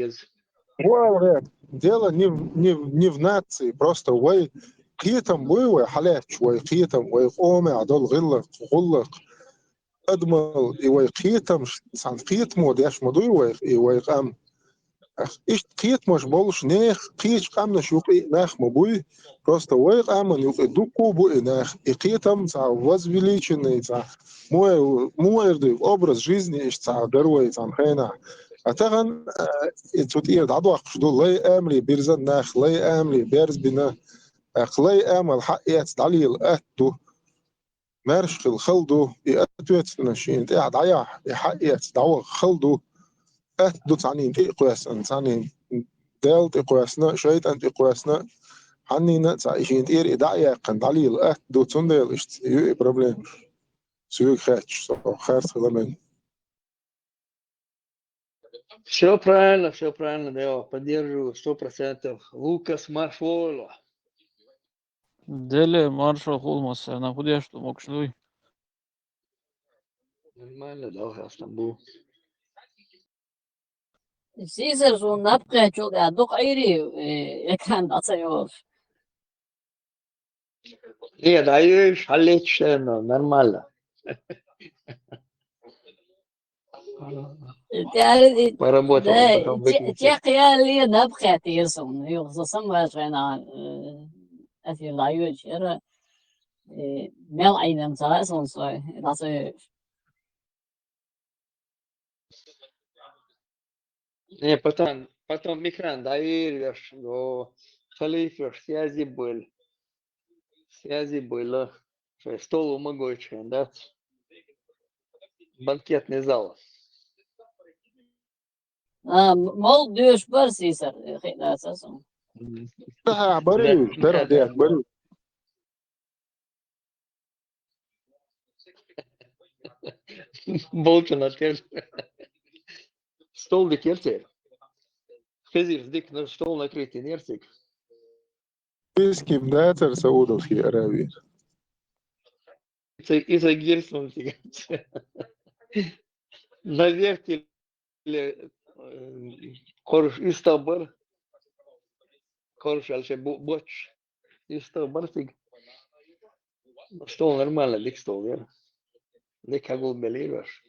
без. Дело не в нации, просто وي قيتم وي حالات وي قيتم وي قومي عدل غلق أدمل وي قيتم سان قيتمو ديش مدوي وي قام إيش قيت مش بولش نيخ قيش قام نشوف ناخ مبوي просто وي قام نيوق دوكو بو ناخ قيتم سا возвеличенный سا мой образ жизни إيش سا دروي سا خينا أتغن إنتوت إيه دعوة خشدو لي أملي بيرزن ناخ لي أملي بيرز بنا أخلي أمل حقيقة دليل أتو مارش الخلدو يأتوت نشين قاعد عياح حقيقة دعوة خلدو أتدو تعنين إقواس تعنين دالت إقواسنا شيت أنت إقواسنا حنينا تعيشين إير إدعيا قن دليل أتدو تندل إشت يو بروبليم سويك خاتش خارس خلمين Все правильно, да, я поддерживаю 100%. Лукас Марфоло. Деле маршал Холмас, на худе что мог шнуй. Нормально, да, Стамбул. Caesar zo'n napkrijtje, ja, toch ik kan dat zeggen. Нет, даешь, халечено, нормально. Поработал, потом выключил. Tsjechië leert napkrijt hier zo'n, joh, zo samen zijn aan, als je luiert, ja, mel een zo, soms dat is. Не, потом экран даешь, но халиф связи было, что стол умогочен, да, банкетный зал. Mal dus precies, dat is zo. بريوش درع ديك بريوش Болтон отель. Стол декертер. Хезир дик на стол накрытый нерсик. بيسكي مداتر سعودو في أراوي Из-за Герсон. Наверх Корж Истабар. Корж Альше Боч. Истабар. Стол нормально, дик стол, верно? Дик хагул белираш.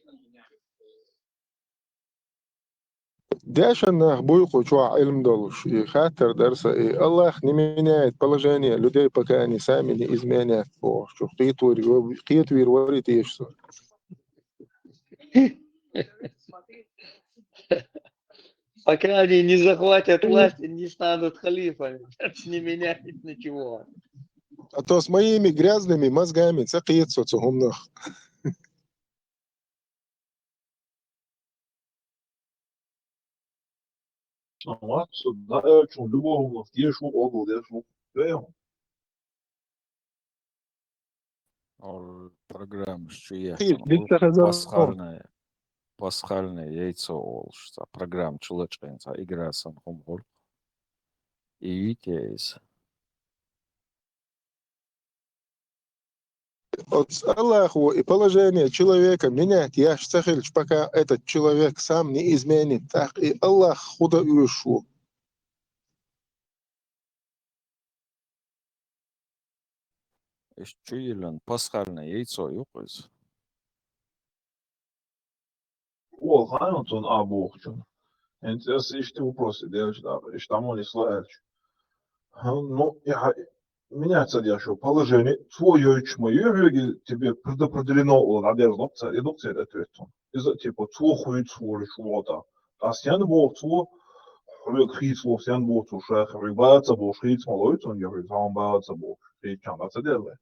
داشن بويقو شو علم دولش خاطر درس إيه الله خنيمينات بلجانية لدي بكاني سامني إزمانات بو شو قيت وير وري تيش Пока они не захватят власть, не станут халифами. Не меняет ничего. А то с моими грязными мозгами цакиет соцهم нах Ama da ölçüm любого diye şu oldu diye şu değil. Ол программа что خير ديك تخزن пасхальное яйцо ол что программа чулачканца игра сан хомгол и витяйс. Allah и положение человека менять. Я штахель, пока этот человек сам не изменит. Так и Аллах худо ушу. Еще елен пасхальное яйцо юпыз. Ol hayatın abokçun. Enteresi işte bu procedere, işte там не слышишь. Ну, я меняется что положение твое и мое тебе предопределено обязательно редукция ответом. Из-за типа твой хуй твой что-то. А сян бог твой хрит твой сян бог твой шах рыбаться бог хрит малой он я говорю там баться бог хрит чем это делает.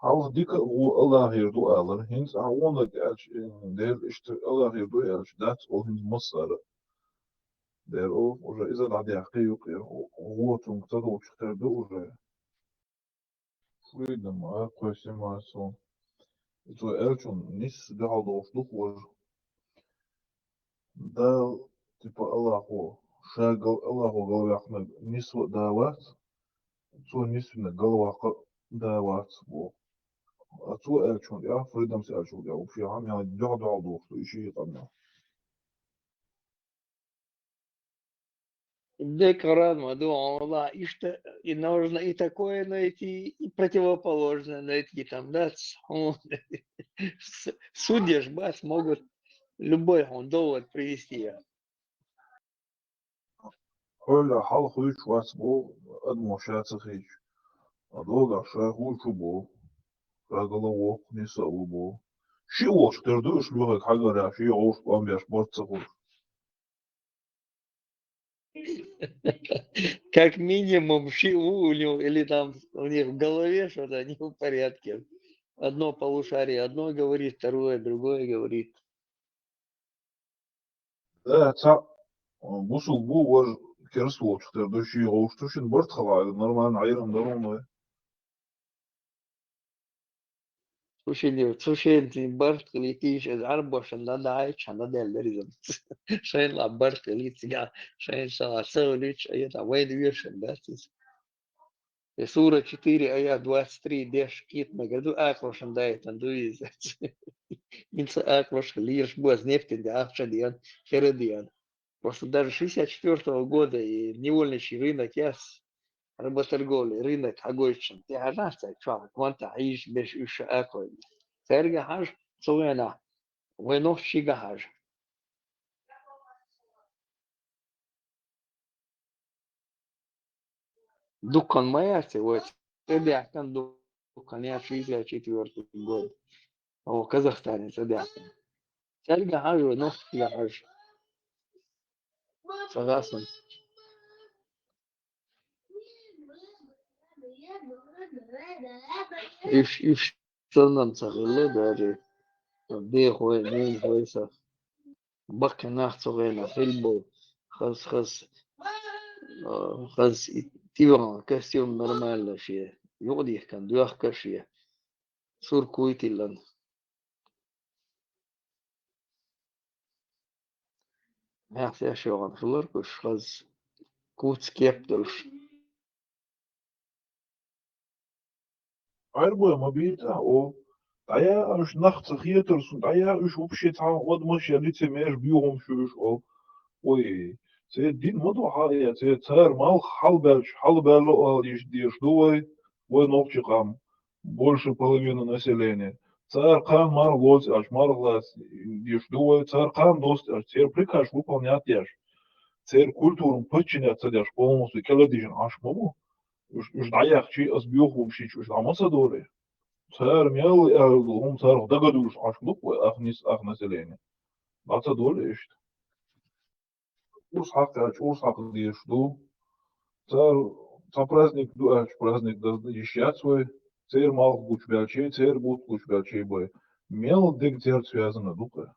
Al dikke Allah hier doe aller hins aan wonder der is Allah hier doe dat of in Masar der уже إذا بعد يحكي هو تنقطع وتختار уже freedom consummation تو أرجون نس بعض وفلوق ده تبقى الله هو شاغل الله هو قال إحنا نسوة دعوات تو نسوة قال دعوات تو أرجون يا freedom سأرجون يا وفي عام يعني بعض وفلوق شيء طبعا Декоран, да, и нужно и такое найти, и противоположное найти там, да. Судьи ж, бац, могут любой довод привести. Öyle halk üç vas bu admoşa çıkış. Adoga şahul çubu. Ragala ok nisa bu. Şi olş derdi üç lüge kagara şi olş bambiyaş bort çıkır. Как минимум шиву у него, или там у них в голове что-то не в порядке. Одно полушарие одно говорит, второе другое говорит. Da ça busul bu var kers olş derdi şi olş tuşun bort xalaydı. Normal ayrımlar olmay. Слушай, Барт летишь из Арбоша, надо айча, надо эллеризм. Шайн ла Барт летига, шайн сала саулич, а это вейд виршен, да? Сура 4, аят 23, деш кит магаду акрошен да это дуиз. Инца акрош лирш буаз нефти да ахшадиан, хередиан. Просто даже 64 года и невольничий рынок яс работорговли, рынок агойчен. Ты ажаста, чувак, кванта аиш беш уша акой. Серга хаж, цуэна, войнов щига хаж. Дукан маяси, вот, цедяктан дукан, я 64 год. О, Казахстане, цедяктан. Серга хаж, войнов щига хаж. Согласен. Иш, сонан цагылы даже. Де хой, нин хойса. Бакка нах цуэна, хилбо. Хаз تبغى كاستيوم نورمال شيء يقضي كان دوخ كشيء سور كويتي لن ما يحتاج شيء عن خلر كش خز كوت كيبتلش Ayrı mobita o daya üç nacht zigierters und daya üç opshit ha wat mos ja dit meer biom shush o. Ой, це din modu ha це цар мал халбело лишь дуой вой новчикам больше половины населения. Цар кан мар лоц аж мар глас лишь дуой цар кан дост аж цер приказ выполнять яш. Цер культуру подчиняться яш полностью келедижен аж мому. Уж даях чи as биохум шич уж амаса доре. Цар мял цар дагадуш аж лупой ах население. Баца доре ишт. Уж хак деш ду. Цар праздник дуач праздник да ищат свой. Цер мал буч белчей, цер бут буч белчей бой. Мел дик цер связано дука.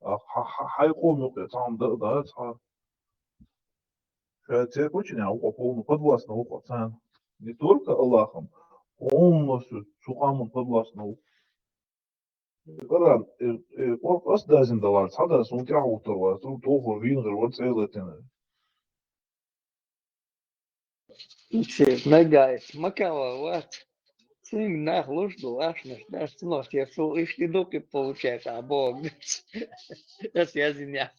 Хай комюк там да ца. Цер очень полно подвластно ухо. Не только Аллахом, полностью сухому подвластно. Qaraan, as $1000, hadden ze moeten auto was, toen toch voor winger wordt ze heel het нагайс макава вот цинг нах ложь дуашнаш даже цинос я су ишли доки получается а бог я связи не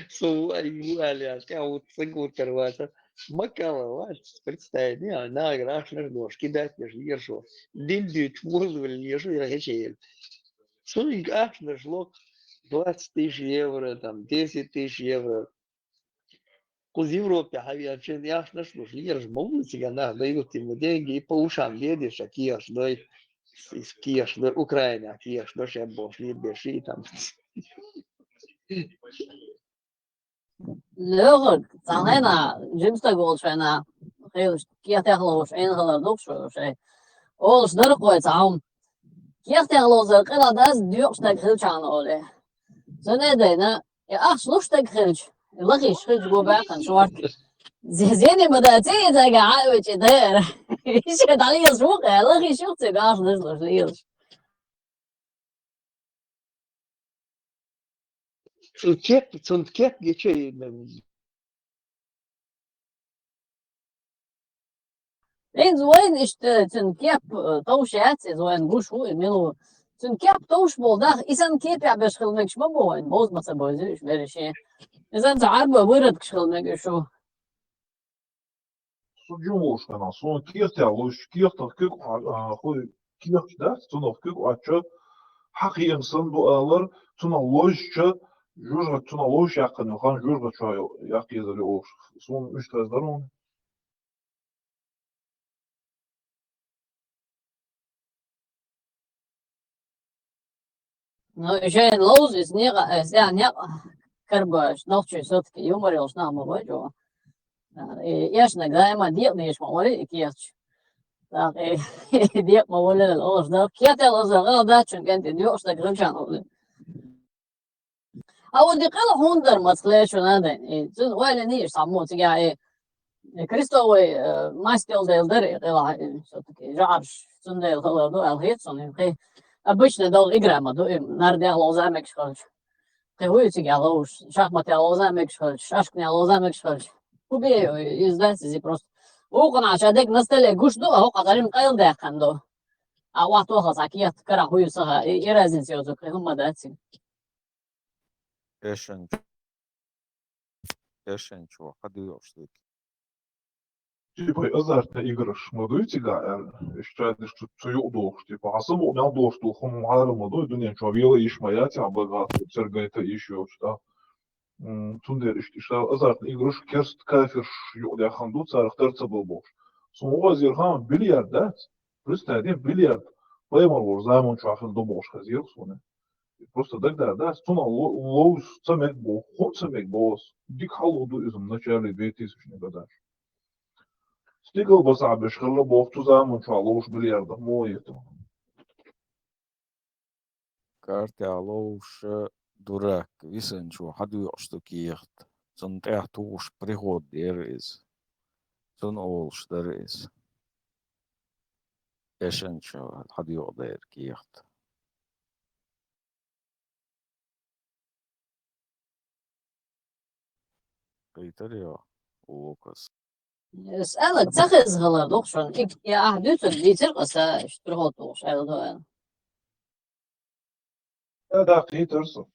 су аля я вот цигу тервата макава вот представь не на грашнаш дош кидать лишь ержу дильдю чмурзвали ежу я хечеел цинг ашнаш лок 20 000 евро там 10 000 евро в Европе, вообще ясно, что лишь молодцы, она дают ему деньги и по ушам едешь, а киеш, да, из киеш, да, Украина, киеш, да, сейчас больше не беши там. Leuk, dan hena, Jimsta Goldschena, Kiatelos, Engel, Luxus, alles durchgeht aan. Kiatelos, Killa, das duurste Grillchan, ole. So ne, ja, ach, lustig Grillch. Lucky should go back and short. زين بدأتي تقع وتدير إيش علي سوق لغي شو تقع نزل ليش Zum Kep geçeyim. إن زوين إيش تنكيب توشات زوين بوشو إميلو تنكيب توش بولداخ إذا كيب يا بشخل مكش مبوين موز ما تبوزيش بريشين إذا تعرب ورد كشخل مكشو Cumhurbaşkanı son kirtaloş kök hoy kirtda tunov kök açı hak yemsin dualar tunalojça jurga tunaloj yakın yokan jurga çoy yak yazılı o son 3 tezler on. Ну, еще лоуз из них, не карбаш, ночью все-таки юморил с нами, бачу. Я ж нагаема диетнеш мамали киевч. Так, диет мамали лоуз, да. Киете лоза, да, чунген ти диош так грчан. А вот дикала хундер маслеш надо. Зин вайле ниш саму тига Кристовый мастер делдер, все-таки жабш, цундел холоду, алхитсон, обычно дал играма, нардя лозамек шхольч. Приходите галош, шахматы лозамек шхольч, шашкни лозамек шхольч. Убей, издайте просто. Окна шадек на столе гушду, а оказарим кайл дехандо. А вот то хазакият карахуюса и разница его прихума дати. Эшенчу, ходыёшты. Типа азартная игра шмаду тига, что это что цую дох, типа асым у меня дох, что хом мало моду, дунья чавила иш моя тя богат, цергайта еще что. Тундер что азартная игра керст кафир я ханду цархтарца был бог. Снова зирхам бильярд, да? Представьте, бильярд. Поймал вор займон чахил до бог хазир соне. Просто тогда, да, стуна лоус цамек бог, ход цамек бос. Дик халуду из начала 2000-х годов. Стикл басабиш хылла бохту замун чалош бильярда моето. Картиалоуш дурак, висенчу, ходыёшты киехт. Сон тэхтуш приход дерез. Сон олш дерез. Эшенчу, ходыё дер киехт. Критерио, Лукас. اسألك تخز غلا دوخشون يا أحدث ديتر قصة اشتروا دوخش أيضا دوان. Да, Питерсон.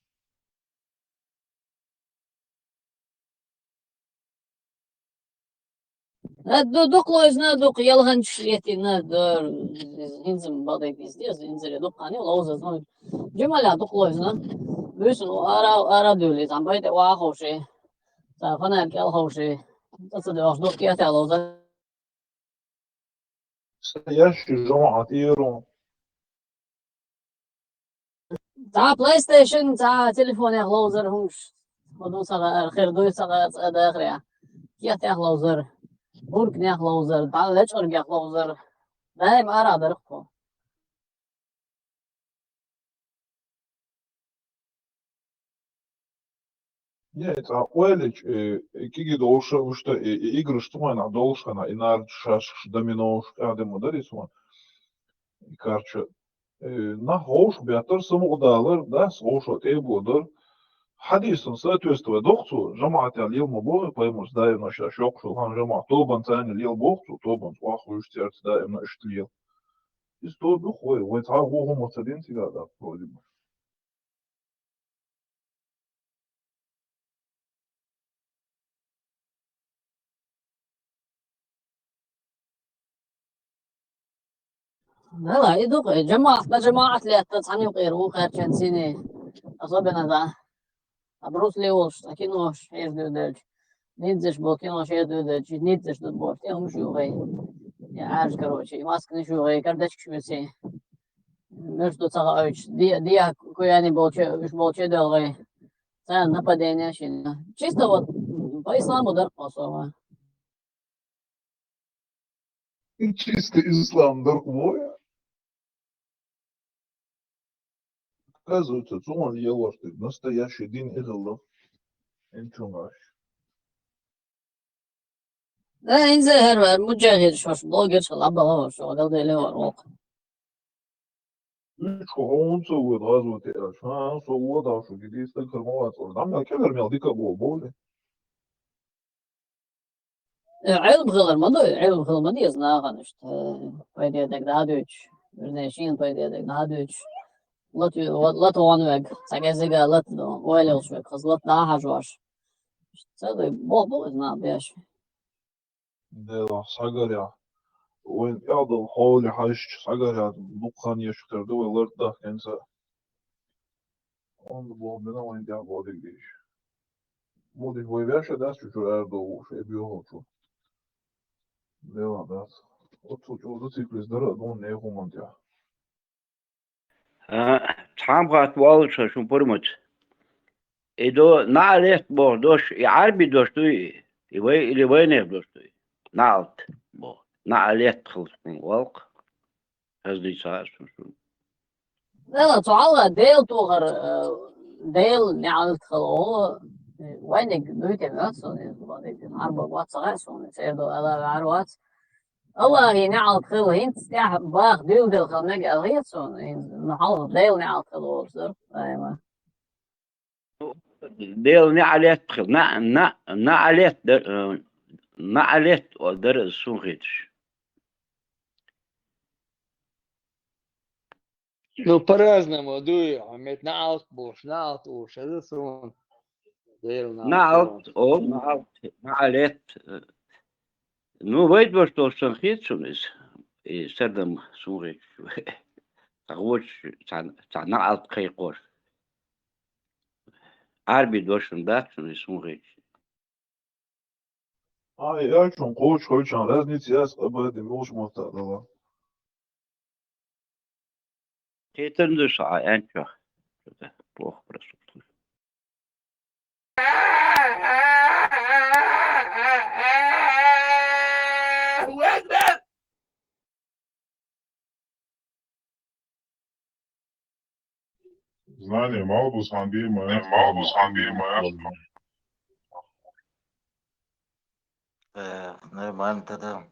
دوق لوزنا دوق يلهن شليتنا دور إنزم بعضي بيزديز إنزل دوق أني لوز زمان جمالة دوق لوزنا بيسون أرا دولي زمان بيت واخوشي فانا كيال خوشي تصدق دوق كياتي لوزا Настоящий жмат Ирон. تا بلاي ستيشن تا تليفون يا لوزر همش ودون صغار خير دوي صغار داخريا كياتي لوزر بورك نيا لوزر تا ليش أرجع لوزر دايم أرا درخو Нет, а Уэлич, киги долша, что игры, что она долша, на инар шаш домино, адему дарисуан. И короче, на хош бятор саму удалар, да, слушал тейблодор. حديثا ساتوستوى دكتور جماعة اليوم مبوغي بايموس دائما شاك شلغان جماعة طوبان تاني اليوم بوغتو طوبان واخو يشتيرت دائما اشتليل يستوى بخوي ويتعاقوهم متدين تيغادا بروجيب لا يدوق جماعة اللي تتصني وغيره خير كان سيني أصابنا ذا بروس ليولش أكينوش يزدو دلج نيدزش بوكينوش يزدو دلج نيدزش دبوش يوم شو غي يا عارش كروشي ماسك شو غي كردش كشمسي между цагач дия кояни болче долгой за нападение шина чисто вот по исламу дар посова Чистый ислам, дорогой. Оказывается, Цуман Елошты, настоящий дин Игылов. Энчунгаш. да инзер хер муджахид шош блогер шалабала шо далдели варок Школон соуд газу теаш, соуд ашу, гиди стак хермоват. Нам келер мел дика боли. علم غير الماضي علم غير الماضي زناغنشت بايدي دك دادوش برناشين بايدي دك دادوش لات وانوغ ساگزيگا لات ويلوش خزلات داها جواش صدق بو زنا بياش Dela Sagarya. Oyun yadı holi haş Sagarya. Dukkan yaşıklardı ve lırda kendisi. Onu bu bana oyun ya bu değil değil. Bu değil bu yaşa ders çocuk erdo şey bir oldu. Dela ders. O çocuğu siklizlere don ne human ya. تعبغت والش شو برمت إدو نعرف بردوش يعربي دوشتوي يوي اللي وين دوشتوي نعلت بو نعلت خلصني والق هزدي ساعة شو لا تعالى ديل توغر ديل نعلت خلو وينك نويت ماتسون عربة واتسون سيدو على عروات الله نعلت خلو هنت ستاح باخ ديل ديل خلنك أغيتسون نحاول ديل نعلت خلو بصر أيوة ديل نعلت خل نعلت نعلت ودر سونغيتش Ну, по-разному, дуй, Ахмед, наалт буш, наалт уш, это сон. نعلت أو نعلت نو ويت باش توصل خيتشون إس سردم سونغيتش تغوش تاع نعلت قيقوش عربي دوشن باتشون سونغيتش Ay ya şun koç koçan raznici yaz abade moş muhtar dala. تيتن دوش أنشوا بوخ برسول Знание мало бы санги моя. Нормально тогда.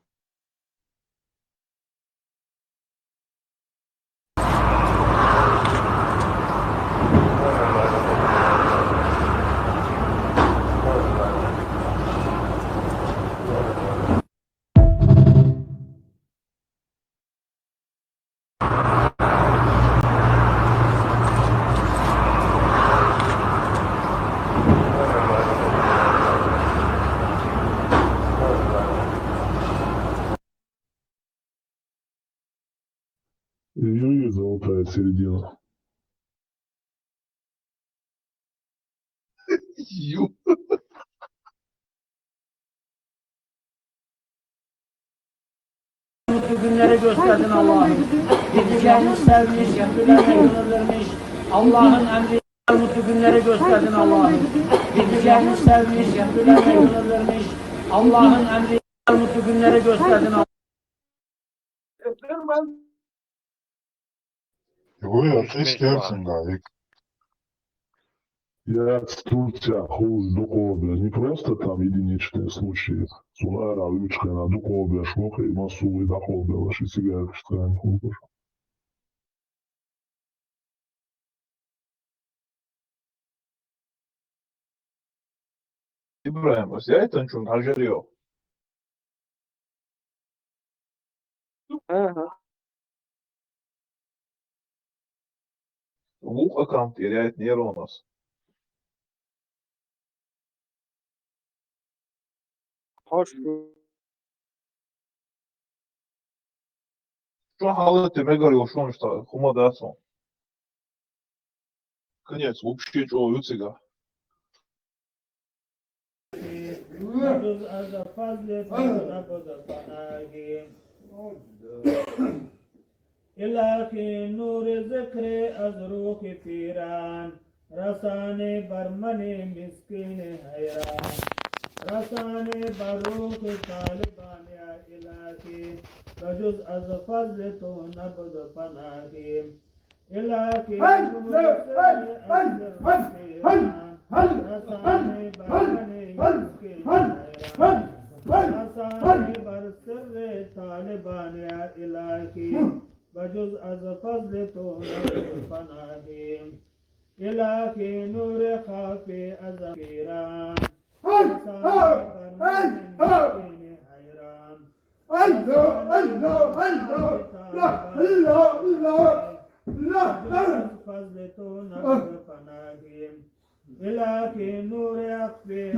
Ее золотая середина. Ю. Mutlu günleri gösterdin Allah'ım. Bizlerini sevmiş, gönüllerine gönül vermiş. Allah'ın emri mutlu günleri gösterdin Allah'ım. Bizlerini sevmiş, gönüllerine gönül vermiş. Allah'ın emri mutlu günleri gösterdin Allah'ım. Его я христианцем гавик. Я Турция хуз духовно, не просто там единичные случаи. Сунара лючка на духовно шлоха и массу и доховно ваши сигареты что я не худож. İbrahim Asiyaytan şun haceriyor. Bu akant yeriyet niye olmaz? Hoş Şu halı мегарио шон šta хума дацон. Конец, вообще чего юцига. Nabız azı fazlet, nabız fanagi. İlahi nur zikri az ruhi firan. Rasane barmane miskine hayran. Rasane baruhi taliban ya ilahi. Bacuz az fazletu nabız fanagi. İlahi nur zikri az ruhi firan. Rasane barmane miskine hayran. Rasane barsırre taliban ya ilahi. Bacuz az fazletu nabız fanagi. İlahi nur khafi az firan. İlahi nur yakfi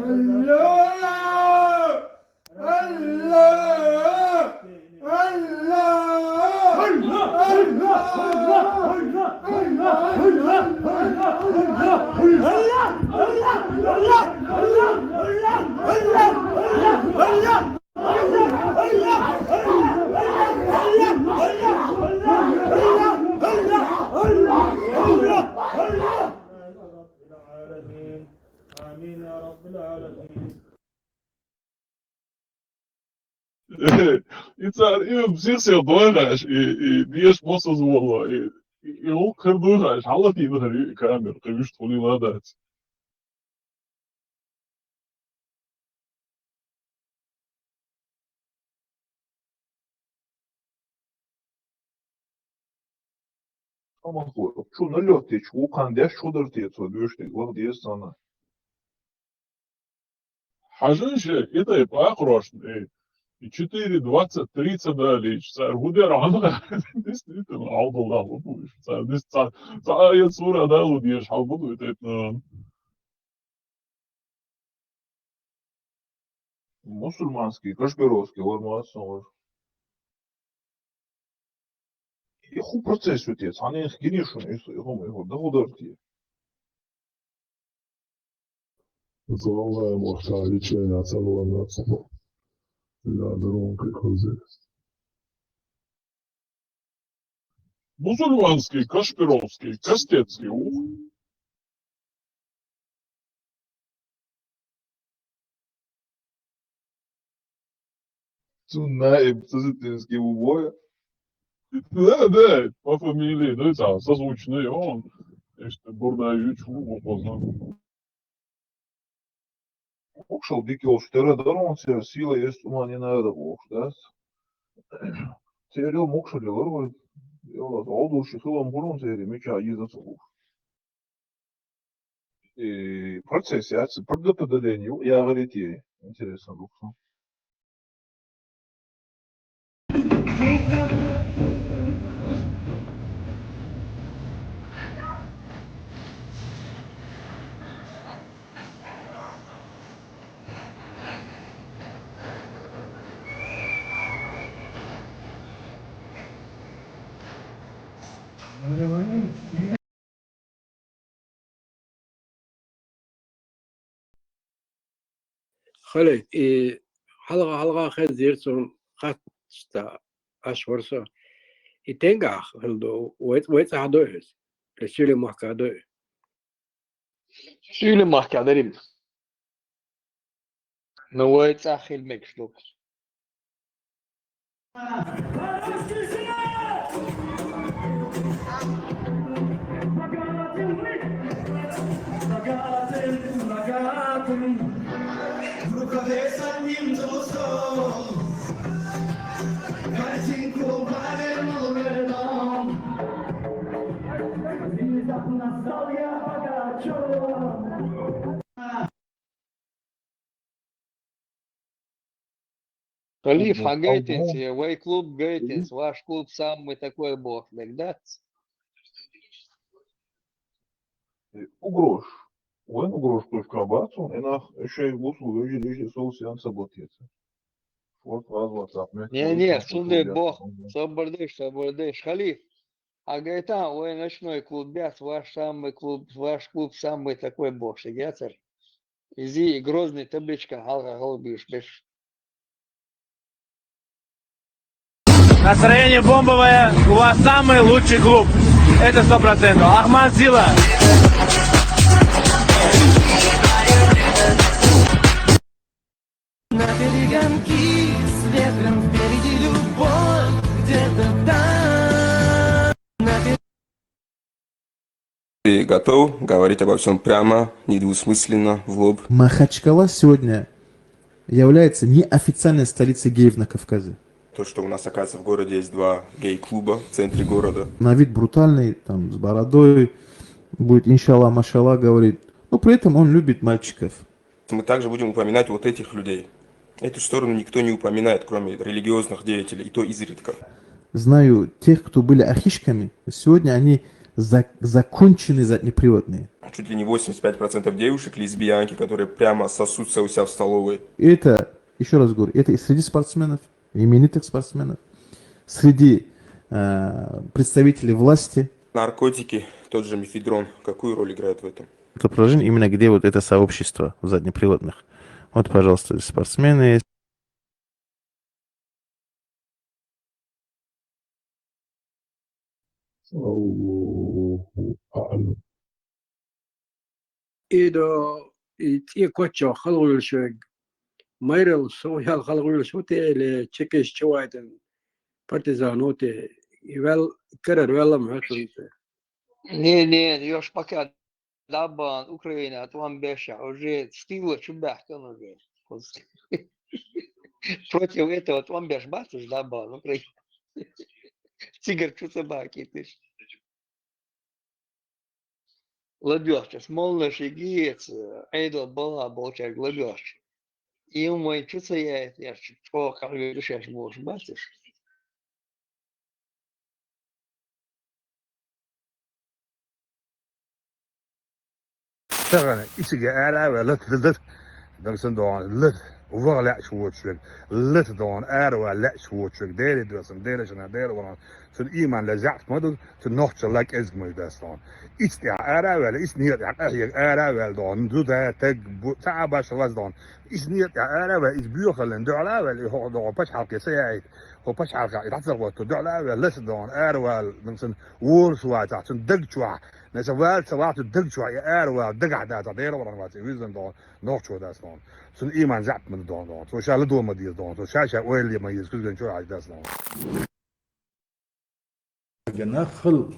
آمين يا رب العالمين. إنسان بسيسي ضويناش ديش بوسوز والله يو كردوهاش حالتي ظهري كامل قيمش تقولي غادات Ama bu şu nalyote şu kandeş şu dırtı söylüyorsun o diye sana. Хажинше, это и похож. 4, 20, 30 далее. Гудер, она действительно алдал, будешь. Я сура дал, удешь, албуду это. Мусульманский, кашпировский, ормуатсон var. Иху процесс ütет, hani girişun, ihum, da hudarti. Залагаем лечение целого нацию. Да, дорогу приходит. Мусульманский, кашпировский, кастецкий, ух. Цунаем, созытинский убоя. Да, по фамилии, да, это созвучный он. İşte burada 3 опознан. Укшал дикий олштера, дарон сила есть ума не надо бог, да? Сериал мокшали лорвай. Yola oldu şu hılam burun seyri meka yıldızı bu. Процесс я подготовления я говорит интересно буксу. خلي حلقة خزير سون قطشتا أشورسا يتنجح هلدو ويت عدوهس لسيلي محكادو Şöyle mahkelerim. Nuvayet ahil mekşluk. Халиф, а Гейтинс, вей клуб Гейтинс, ваш клуб самый такой бог, да? Угрош. Уэн угрош точка бацун, энах еще и бусу лежи соусян саботеться. Вот возвод апмет. Не, суды бог, собордыш. Халиф, а Гайтан, вей ночной клуб бят, ваш клуб самый такой бог, шигяцер. Изи грозный табличка, галга голубиш, беш. Настроение бомбовое, у вас самый лучший клуб. Это 100%. Ахмад Сила. На перегонки с ветром впереди любовь где-то там. Ты готов говорить обо всем прямо, недвусмысленно, в лоб? Махачкала сегодня является неофициальной столицей геев на Кавказе. То, что у нас, оказывается, в городе есть 2 гей-клуба в центре города. На вид брутальный, там, с бородой, будет иншалла, машалла говорит, но при этом он любит мальчиков. Мы также будем упоминать вот этих людей. Эту сторону никто не упоминает, кроме религиозных деятелей, и то изредка. Знаю тех, кто были ахишками, сегодня они законченные заднеприводные. Чуть ли не 85% девушек лесбиянки, которые прямо сосутся у себя в столовой. И это, еще раз говорю, это и среди спортсменов, именитых спортсменов, среди представителей власти. Наркотики, тот же мефедрон, какую роль играет в этом? упражнений, именно где вот это сообщество заднеприводных. Вот, пожалуйста, спортсмены. الله أعلم. إذا يكوتشو خلقوا الشيء مايرل سويا خلقوا الشيء تي تشيكيش شويتن партизаноте и vēl karar vēlam hētun. Не, još пока Дабан, Украина, там беша, уже стило чубахка уже. Против этого там беш батыш Дабан, Украина. Тигр чусабаки ты. Ладёшь, молнаш и гиец, эйдо была болчак ладёшь. И у мой чуса я что, как решаешь, можешь батыш. تغنى إيش قاعد ولا دمسن دون لت وغلا شوتشك لت دون ولا شوتشك دير دوسن دير شنا دير ورا سن إيمان لزعت مدد تنوحش لك إزم يدسون إيش قاعد ولا إيش نيت قاعد ولا دون دودا تج تعبش راس دون إيش نيت قاعد ولا إيش بيوخلن دعلا ولا هو دعوا بش حلقة سيعيد هو بش حلقة يتحسب وقت دعلا ولا لت دون ولا دمسن وورس واحد عشان دق شوع نسوال سوات الدق شوية ودق ده تدير ورا ما تيجي دون نوع شو ده دون سن إيمان زعت من دون سو شال دو ما دير دون سو شاشة ويلي ما يسكت شو عايز ده دون جنا خل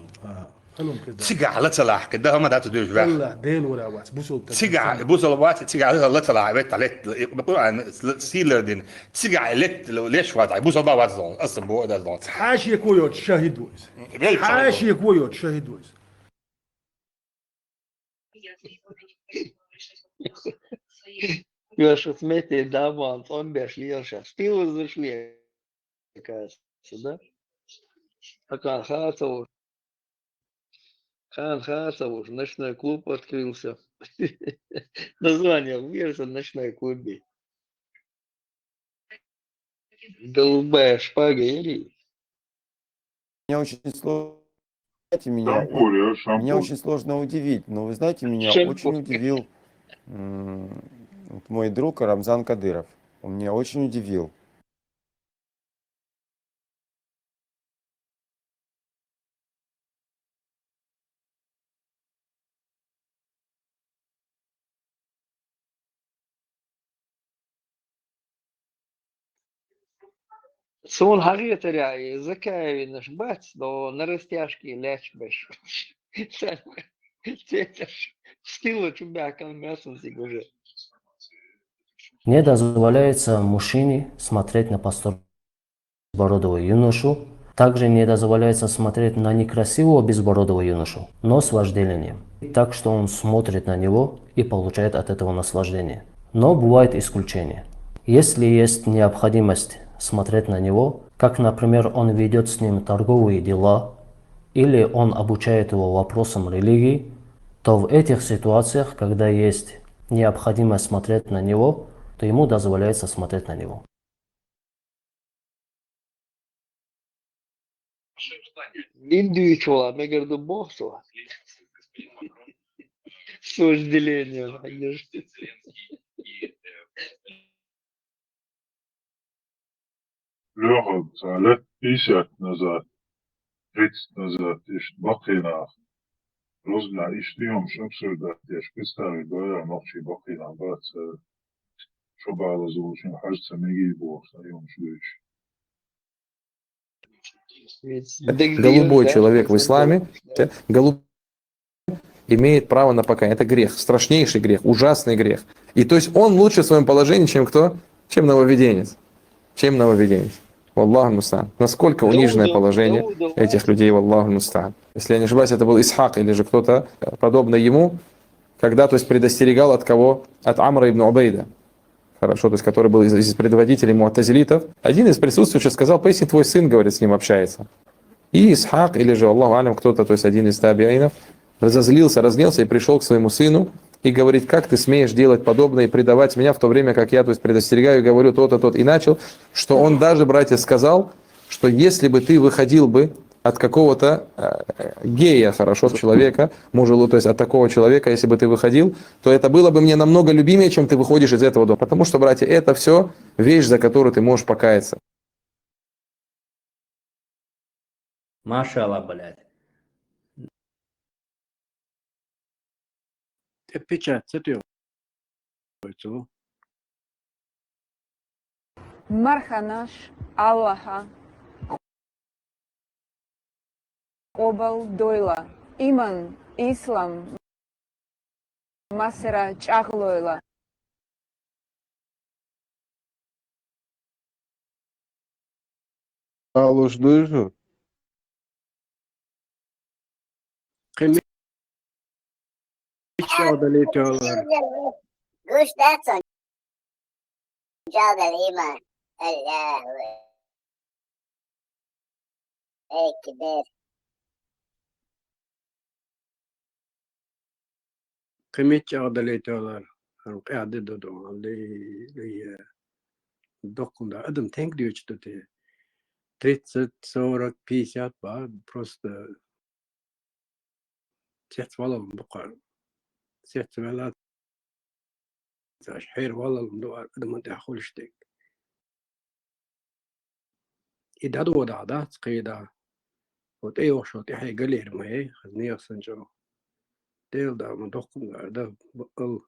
خلهم كده تيجي لا تلاح كده هم ده تدوش بقى لا ديل ولا واس بوسو تيجي بوسو وات تيجي لا تلاح بيت عليت بقول عن سيلر دين تيجي عليت ليش وات بوسو بقى وات دون أصلا بو ده دون حاشي كويوت شاهد ويس حاشي كويوت شاهد ويس Još smete Daban, on beš lielša. Stilo zашли, кажется, да? А Хан Хацов, ночной клуб открылся. Название вверся, ночной клубе. Голубая шпага или? Меня очень сложно, меня очень сложно удивить, но вы знаете, меня очень удивил мой друг Рамзан Кадыров. Он меня очень удивил. Сон харитаря и закави наш бать, до на растяжки лечь беш. Стило чубякам мясом уже. Не дозволяется мужчине смотреть на безбородого юношу. Также не дозволяется смотреть на некрасивого безбородого юношу, но с вожделением. Так что он смотрит на него и получает от этого наслаждение. Но бывает исключение. Если есть необходимость смотреть на него, как, например, он ведет с ним торговые дела, или он обучает его вопросам религии, то в этих ситуациях, когда есть необходимость смотреть на него, то ему дозволяется смотреть на него. Индуичула, я говорю, боксу. С вожделением. Лёха, лет 50 назад, 30 назад, ишь бахина, розгля, ишь тиом шабсурда, ишь представи, говоря, ночи бахина, бац, шобала звучим, кажется, меги бог, саем шлюч. Голубой человек в исламе, голубой имеет право на покаяние. Это грех, страшнейший грех, ужасный грех. И то есть он лучше в своем положении, чем кто? Чем нововведенец. Чем нововведенец. Валлаху муста'ан. Насколько униженное положение этих людей, валлаху муста'ан. Если я не ошибаюсь, это был Исхак или же кто-то подобный ему, когда, то есть, предостерегал от кого? От Амра ибн Убейда. Хорошо, то есть, который был из предводителей му'тазилитов. Один из присутствующих сказал: поясни, твой сын, говорит, с ним общается. И Исхак, или же, Аллаху алям, кто-то, то есть один из табиинов, разозлился, разгневался и пришел к своему сыну и говорит: как ты смеешь делать подобное и предавать меня в то время, как я, то есть, предостерегаю и говорю то-то, то-то. И начал, что он даже, братья, сказал, что если бы ты выходил бы от какого-то гея хорошо человека, может, то есть от такого человека, если бы ты выходил, то это было бы мне намного любимее, чем ты выходишь из этого дома. Потому что, братья, это все вещь, за которую ты можешь покаяться. Машалла, блядь. Печать, это Марханаш, Аллаха, Обал Дойла, Иман, Ислам, Масера Чахлойла. Алуш дуйжу. Gush, that's on Jal Iman. Allah. Hey, Kibir. قيمة عضلات قاعدة دو اللي دقن ده أدم تانك ديوش تتي 30 40 50 بعد просто سيت والله بقى سيت ولا حير والله المدوار أدم أنت أخولش تك إذا دو دعات قيدا وتأي وشو تحي قليل ما هي خذني أصلا جو ديل ده مدقن ده بقل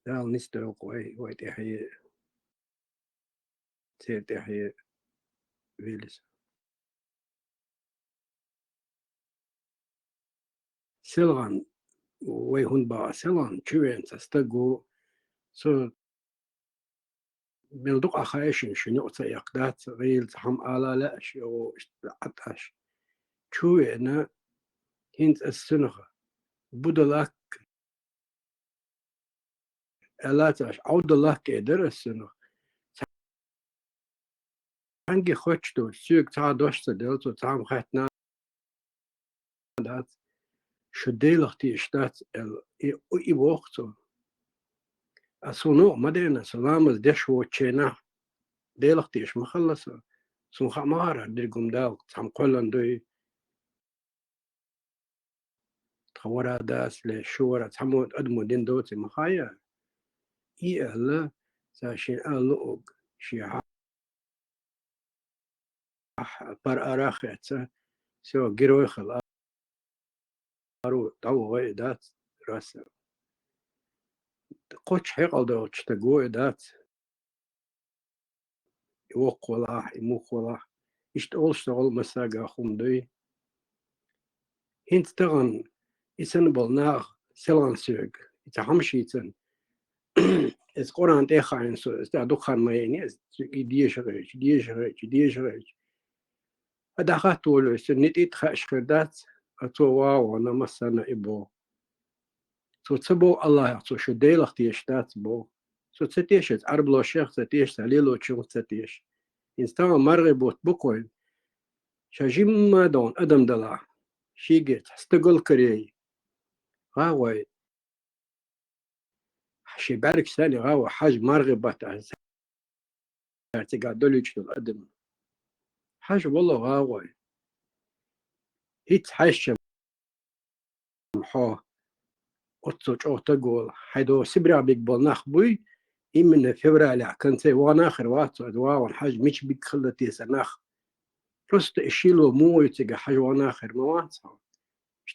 دال نستوى قوي تحي سير تحي فيلس سلغان ويهون با سلغان شوين تستقو سو بلدق أخايشن شنو تيقدات غيل تحم آلا لا شو عطاش شوينا هنت السنغة بدلاك ألاتاش عود الله كيدر السنغة هنجي خوشتو سيك تعدوش تدلتو تعم خاتنا دات شو ديلختي اشتات اي وقتو أصونو مدينة سلامز دشو تشينا ديلختي اش مخلصة سون خمارة ديرقم دال تعم قولن دوي تخورا داس لشورة تعمو أدمو دين دوتي مخايا إي أهلا ساشين أهلوغ شي بار أراخيت سو جيروي خل أرو دو غي دات راسا قوش حيقل دو تشتقوي دات يوق ولا يموق ولا يشتغل شغل مساقا خم دوي هنت تغن يسنبل ناغ سلغن سيق يتحمشيتن اس قرآن تيخاين سو اس دخان مايني اس ديش غيش أدخلت له سنتي تخش خدات أتوا وأنا مسنا إبو سو تبو الله يعطو شو ديل اختيشتات بو سو تتيشت أربلو شيخ تتيش تليلو تشوف تتيش إنسان مرغبوت بقول شجيم ما دون أدم دلا شيجت استقل كري غاوي شي بارك سالي غاوي حاج مرغبات اعتقاد دوليش الأدم حاج والله غاوي هيت حاش محو أتصوج أو تقول حيدو سبرا بيك بالناخ بوي إمن فبراير كنت وانا آخر واتو وان حاج مش بيك خلتي سناخ رست إشيلو مو يتجا حاج وانا آخر مواتو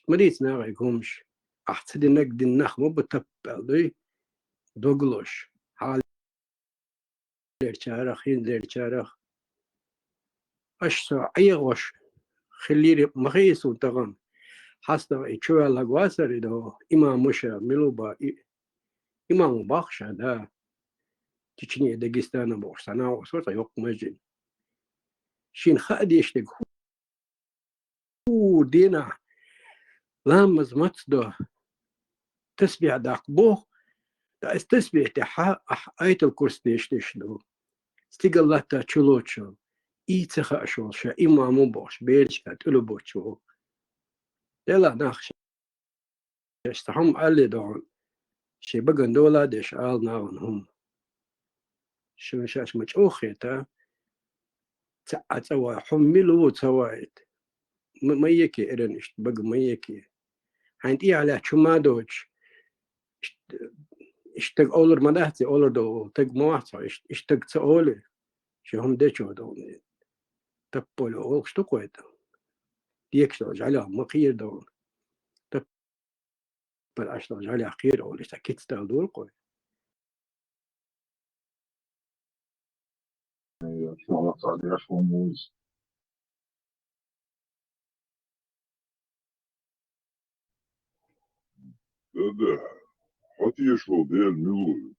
مريت ناغي يقومش أحتدي نقد الناخ مو بتبال دوي دوغلوش حال ليرشارخ ليرشارخ أشتو أيغوش خليري مخيس وتغن حسنا يشوى لغواسر دو إمام مشا ملوبا إمام باخشا دا تشني داغستان بوشتانا وصوتا يوق مجن شين خادي يشتك هو دينا لامز متصدو تسبيع داق بوه دا استسبيع تحا آية الكرس نيشتشدو استيقالتا تشلوتشو إيتخا أشولشا إمامو بوش بيرشكا تلوبوتشو دلا ناخش يستحم علي دون شي بقن دولا ديش آل ناغن هم شو شاش مجوخيتا تسوى حملوا تسويت ما يكي إرنشت بق ما يكي عند إيه على شو ما دوش اشتق أولر ما دهتي أولر دو تق مواسع اشتق تأولي شو هم دشوا دون تبولو أول شو كويت يكشوا على ما خير دون تبل أشتغل على خير أول اشتكيت تدور كويت شغلة عليها شو موز ده هتيشلو ديل ميلو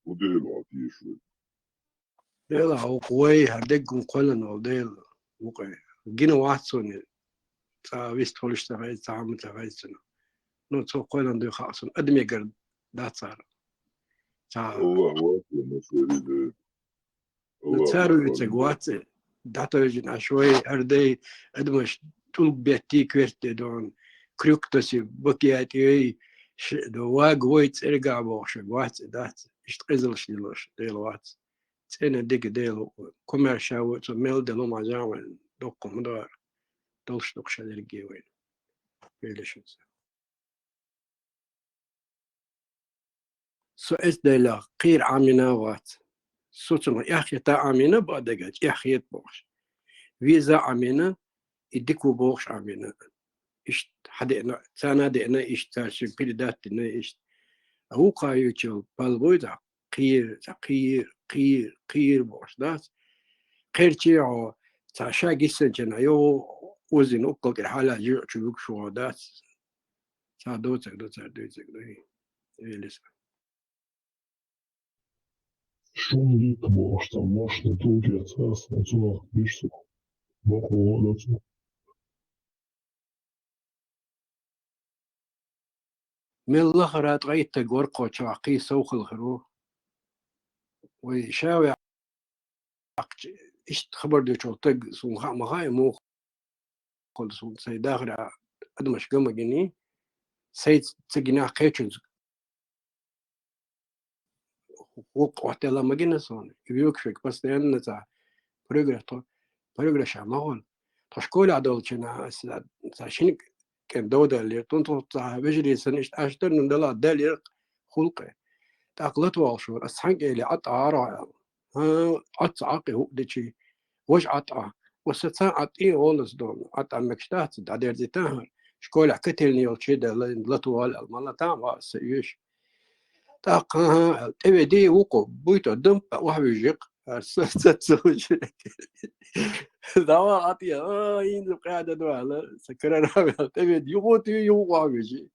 وديل هتيشلو ديل هو قوي هردقهم كلنا وديل وقع جينا واتسون تا ويست هولش تغير تعمل تغير سنة نو تو كلنا دو خاصون أدمي قرد ده صار تا الله واكبر مسؤولي ده الله نتسارو أكبر يتسقوات داتو يجن عشوائي أردي أدمش طول بيتي كويرتي دون كريكتوسي بكياتي دو واق ويت إرقع بوش وات دات اشتقزلش ديلوش ديلوات تسينا ديك ديلو كومير شاوت وميل ديلو ما جاوين دوكو مدار دولش دوكشا ديرقي وين بيلشنز سو اس ديلا قير عامنا وات سوتنا ياخي تا عامنا بعدقات ياخي بوش فيزا عامنا يديكو بوش عامنا إشت حدنا سنة دنا إشت تاشين بيدات دنا إشت هو قايوتشل بالبويدا قير بوش دات قير تيعو تاشا جيسن جنايو وزن أقل الحالة جيع تشوك شو دات تا دوتك دوي لسه Schon bosta možda tuđe cesta zovak bišu boku odacu. من الأخرات غيت ورقو شاقي سوق الخرو ويشاوي إيش خبر دو شو تج سون خا مخاي مو خل سون سي داخل أدمش قم جني سيد تجنا قيتشنز وقت لما جينا سون يبيوكشك بس لأن تا بريغرا شامل تشكول عدول شنا شين كان دودا اللي تنتو تا بجري سنش أشتر ندلا دالي خلقه تأقلت والشو أسحنك اللي عطا عطا هو دشي وش عطا وستان عطي أولس دون عطا مكشتات دادير زيتان شكول كتلني وشيدا لطوال المالا تام واسيوش تاقها تبي دي وقو بويتو دم واحد يجيق ستسوي دوا عطي ينزل قاعدة دوالا سكرنا تبي دي يقوتي يوقع بيجي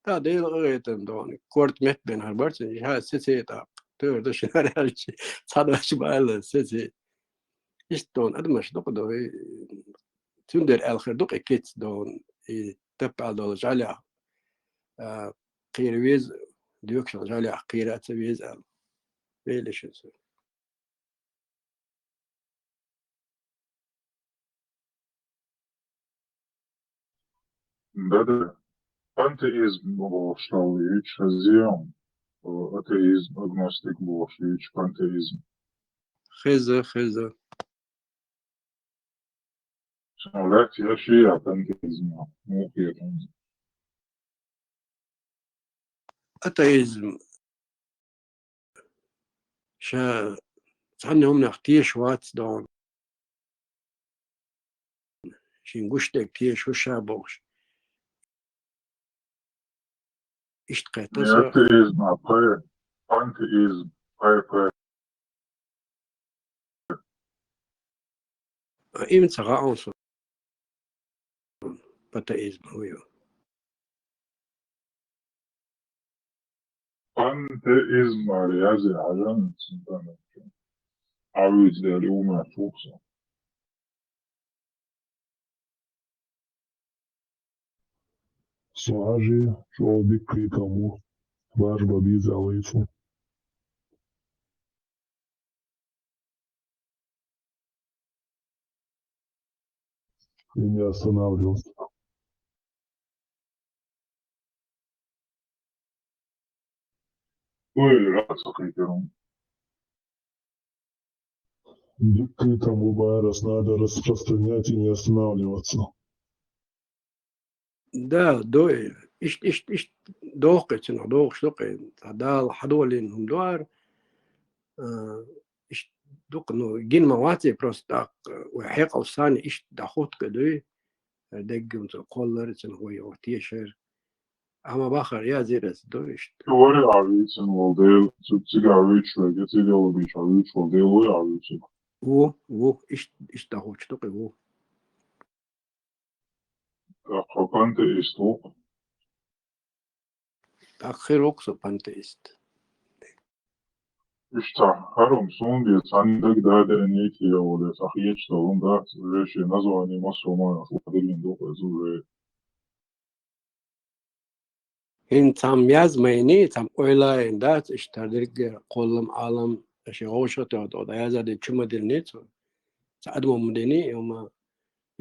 تا دي لغايتن دون كورت مت بين هربرت ها سيسي تا تور دش هرالشي صادش بال سيسي إشتون أدمش دق تندر آخر دق كيت دون تبع دول جالع قيرويز ديوكشن جالع قيرات ويز بيلش Да, пантеизм boşluğu hiç haziyam. Ateizm, agnostik boşluğu hiç panteizm. خزة لا فيها شيء panteizm. مو فيها panteizm. أتيزم شا عنهم نختيش وات دون شين قشتك تيش وشا بوش اشتقيتسا Ateizm, panteizm, إمتى غاونسون باتايزم هو panteizm yazı ajan sınıfından. Avizleri umar çoksa. Slaži, čovjek klikamo, vaš babi za licu. И не останавливался. Ой, рад с хейтером. Дикритом Мубарас надо распространять и не останавливаться. Да, дой. Иш доqetino doqshtoqe hadal hadolin humdar. Иш doqno gin mawati просто وحيق أوساني إيش دخوت كدوي دقم تقولرتن هو يوتيشر أما بآخر يا زيرس دويش Говори арвицин волдейл, цуцига арвичве, гетига лобич арвич волдейл, ой арвицин. و إيش دخوت شتوقي و Хапанте исток. تأخير وقصة بانتيست Ишта, харум сунди, цандак даде энеки яволе, сахиеч талун дат, реши название масома, фуаделин дока зуре. إن تام ياز ميني تام أويلا إن دات إشتادرك قولم عالم أشي غوشة تود يازا دي چما دل نيتو سعدمو مديني يوما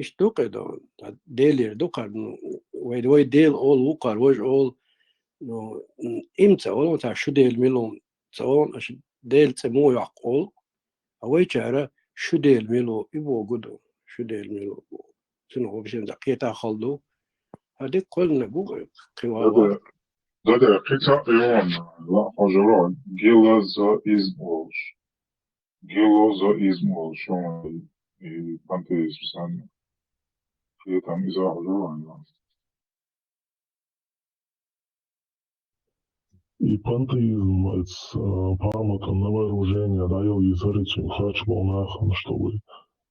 إيش دوقي دون ديلير دوقر وي ديل أول وقر وج أول نو إمتى أول متى شو ديل ميلون تاون أش ديل تمو يعقول أوي جارة شو ديل ميلو يبو قدو شو ديل ميلو سنو هو بشين زقيتا خلدو هذيك كلنا بو قوار Dada, kita eon, la hajaran, gelazaizm olmuş, şu an panteizm sen, fiyetem izah hajaran ya. И пантеизм – это памятом на вооружение дает язычим хачбалнахам, чтобы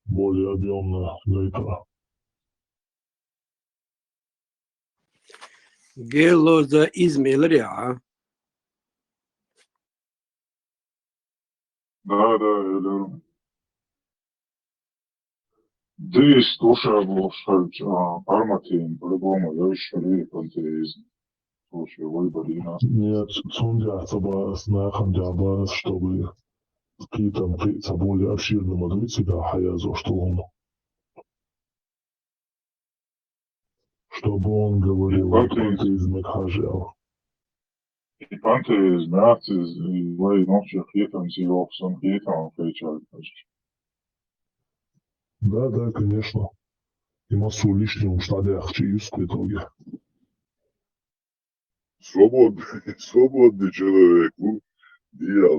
более объемно это. جيلوزا إزميل ريعة Да, это... Здесь тоже был арматин, по-любому, я еще ли пантеизм. Слушай, выборина. Нет, сундя цаба с нахом дяба, чтобы какие-то более обширным от себя хаязо, что он... Чтобы он говорил о пантеизме хажал. И пантеизм, нацизм, и вы ночью хитом зиопсом, хитом фейчал. Да, конечно. И массу лишнего штадях, чиюск в итоге. Свободный человек, я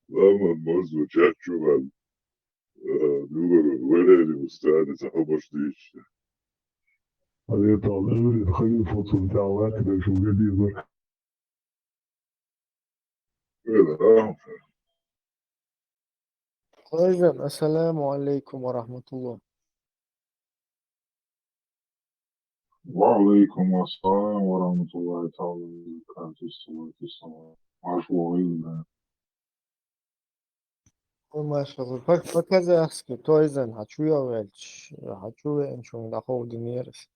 лама может звучать чувак. Думаю, валери устали, захобоштичь. А это он ходил фото дала, когда еще угодил. Hocam, Esselamu Aleyküm ve Rahmetullah. وعليكم السلام ورحمة الله تعالى وبركاته. Машаллах. Машаллах. По-казахски, тойзен, хочу я вельч, хочу я ничего не дохол динерис.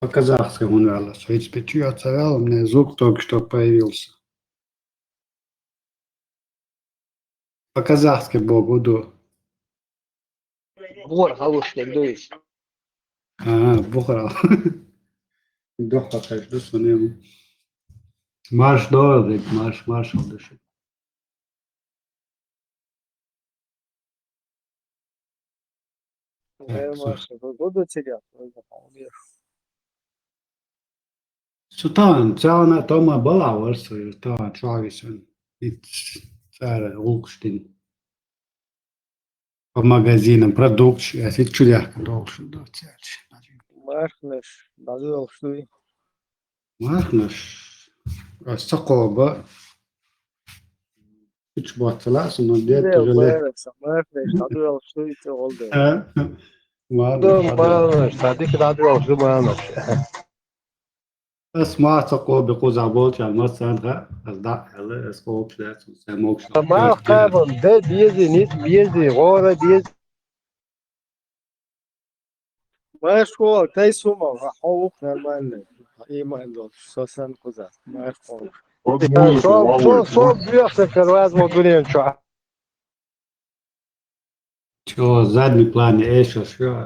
По-казахски он велась. Ведь печу я царел, мне звук только что появился. По-казахски Богуду. Бор халуштек дуис. Бухара. Доха кажду сонем. Марш дордик, марш дышит. Буду тебя. Сутан, цяна тома была варсу, то члагисен. И цара улкштин. По магазинам продукция, а сейчас чудяк должен доцять. Мархнеш, базуэл штуй. Мархнеш, сакоба. Hiç battılar, ama diğer türlü. Мархнеш, базуэл штуй те oldu. Marhneş, tabii ki bazuэл штуй marhneş. اسمع تقول بقوز عبوت يعني مثلا أصدق على اسقوط لا سموك ما قابل ده بيزي نيت بيزي غورة بيزي ما شو تيسو ما حقوق نرمال إيمان دول سوسن كذا ما يخون شو بيحصل الواز موجودين شو задний план إيش شو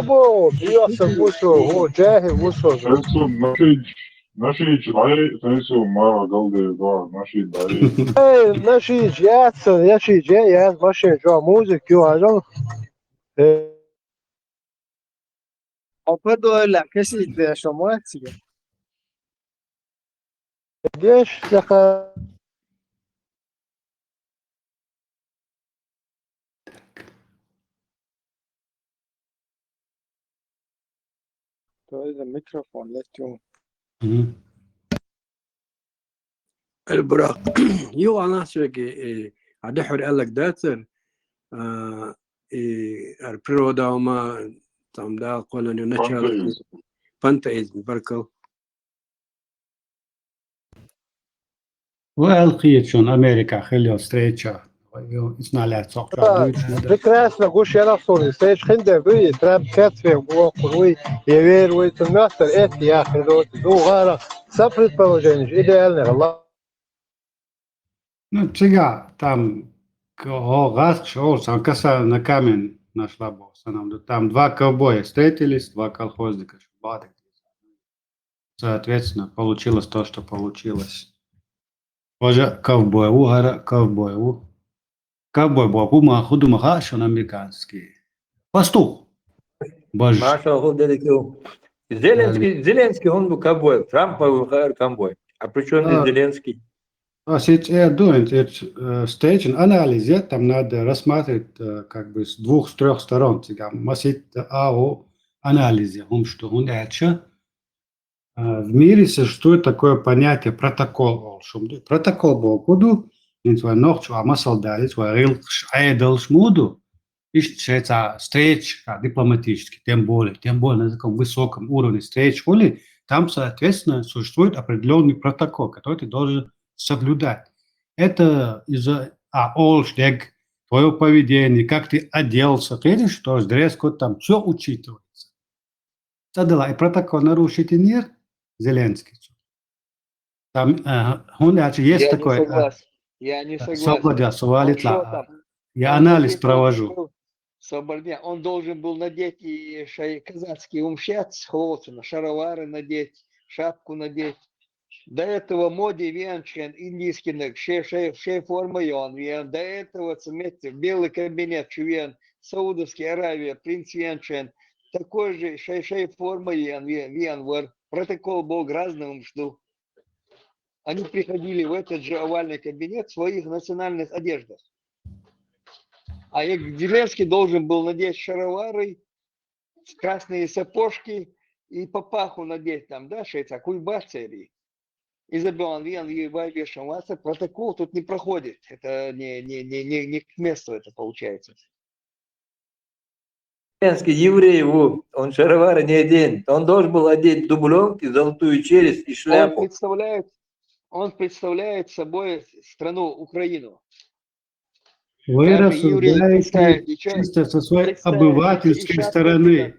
Бо, бьется в уши, о, джаги в уши. Это Наши человек, Тайсу, Мара, Голды, Два, наши Дари. ماشي جات ماشي جاي ماشي جو موزيك جو هذا Opador la kesi de şomuatsi. Geç laka تو إذا ميكروفون لا تيوم البراق يو أنا شوي أدحر قال لك داتر البرودا وما تام دا قولن ينشال بانتايزم بركو والقيت شون أمريكا خليه ستريتشا إسماعيلات صقر прекрасно гуш я صوري ستيج خنده بي تراب كاتفي وقوي يوير ويتناثر إت يا أخي دو غارة سفرت بوجينج إيديالنا الله Ну, сега, там, раз шел, сам каса на камень нашла босса. Там два ковбоя встретились, два колхозника. Соответственно, получилось то, что получилось. Уже ковбой угара, ковбой у. Ковбой был пума худумаха, что он американский. Пастух. Боже. Маша Гудерикю. Зеленский, он был ковбой. Трамп был ковбой. А при чем здесь Зеленский? Stage анализе, там надо рассматривать как бы с двух-трех сторон. Масит АО анализе, что он это. В мире существует такое понятие протокол. Протокол был куду, интуа ночь, а масал дали, рил шайдал шмуду, ищется встреч дипломатически, тем более на таком высоком уровне встреч, там, соответственно, существует определенный протокол, который ты должен соблюдать. Это из-за олштег, твое поведение, как ты оделся, видишь, что с дресс-код там все учитывается. Задала и протокол нарушить и нет, Зеленский. Там есть такой... Я не согласен. Я анализ провожу. Он должен был надеть и казацкий умщец, холодно, шаровары надеть, шапку надеть. До этого моде венчен индийский шей форма он вен. До этого цемете белый кабинет чувен Саудовская Аравия принц венчен такой же шей форма вен вор. Протокол был грозным что они приходили в этот же овальный кабинет в своих национальных одеждах. А Зеленский должен был надеть шаровары, красные сапожки и папаху надеть там, да, шейца, куйбацери. Изабелла вешался, протокол тут не проходит. Это не к месту это получается. Зеленский еврей, он шаровары не оденет. Он должен был одеть дубленки, золотую челюсть и шляпу. Он представляет собой страну Украину. Вы рассуждаете чисто со своей обывательской стороны.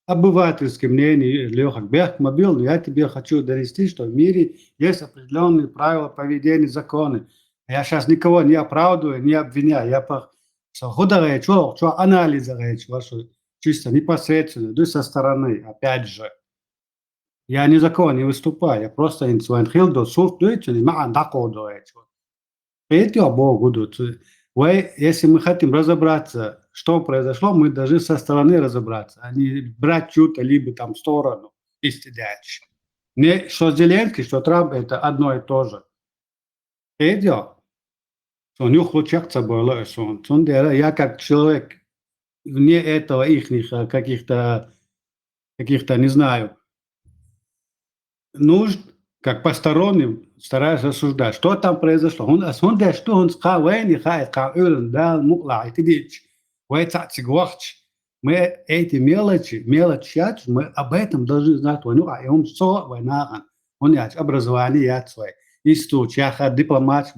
Обывательское мнение, Леха Бехмобил, но я тебе хочу донести, что в мире есть определенные правила поведения, законы. Я сейчас никого не оправдываю, не обвиняю. Я что анализа вашу чисто непосредственно, да со стороны, опять же. Я ни за кого не выступаю, я просто инсуэнхилдо сурт дуйте, не ма андако дуйте. Петя Богу тут. Если мы хотим разобраться, что произошло, мы должны со стороны разобраться, а не брать чью-то либо там сторону и стидячь. Не что Зеленский, что Трамп это одно и то же. Петя, что у них лучше было, я как человек вне этого их каких-то, не знаю, нужд, как посторонним стараюсь рассуждать, что там произошло. Он мы эти мелочи, мы об этом должны знать. Он образование свое, институт, дипломат,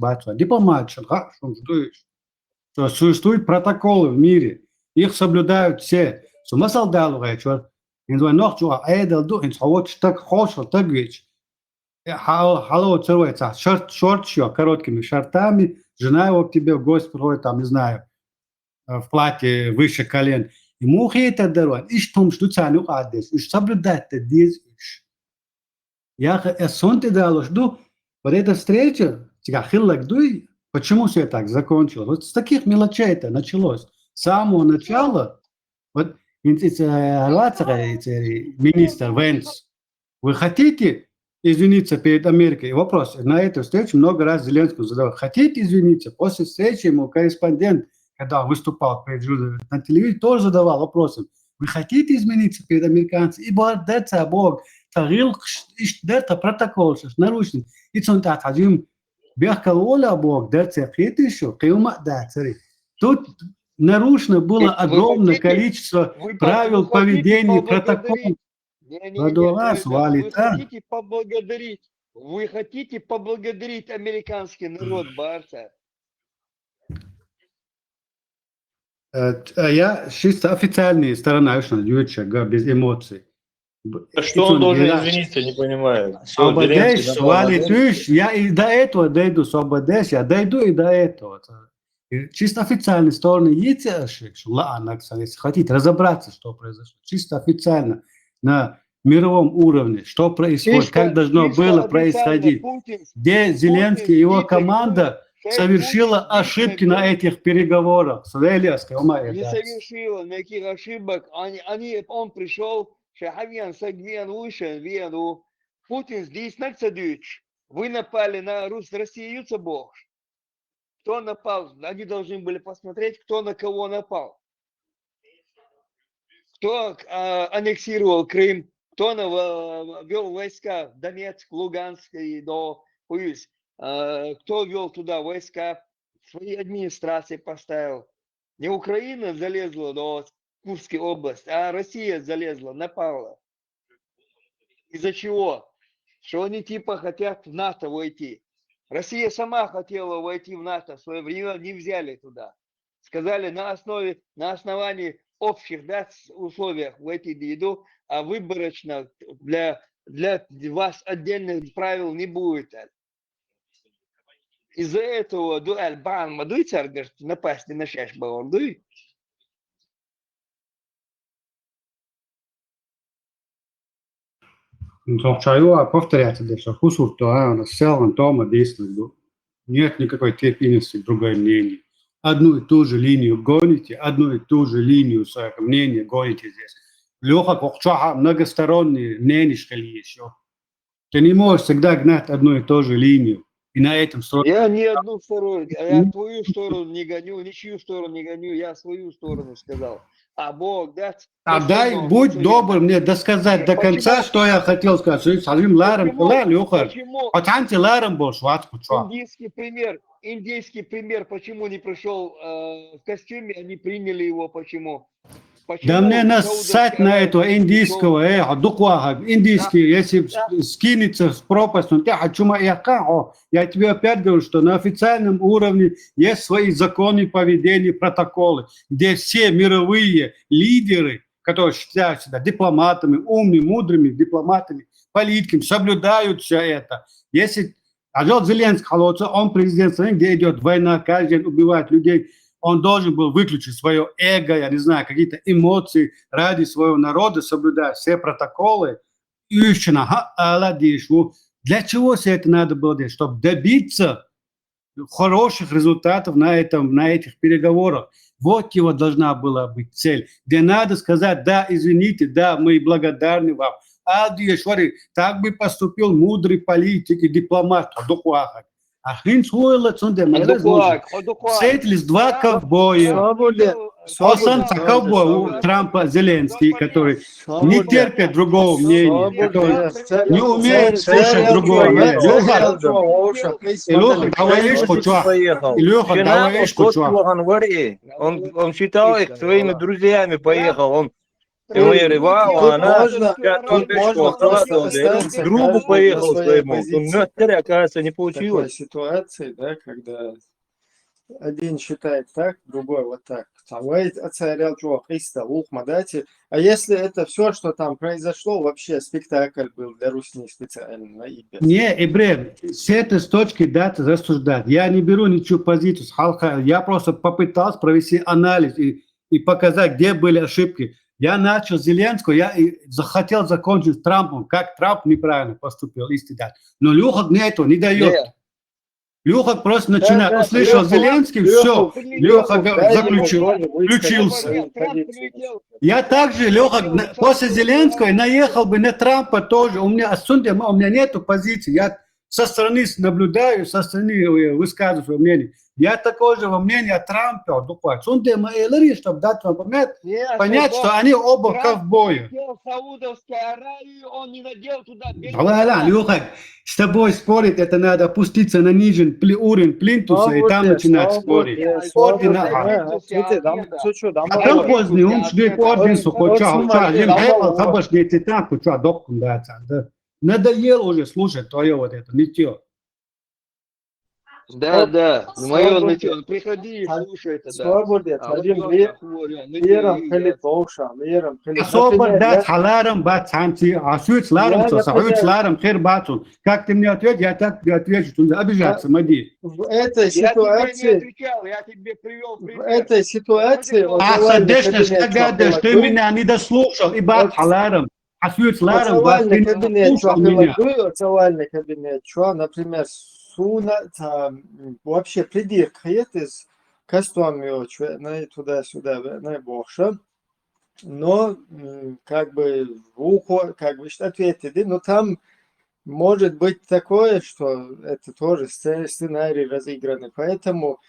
что существуют протоколы в мире, их соблюдают все. Смысл дал, Халло, целуется, шорт, короткими шортами, жена его к тебе в гости приходит, там, не знаю, в платье выше колен. Ему это дарует, и что он что-то не адес, и соблюдать это здесь. Я сонте дало жду. Вот эта встреча, почему все так закончилось? Вот с таких мелочей это началось. С самого начала, вот министр Венс, вы хотите извиниться перед Америкой? Вопрос. На эту встречу много раз Зеленскому задавал. Хотите извиниться? После встречи ему корреспондент, когда он выступал на телевидении, тоже задавал вопросы. Вы хотите измениться перед американцами? И бордаться Бог, тарил, это протокол, наручник. И он так один бехкал оля Бог, даться еще, каюма даться. Тут нарушено было огромное количество правил поведения, протоколов. Вы хотите поблагодарить американский народ, Барса? Я чисто официальная сторона, без эмоций. Что он должен извиниться, не понимаю. Я и до этого дойду, я дойду и до этого. Чисто официальной стороны есть, если хотите разобраться, что произошло. Чисто официально, на мировом уровне, что происходит, как должно было происходить. Где Зеленский и его команда совершила ошибки на этих переговорах. Не совершила никаких ошибок. Он пришел, Путин здесь нацадыч. Вы напали на Россию, Бог. Кто напал? Они должны были посмотреть, кто на кого напал. Кто аннексировал Крым, кто вел войска в Донецк, Луганск и до Уюсь. Кто вел туда войска, свои администрации поставил. Не Украина залезла до Курской области, а Россия залезла, напала. Из-за чего? Что они типа хотят в НАТО войти. Россия сама хотела войти в НАТО, в свое время не взяли туда. Сказали на основании общих условиях войти в еду, а выборочно для вас отдельных правил не будет. Из-за этого Альбан Мадуйцар говорит, напасть не на шаш баландуй. Повторяться дальше. Нет никакой терпимости, другое мнение. Одну и ту же линию гоните, одну и ту же линию своего мнения гоните здесь. Леха, многосторонние мнения еще. Ты не можешь всегда гнать одну и ту же линию. И на этом я не одну сторону, я твою сторону не гоню, ничью сторону не гоню, я свою сторону сказал. А Бог даст. А дай, будь добр мне досказать до конца, что я хотел сказать. Индийский пример, почему не пришел в костюме, они приняли его, почему? Да мне нассать на этого индийского, индийский, если скинется с пропастью, я тебе опять говорю, что на официальном уровне есть свои законы поведения, протоколы, где все мировые лидеры, которые считают себя дипломатами, умными, мудрыми дипломатами, политиками, соблюдают все это. Если Зеленский, он президент страны, где идет война, каждый день убивает людей, он должен был выключить свое эго, я не знаю, какие-то эмоции ради своего народа, соблюдая все протоколы. Для чего все это надо было делать? Чтобы добиться хороших результатов на этих переговорах. Вот его должна была быть цель. Где надо сказать, да, извините, да, мы благодарны вам. Так бы поступил мудрый политик и дипломат. Встретились два ковбоя. Ковбой у Трампа Зеленский, который не терпит другого мнения, который не умеет слушать другого мнения. Илюха, давай он считал их своими друзьями, поехал. Он говорит, другу поехал своему. Оказывается, не получилось. Ситуации, да, когда один считает так, другой вот так. А если это все, что там произошло, вообще спектакль был для Русни специально. Не, Ибрем, с этой точки даты рассуждать. Я не беру ничью позицию с Халха. Я просто попытался провести анализ и показать, где были ошибки. Я начал Зеленского, я и захотел закончить с Трампом, как Трамп неправильно поступил, истинно. Но Люхак мне этого не дает. Люхак просто начинает, услышал Зеленский, все, Люхак включился. Я также, Люхак, после Зеленского наехал бы на Трампа тоже. У меня нету позиции. Я со стороны наблюдаю, со стороны высказываю свое мнение. Я такой же во мнении о Трампе. Чтобы дать вам понять, что они оба ковбои. Ладно, Люхак, с тобой спорить, это надо опуститься на нижний уровень плинтуса и там начинать спорить. Там поздний, он ждет орденсу, надоело уже слушать твое вот это нытье. Да, мое нытье. Приходи и слушай это, Особо дать халарам бат санти, асует ларам, сосаует ларам, хер батун. Как ты мне ответишь, я так тебе отвечу, ты обижаться, Мади. В этой ситуации... Ты меня не дослушал, и бат халарам. Оцевальный кабинет, что, например, суна, вообще придирк из кастомио, туда-сюда, на бокша, но как бы в ухо, как бы ответили, но там может быть такое, что это тоже сценарий разыгранный, поэтому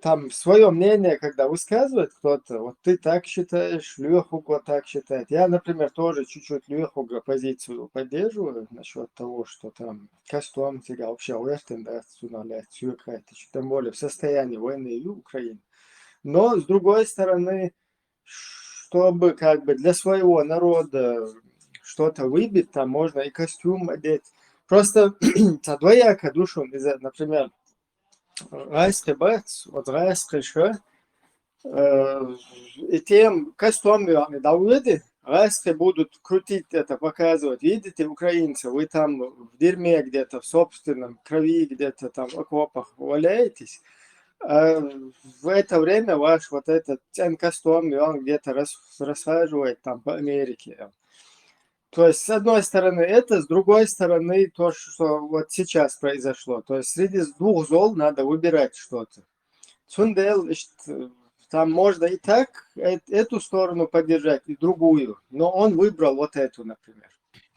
там свое мнение, когда высказывает кто-то, вот ты так считаешь, Лехуга так считает. Я, например, тоже чуть-чуть Лехуга позицию поддерживаю насчет того, что там кастом тебя вообще уверен, да, тем более в состоянии войны в Украине. Но, с другой стороны, чтобы как бы для своего народа что-то выбить, там можно и костюм одеть. Просто двояко душу, например, Reisgebet oder Reisgrische и тем костюмами давыды, Reisge будут крутить это, показывать. Видите, украинцы, вы там в дерьме где-то, в собственном крови где-то там в окопах валяетесь. А в это время ваш вот этот костюм, он где-то расхаживает там по Америке. То есть, с одной стороны это, с другой стороны то, что вот сейчас произошло. То есть, среди двух зол надо выбирать что-то. Цундел, там можно и так эту сторону поддержать, и другую. Но он выбрал вот эту, например.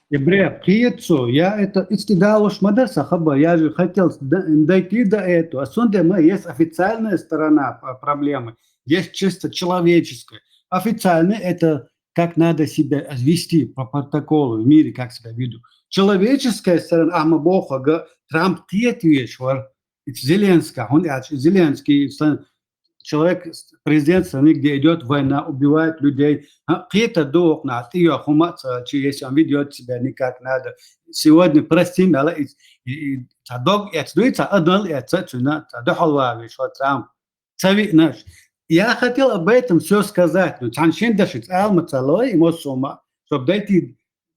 Я это истидалуш мадаса хаба. Я же хотел дойти до этого. Есть официальная сторона проблемы, есть чисто человеческая. Официально это как надо себя вести по протоколу в мире, как себя ведут. Человеческая сторона, Бога, Трамп вещь, Зеленский, человек, президент страны, где идет война, убивает людей. Если он ведет себя никак надо. Сегодня простим, я хотел об этом все сказать, но чтобы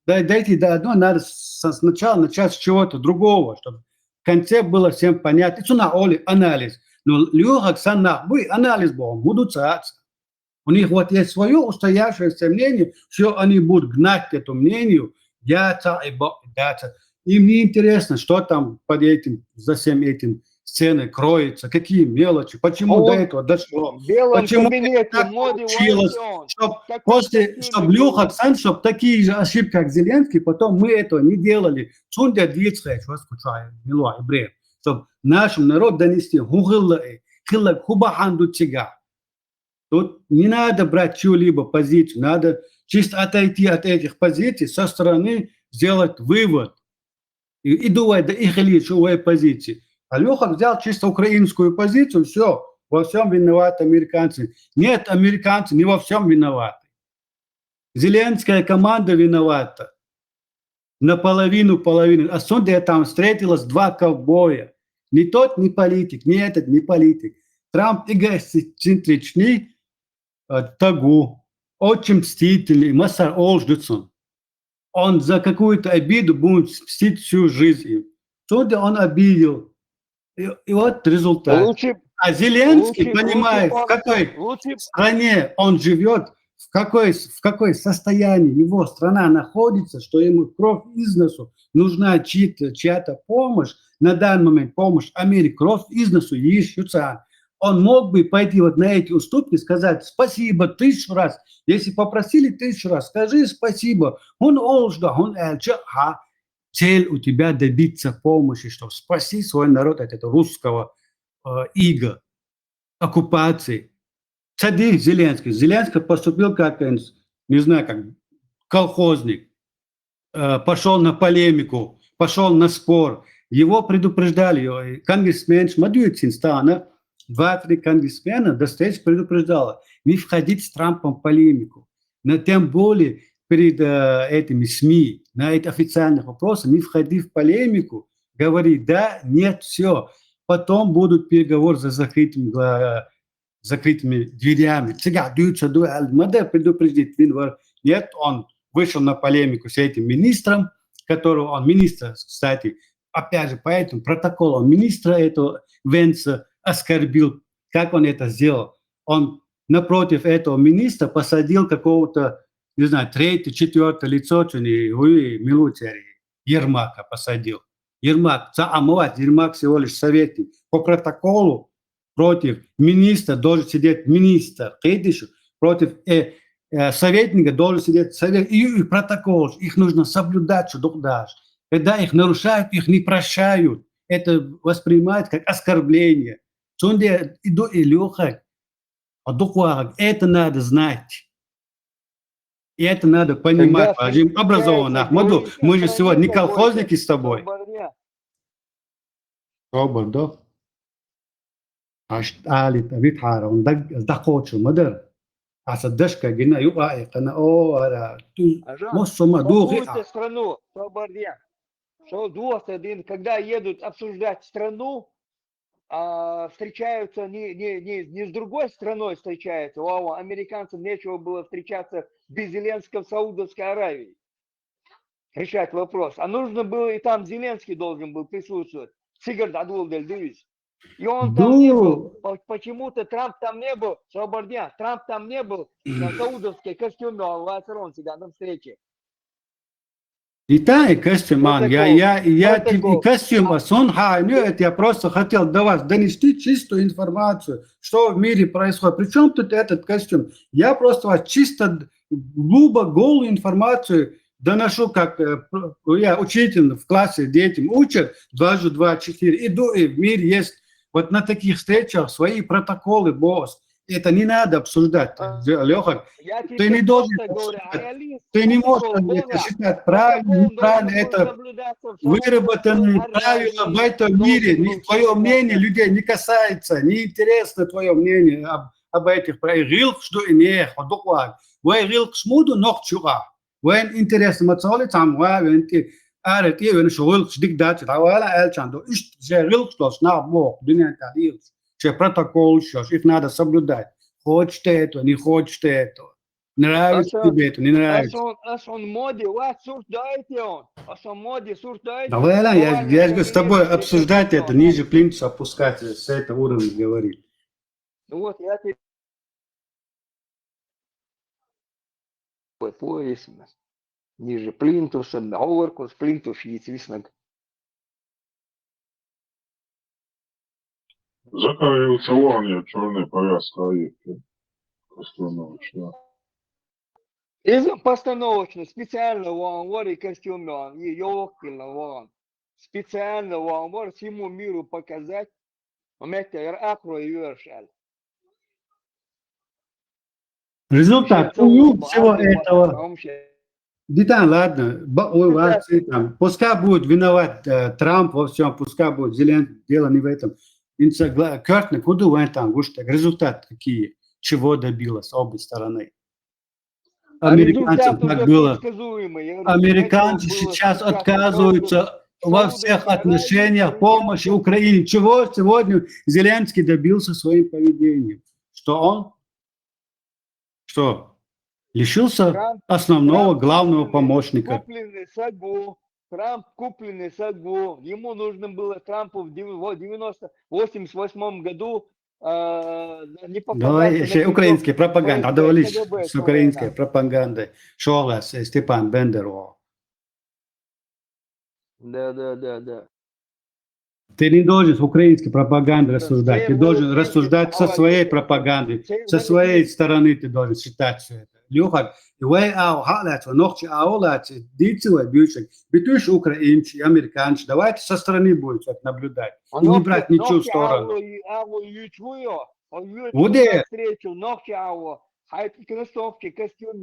дойти до одного, надо сначала начать с чего-то другого, чтобы в конце было всем понятно. Это на анализ. Но Люхак санах, анализ будут цаться. У них вот есть свое устоявшееся мнение, все они будут гнать это мнение, им не интересно, что там под этим, за всем этим сцены кроется, какие мелочи, почему до этого дошло, почему так получилось, чтобы Люхак сам, чтобы такие же ошибки, как Зеленский, потом мы этого не делали. Чтобы нашему народу донести, тут не надо брать чью-либо позицию, надо чисто отойти от этих позиций, со стороны сделать вывод и думать до их личной позиции. А Люхак взял чисто украинскую позицию, все, во всем виноваты американцы. Нет, американцы не во всем виноваты. Зеленская команда виновата. Наполовину. А судья там встретилось два ковбоя. Ни тот, ни политик, ни этот, ни политик. Трамп эгоцентричный, Тагу, очень мстительный, Масар Олждуцун. Он за какую-то обиду будет мстить всю жизнь. Судья он обидел. И вот результат. А Зеленский понимает, в какой стране он живет, в какой состоянии его страна находится, что ему кровь из носу, нужна чья-то помощь, на данный момент помощь Америки, кровь из носу ищутся. Он мог бы пойти вот на эти уступки, сказать спасибо 1000 раз. Если попросили 1000 раз, скажи спасибо. Цель у тебя добиться помощи, чтобы спасти свой народ от этого русского ига, оккупации. Сади Зеленский. Зеленский поступил как, не знаю, как колхозник. Пошел на полемику, пошел на спор. Его предупреждали. Конгрессмен Мадюцинстана, 2-3 конгрессмена достаточно предупреждала не входить с Трампом в полемику. Но тем более перед этими СМИ, на эти официальных вопросах, не входи в полемику, говори да, нет, все. Потом будут переговоры за закрытыми дверями. Надо предупредить. Нет, он вышел на полемику с этим министром, которого он министр, кстати, опять же, по этому протоколу он министра этого Венса оскорбил. Как он это сделал? Он напротив этого министра посадил какого-то, не знаю, 3-4 лицо, Ермака посадил. Ермак всего лишь советник. По протоколу против министра должен сидеть министр. Против советника должен сидеть советник. И протокол, их нужно соблюдать, что даже. Когда их нарушают, их не прощают. Это воспринимают как оскорбление. Это надо знать. И это надо понимать. Образованно, Ахмаду, мы же сегодня не колхозники с тобой. Робердо. Ашталит, Витхара, он захочет, мадер. Асадашка, гина, юбай, кана, о, ара, ты, моссома, духи. Страну, когда едут обсуждать страну, встречаются не с другой страной встречаются. Американцам нечего было встречаться без Зеленского в Саудовской Аравии. Решать вопрос. А нужно было, и там Зеленский должен был присутствовать. Сигард Адвулдельдуис. И он там не был. Почему-то Трамп там не был. Трамп там не был на саудовской костюме, он всегда на встрече. И костюм, и костюм, я просто хотел до вас донести чистую информацию, что в мире происходит. Причем тут этот костюм? Я просто вас чисто грубо голую информацию доношу, как я учитель в классе детям учат, 2 + 2 = 4. И в мире есть вот на таких встречах свои протоколы, босс. Это не надо обсуждать, Леха. Ты не должен обсуждать. Ты не можешь это считать правильно, неправильно. Это выработанные правила в этом мире. Твое мнение людей не касается, не интересно твое мнение об этих правилах. Что и не ходок. Вы рил шмуду нохчуга. Вы интересно мацали там, вы арет и вы шугул шдик дать. Давала элчанду. Ишь же рил что снаб мог. Дуня тарил. Протокол сейчас, их надо соблюдать. Хочешь ты это, не хочешь ты это. Нравится тебе это, не нравится. Он моде, вас осуждаете он. Он моде, осуждаете. Давай, я с тобой обсуждать это, ниже плинтуса опускать, с этого уровня говорить. Вот, я тебе... Пояс, ниже плинтуса, говорку с плинтуса, естественно. Закрыл целование, черная повязка, постановочно. Из постановочно, специально он говорит костюм, он елкина, он специально он говорит всему миру показать, результат всего этого. Да, ладно, пускай будет виноват Трамп во всем, пускай будет Зеленский, дело не в этом. Результат какие, чего добилась обе стороны. Американцев так было. Американцы сейчас отказываются во всех отношениях помощи Украине. Чего сегодня Зеленский добился своим поведением? Что он? Что? Лишился основного главного помощника. Трамп купленный Сагу, ему нужно было Трампу в 1988 году не попадаться Давай на еще крючок украинский пропаганда, ФСБ, доволись КГБ с своей украинской нахуй. пропагандой. Шоглас, Степан Бендеров. Да. Ты не должен с украинской пропагандой Да, рассуждать, ты всем должен великий рассуждать со своей молодец. пропагандой, Всем со своей великий. стороны ты должен считать все это. Люхар, вы ногти аулат, дицевой бюшек, битуш украинцы, американцы, давайте со стороны будете наблюдать и не брать ничего в сторону. Вот это. Навстречу, ногти ауа, хайп кроссовки, костюм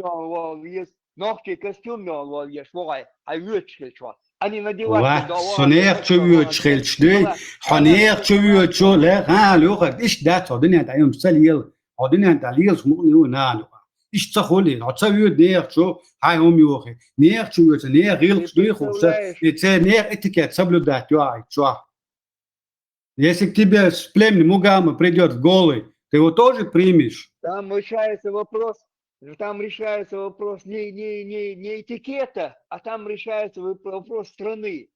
есть, ногти костюм есть, а ютчки что? Они надевают Ва, сонех чувствует шельчды, ханех чувствует что, лех, люхар, иш да, одни таем салил, одни талил, смугню нану. Иш цахоли, отцавют нех что, хай умюхи, нех чувствует, нех рил, что хуса, и це нех этикет соблюдать, что. Если к тебе с племени Мугама придет голый, ты его тоже примешь? Там решается вопрос не этикета, а там решается вопрос страны,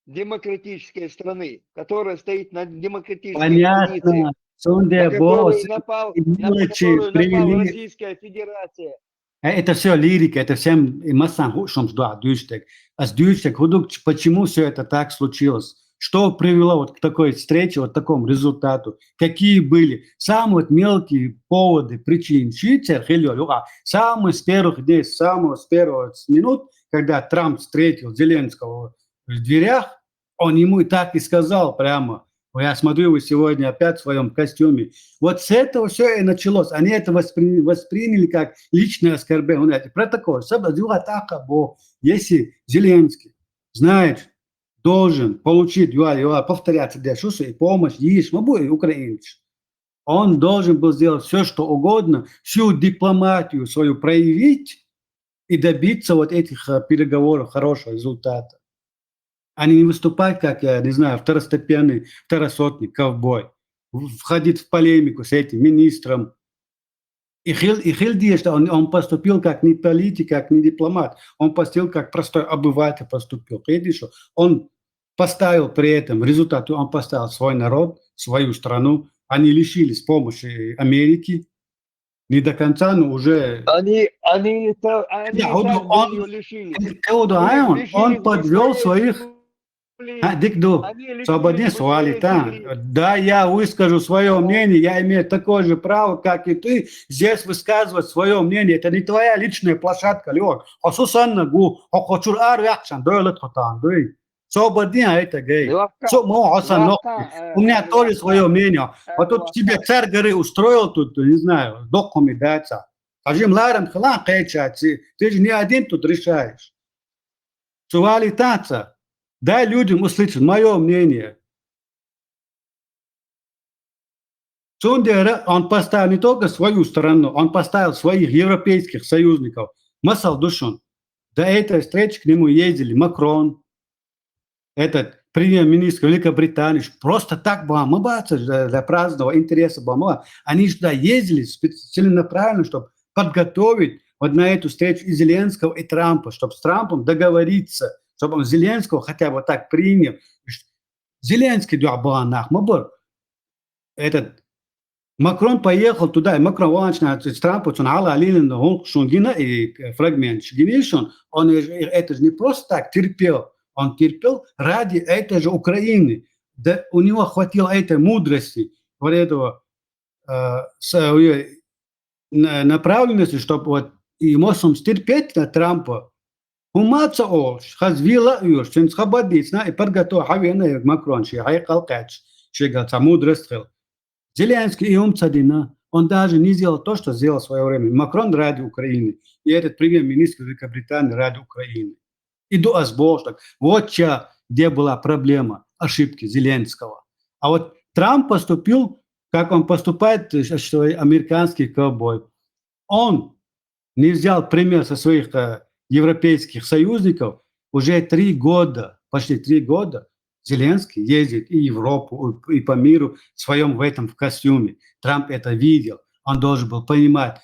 демократической страны, которая стоит на демократической позиции, Понятно. на которую напала Российская Федерация. Это все лирика, это всем массан хушам ждать дюштек. А с дюштек, почему все это так случилось? Что привело вот к такой встрече, вот такому результату? Какие были самые вот мелкие поводы, причины? Самые с первых дней, самые с первых минут, когда Трамп встретил Зеленского в дверях, он ему и так и сказал прямо: я смотрю, вы сегодня опять в своем костюме. Вот с этого все и началось. Они это восприняли как личное оскорбление. Протокол. Если Зеленский знает, должен получить, повторяться, и помощь, украинец, он должен был сделать все, что угодно, всю дипломатию свою проявить и добиться вот этих переговоров хорошего результата. А не выступать как, я не знаю, второстепенный, второсотник, ковбой, входить в полемику с этим министром. И Хильди, что он поступил как не политик, как не дипломат, он поступил как простой обыватель поступил. Видишь, он поставил при этом результат, он поставил свой народ, свою страну, они лишились помощи Америки, не до конца, но уже... Он подвел своих... Дикду, свободен суалита. Да, я выскажу свое мнение, я имею такое же право, как и ты, здесь высказывать свое мнение. Это не твоя личная площадка, Лёг. Хосусанна гу, хохочур арвякшан, дойлет хотан, дой. Свободен, это гей. У меня тоже свое мнение. А тут тебе царь горы устроил тут, не знаю, документация. Скажи, мларам хлам кайчать, ты же не один тут решаешь. Суалитация. Дай людям услышать мое мнение. Сундера, он поставил не только свою сторону, он поставил своих европейских союзников. Масал Душон. До этой встречи к нему ездили Макрон, этот премьер-министр Великобритании. Просто так для праздного интереса. Они сюда ездили целенаправленно, чтобы подготовить вот на эту встречу и Зеленского, и Трампа, чтобы с Трампом договориться, чтобы он Зеленского хотя бы так принял. Зеленский этот Макрон поехал туда, и Макрон с Трампом, и фрагмент, он это же не просто так терпел, он терпел ради этой же Украины. Да у него хватило этой мудрости, вот этого направленности, чтобы вот ему стерпеть на Трампа. Умаца ош, хазвила юш, сен схабадицна и подготовил хавена Макрон, ши хайкалкач, ши гаца мудрость. Зеленский и умцадина, он даже не сделал то, что сделал в свое время. Макрон ради Украины, и этот премьер-министр Великобритании ради Украины. Иду азбоштак. Вот где была проблема, ошибки Зеленского. А вот Трамп поступил, как он поступает, что американский ковбой. Он не взял пример со своих европейских союзников. Уже 3 года, почти 3 года Зеленский ездит и в Европу, и по миру в своем в костюме. Трамп это видел. Он должен был понимать,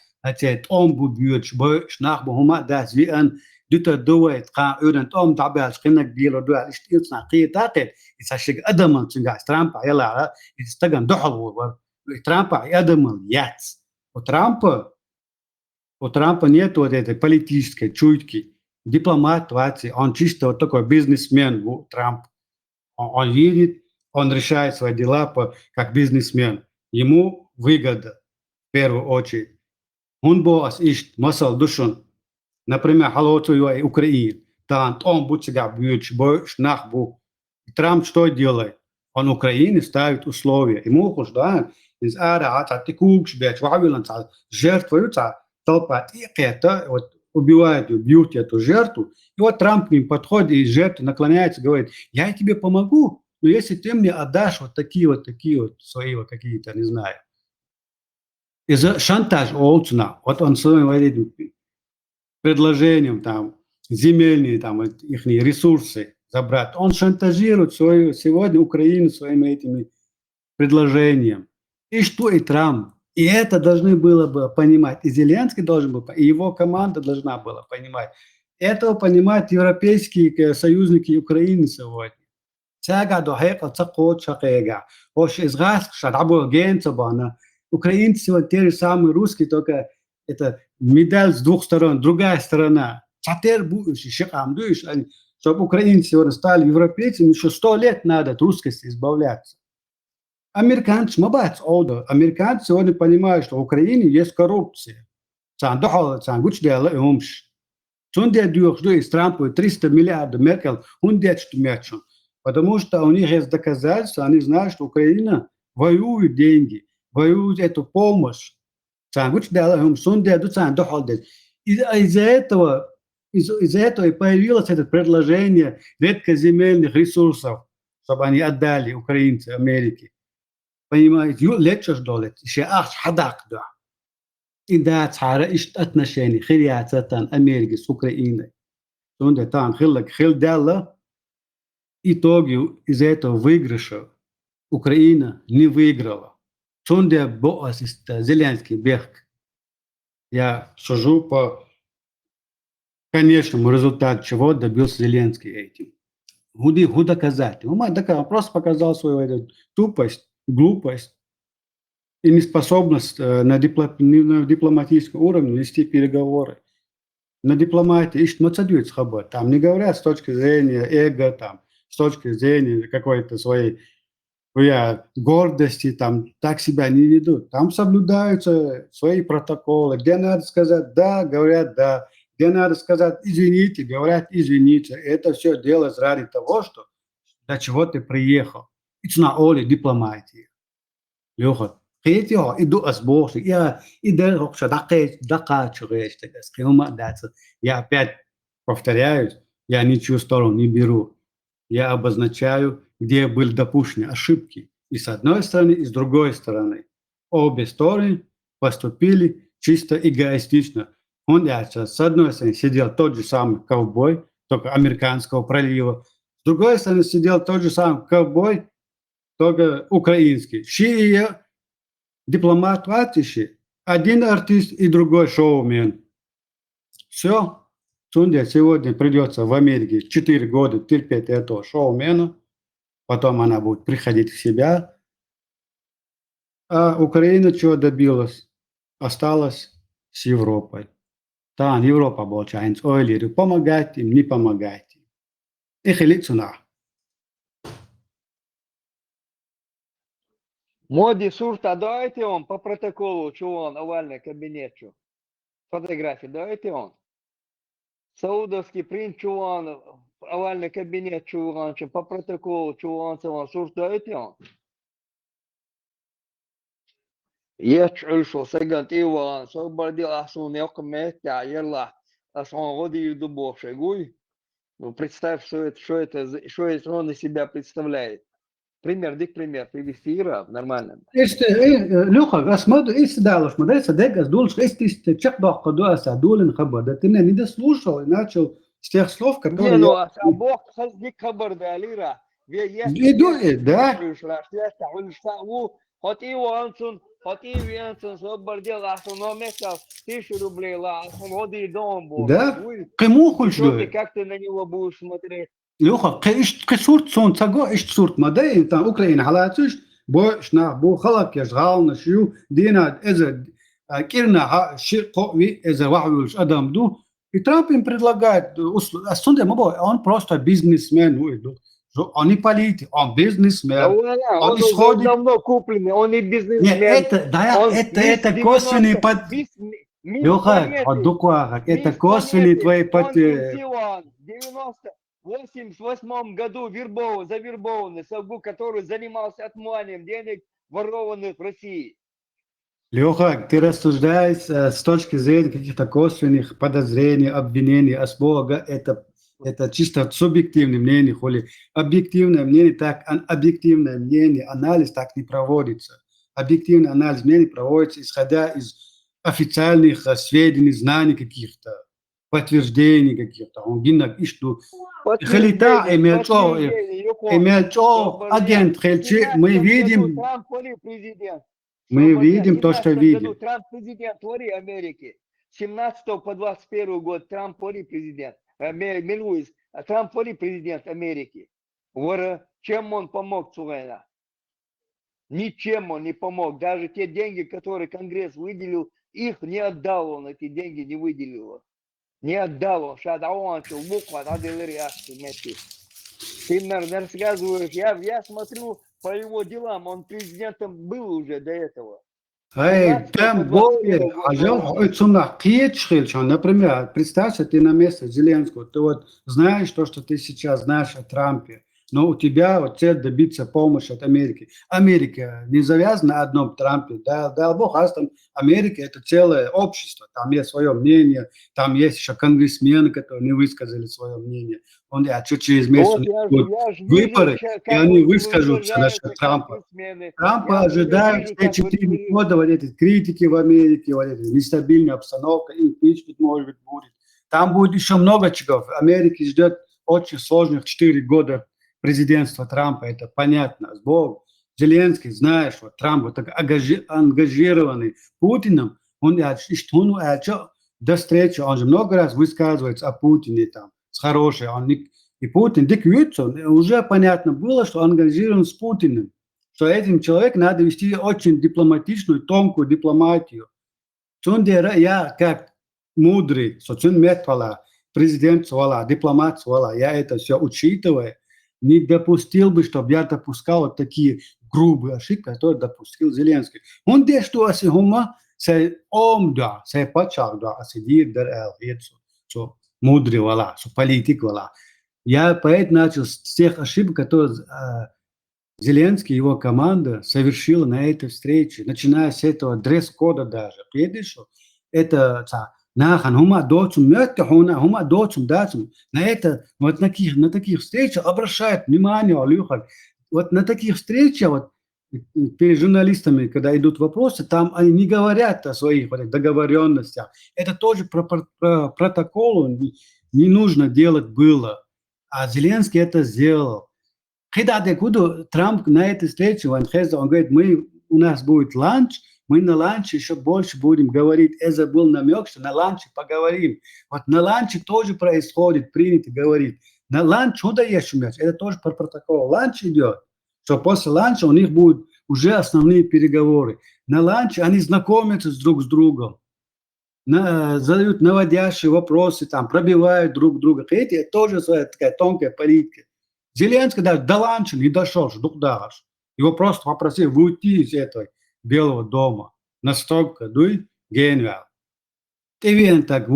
он будет шнах бухума дас виан дута дует ка урен том табел шкинак било дуа истицна қиятат исашиг адаман цинга Трамп аяла истаган дохал Трампа я думал, яц. У Трампа нет вот этой политической чуйки. Дипломат, он чисто вот такой бизнесмен, Трамп. Он видит, он решает свои дела как бизнесмен. Ему выгода, в первую очередь. Он босс ищет, масал душон. Например, халоту Украины. Там он будет себя бьют, нахбу. Трамп что делает? Он Украине ставит условия. Ему хочет, да, из ара, тикукш, бьет, жертвуют, толпа, вот бьют эту жертву. И вот Трамп к ним подходит, и жертва наклоняется, говорит, я тебе помогу, но если ты мне отдашь вот такие вот свои вот какие-то, не знаю. Из-за шантаж Олцна, вот он своим предложением там, земельные там, их ресурсы забрать, он шантажирует сегодня Украину своими этими предложениями. И что и Трамп. И это должны было бы понимать. И Зеленский должен был, и его команда должна была понимать. Этого понимают европейские союзники Украины сегодня. Украинцы вот те же самые русские, только это медаль с двух сторон, другая сторона. Чтобы украинцы сегодня стали европейцами, еще 100 лет надо от русскости избавляться. Американцы сегодня понимают, что в Украине есть коррупция. Из Трампа 300 миллиардов Меркель, потому что у них есть доказательства, они знают, что Украина воюет деньги, воюет эту помощь. Из-за этого и появилось это предложение редкоземельных ресурсов, чтобы они отдали украинцы Америке. Понимаете, лечишь долет, еще аж хадак, да. И да, цара ищет отношения, хириацатан Америки с Украиной. Тунде там хилдала, итоги из этого выигрыша Украина не выиграла. Тунде босс Зеленский бег. Я сужу по конечному результату, чего добился Зеленский этим. Гуд доказать. Он просто показал свою тупость, глупость и неспособность на дипломатическом уровне вести переговоры. На дипломатии ищут мацадюц хабар. Там не говорят с точки зрения эго, там, с точки зрения какой-то своей гордости, там так себя не ведут. Там соблюдаются свои протоколы. Где надо сказать «да», говорят «да». Где надо сказать «извините», говорят «извините». Это все делается ради того, что для чего ты приехал. Это на оле дипломатии. Леха, иду асборши, я опять повторяюсь, я ничью сторону не беру. Я обозначаю, где были допущены ошибки. И с одной стороны, и с другой стороны. Обе стороны поступили чисто эгоистично. С одной стороны сидел тот же самый ковбой, только американского пролива. С другой стороны сидел тот же самый ковбой, только украинский. Дипломат ватиши, один артист и другой шоумен. Все. Сунде сегодня придется в Америке 4 года терпеть этого шоумена. Потом она будет приходить в себя. А Украина чего добилась? Осталась с Европой. Там Европа получается. Ой, помогайте им, не помогайте. Их лица. Моди сурта дайте он по протоколу, чего он овальный кабинет, что? Фотографии дайте он. Саудовский принц, чего он овальный кабинет, чего он по протоколу, чего он сурта дайте он. يشعل شو سجنت إيوان شو بدي أحسن يقمت يلا أصلا غادي يدبوه شيء ну представь, что он из себя представляет. Пример привести Ира нормально. Леха, смотри, если дал, смотри, садек, думаешь, если ты чек доходу, асадулин хабар, да ты меня не дослушал и начал с тех слов, которые... Не, ну, а Бог хаздик хабар да Алира. Да. Хотим Венсон, собордел, асонометов, 1000 рублей, воды дом был. Да? Кому хочешь? Как ты на него будешь смотреть? Леха, كصورت صون تاجو إيش صورت مدى إنت أوكرانيا على أساس بو خلق يشغالنا شو دينا إذا كيرنا شيء قوي إذا واحد أدم دو Трамп им предлагает, судя он просто бизнесмен, он не политик, он бизнесмен, он исходит... давно купленный, он и бизнесмен. Нет, это косвенный это косвенный твои Он пенсион, в 88 году завербованный, который занимался отмыванием денег, ворованных в России. Леха, ты рассуждаешь с точки зрения каких-то косвенных подозрений, обвинений, а с Бога это чисто субъективное мнение, или объективное мнение, так объективное мнение, анализ так не проводится. Объективный анализ мнений проводится, исходя из официальных сведений, знаний каких-то, подтверждений каких-то. Он гинак ищу. Халита имеет агент Хельчи, мы видим то, что видим. Трамп президент Америки. 17 по 21 год Трамп президент. Трамп президент Америки. Чем он помог Цуэна? Ничем он не помог. Даже те деньги, которые Конгресс выделил, их не отдал он, эти деньги не выделил. Не отдал он. Ты мне рассказываешь, я смотрю по его делам, он президентом был уже до этого. Тем более, например, представься, ты на месте Зеленского, ты вот знаешь то, что ты сейчас знаешь о Трампе, но у тебя вот цель добиться помощи от Америки. Америка не завязана на одном Трампе, дай Бог, Америка это целое общество, там есть свое мнение, там есть еще конгрессмены, которые не высказали свое мнение. Он через месяц выборы, и они выскажутся насчет Трампа. Трампа ожидают все 4 года вот эти критики в Америке, вот эта нестабильная обстановка, импичмент может быть будет. Там будет еще много чего. Америки ждет очень сложных 4 года президентства Трампа, это понятно. С Богом. Зеленский, знаешь, вот Трамп вот так ангажированный Путиным, он до встречи, он же много раз высказывается о Путине там, с хорошей, и Путин, уже понятно было, что он ангажирован с Путиным, что этим человеком надо вести очень дипломатичную, тонкую дипломатию. Я как мудрый, президент, дипломат, я это все учитываю, не допустил бы, чтобы я допускал вот такие грубые ошибки, которые допустил Зеленский. Он что асигума се омда, се пачагда, асидир дар что мудрый вала, что политик вала. Я поэтому начал с тех ошибок, которые Зеленский и его команда совершила на этой встрече, начиная с этого дресс-кода даже. Видишь, это нахан хума доцум мёте хума доцум дацум. На это вот на таких встречах обращают внимание, Алюха. Вот на таких встречах вот перед журналистами, когда идут вопросы, там они не говорят о своих вот договоренностях. Это тоже про протокол не нужно делать было. А Зеленский это сделал. Когда Трамп на этой встрече, он говорит, у нас будет ланч, мы на ланче еще больше будем говорить. Это был намек, что на ланче поговорим. Вот на ланче тоже происходит, принято говорить. На ланч что даешь уметь? Это тоже про протокол. Ланч идет, что после ланча у них будут уже основные переговоры. На ланче они знакомятся друг с другом, задают наводящие вопросы, там, пробивают друг друга. Это тоже своя такая тонкая политика. Зеленский даже до ланча не дошел, его просто попросили выйти из этого Белого дома. Настолько, гениал. Ты видишь так,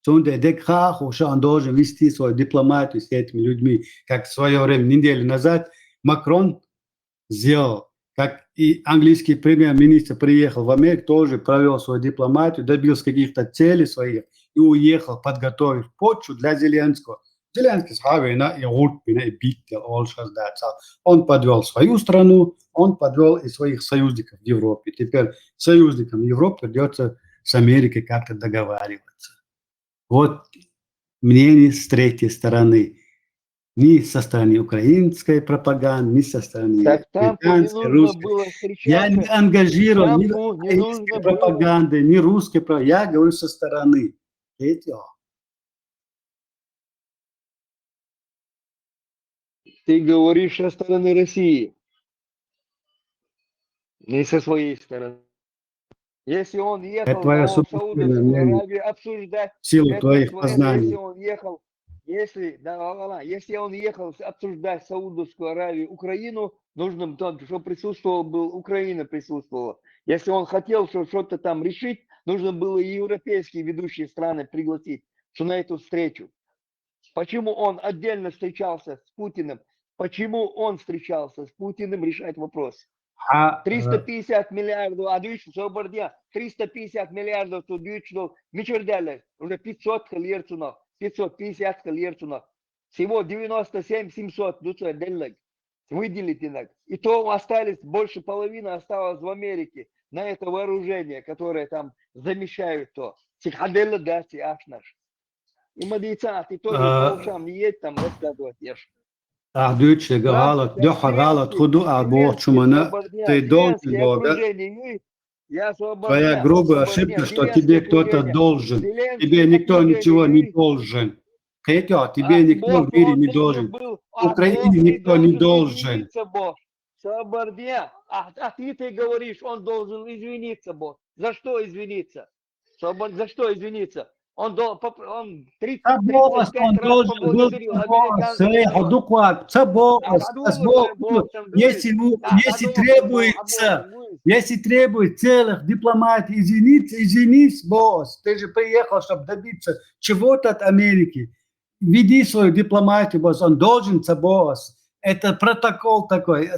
что он должен вести свою дипломатию с этими людьми, как в свое время, неделю назад, Макрон сделал, как и английский премьер-министр приехал в Америку, тоже провел свою дипломатию, добился каких-то целей своих и уехал, подготовив почву для Зеленского. Зеленский он подвел свою страну, он подвел и своих союзников в Европе. Теперь союзникам Европы придется с Америкой как-то договариваться. Вот мнение с третьей стороны. Ни со стороны украинской пропаганды, ни со стороны британской, русской. Я не ангажирован ни украинской пропаганды, ни русской пропаганды. Я говорю со стороны. Ты говоришь со стороны России. Не со своей стороны. Если он Это ехал твое в собственное Саудовскую мнение, Аравию обсуждать, в силу это, твоих если познаний. он ехал, если он ехал обсуждать Саудовскую Аравию, Украину, нужно, чтобы присутствовал был, Украина присутствовала. Если он хотел что-то там решить, нужно было и европейские ведущие страны пригласить на эту встречу. Почему он отдельно встречался с Путиным? Почему он встречался с Путиным решать вопрос? 350 миллиардов, а дүйші собордия, 350 миллиардов то дүйші мичердели, уже 500 лирцунов, 550 лирцунов. Всего 97-700 дуча делег выделить иногда. И то остались, больше половины осталось в Америке на это вооружение, которое там замещают то. Сикхаделла дати ашнаш. И мадийца, ты тоже по ушам не едь там рассказывать ешь. Deutsche Galat, Doha Galat, Худу Або Чумана, ты должен был, да? Твоя грубая ошибка, что тебе кто-то должен. Тебе никто ничего не должен. Хотя тебе никто в мире не должен. Украине никто не должен. Собордия, а ты говоришь, он должен извиниться, Бог. За что извиниться? За что извиниться? Он 35 раз поблагодарил если требует целых дипломатий, извинись, босс. Ты же приехал, чтобы добиться чего-то от Америки. Веди свою дипломатию, босс. Он должен, босс. Это протокол такой.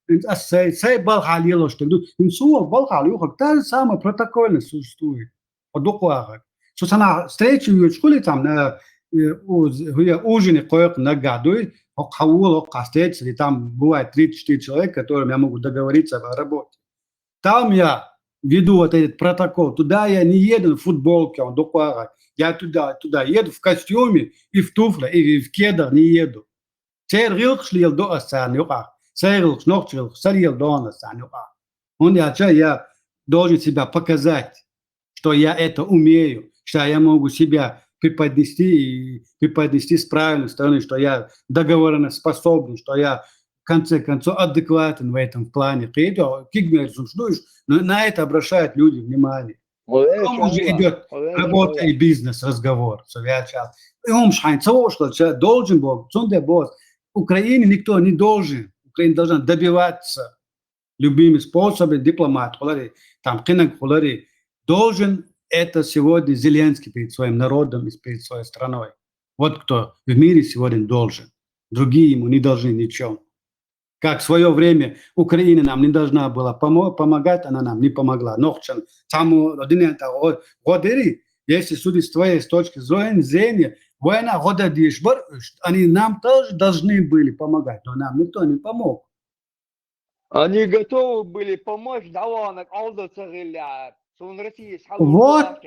Сей Балхалило, что инсуал Балхалило, та же самая протокольно существует. По докладу. Что на встречу в школе там на ужине коек на году, хаула кастец, или там бывает 34 человека, которым я могу договориться о работе. Там я веду вот этот протокол. Туда я не еду в футболке, он докладывает. Я туда еду в костюме и в туфлях, и в кедах не еду. Церил шлил до осанюка. Я должен себя показать, что я это умею, что я могу себя преподнести с правильной стороны, что я договоренноспособен, что я в конце концов адекватен в этом плане. На это обращают люди внимание. Потом уже идет работа и бизнес, разговор. Должен был, Украине никто не должен. Украина должна добиваться любыми способами, дипломат, там, должен это сегодня Зеленский перед своим народом и перед своей страной. Вот кто в мире сегодня должен. Другие ему не должны ничего. Как в свое время Украина нам не должна была помогать, она нам не помогла. Но если судить с твоей точки зрения, война года дишбар, они нам тоже должны были помогать, но нам никто не помог. Они готовы были помочь, Вот,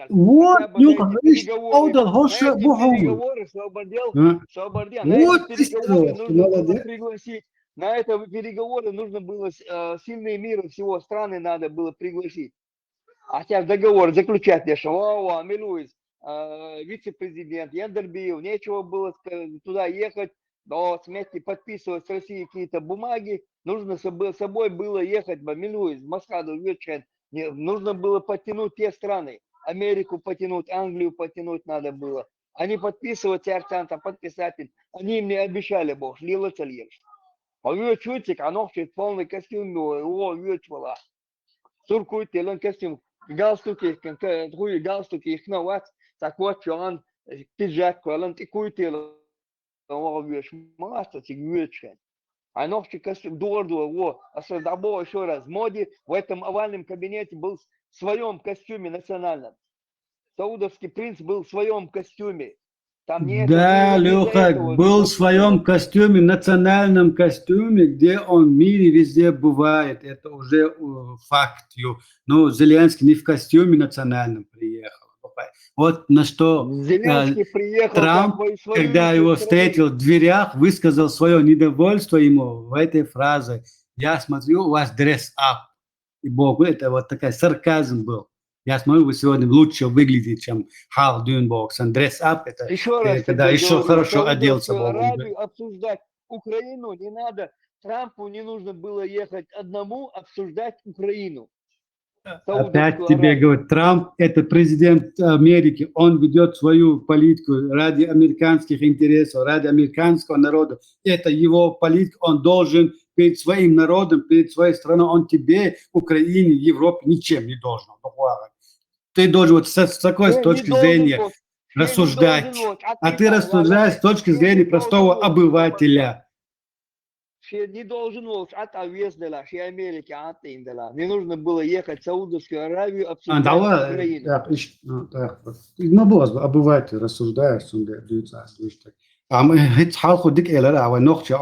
на это переговоры нужно было сильные мира всего страны надо было пригласить. А сейчас договор заключать Милуис, вице-президент Яндербиев, нечего было туда ехать, но вместе подписывать с Россией какие-то бумаги, нужно с собой было ехать в Милуис, в Масхаду, нужно было подтянуть те страны, Америку потянуть, Англию потянуть надо было. Они подписывать арцанта, подписать, они мне обещали, Бог, лила цельешь. А чутик, оно в полный костюм, его вычвала. Суркует, он костюм, галстуки, их на вас, так вот, что он пиджак, он тикует, он вещь, масло, тигвечен. Оно в костюм, дорого, а создобо еще раз, в моде, в этом овальном кабинете был в своем костюме национальном. Саудовский принц был в своем костюме. Там да, Леха был в своем костюме, национальном костюме, где он в мире везде бывает. Это уже факт. Но Зеленский не в костюме национальном приехал. Вот на что Трамп, когда его встретил в дверях, высказал свое недовольство ему в этой фразе. Я смотрю, у вас dress-up. И Богу, это вот такой сарказм был. Я смотрю, вы сегодня лучше выглядите, чем Хал Дюнбокс. Dress-up, это еще раз, когда еще хорошо оделся. Аравию обсуждать Украину не надо Трампу не нужно было ехать одному обсуждать Украину. Опять тебе говорят, Трамп – это президент Америки, он ведет свою политику ради американских интересов, ради американского народа. Это его политика, он должен перед своим народом, перед своей страной, он тебе, Украине, Европе ничем не должен. Ты должен вот с такой точки зрения рассуждать, а ты рассуждаешь с точки зрения простого обывателя. Не должен Америки, не нужно было ехать в Саудовскую Аравию обсуждать Украину. Ну, босс, обыватель рассуждаешь, а мы халку дик элера, а нохчи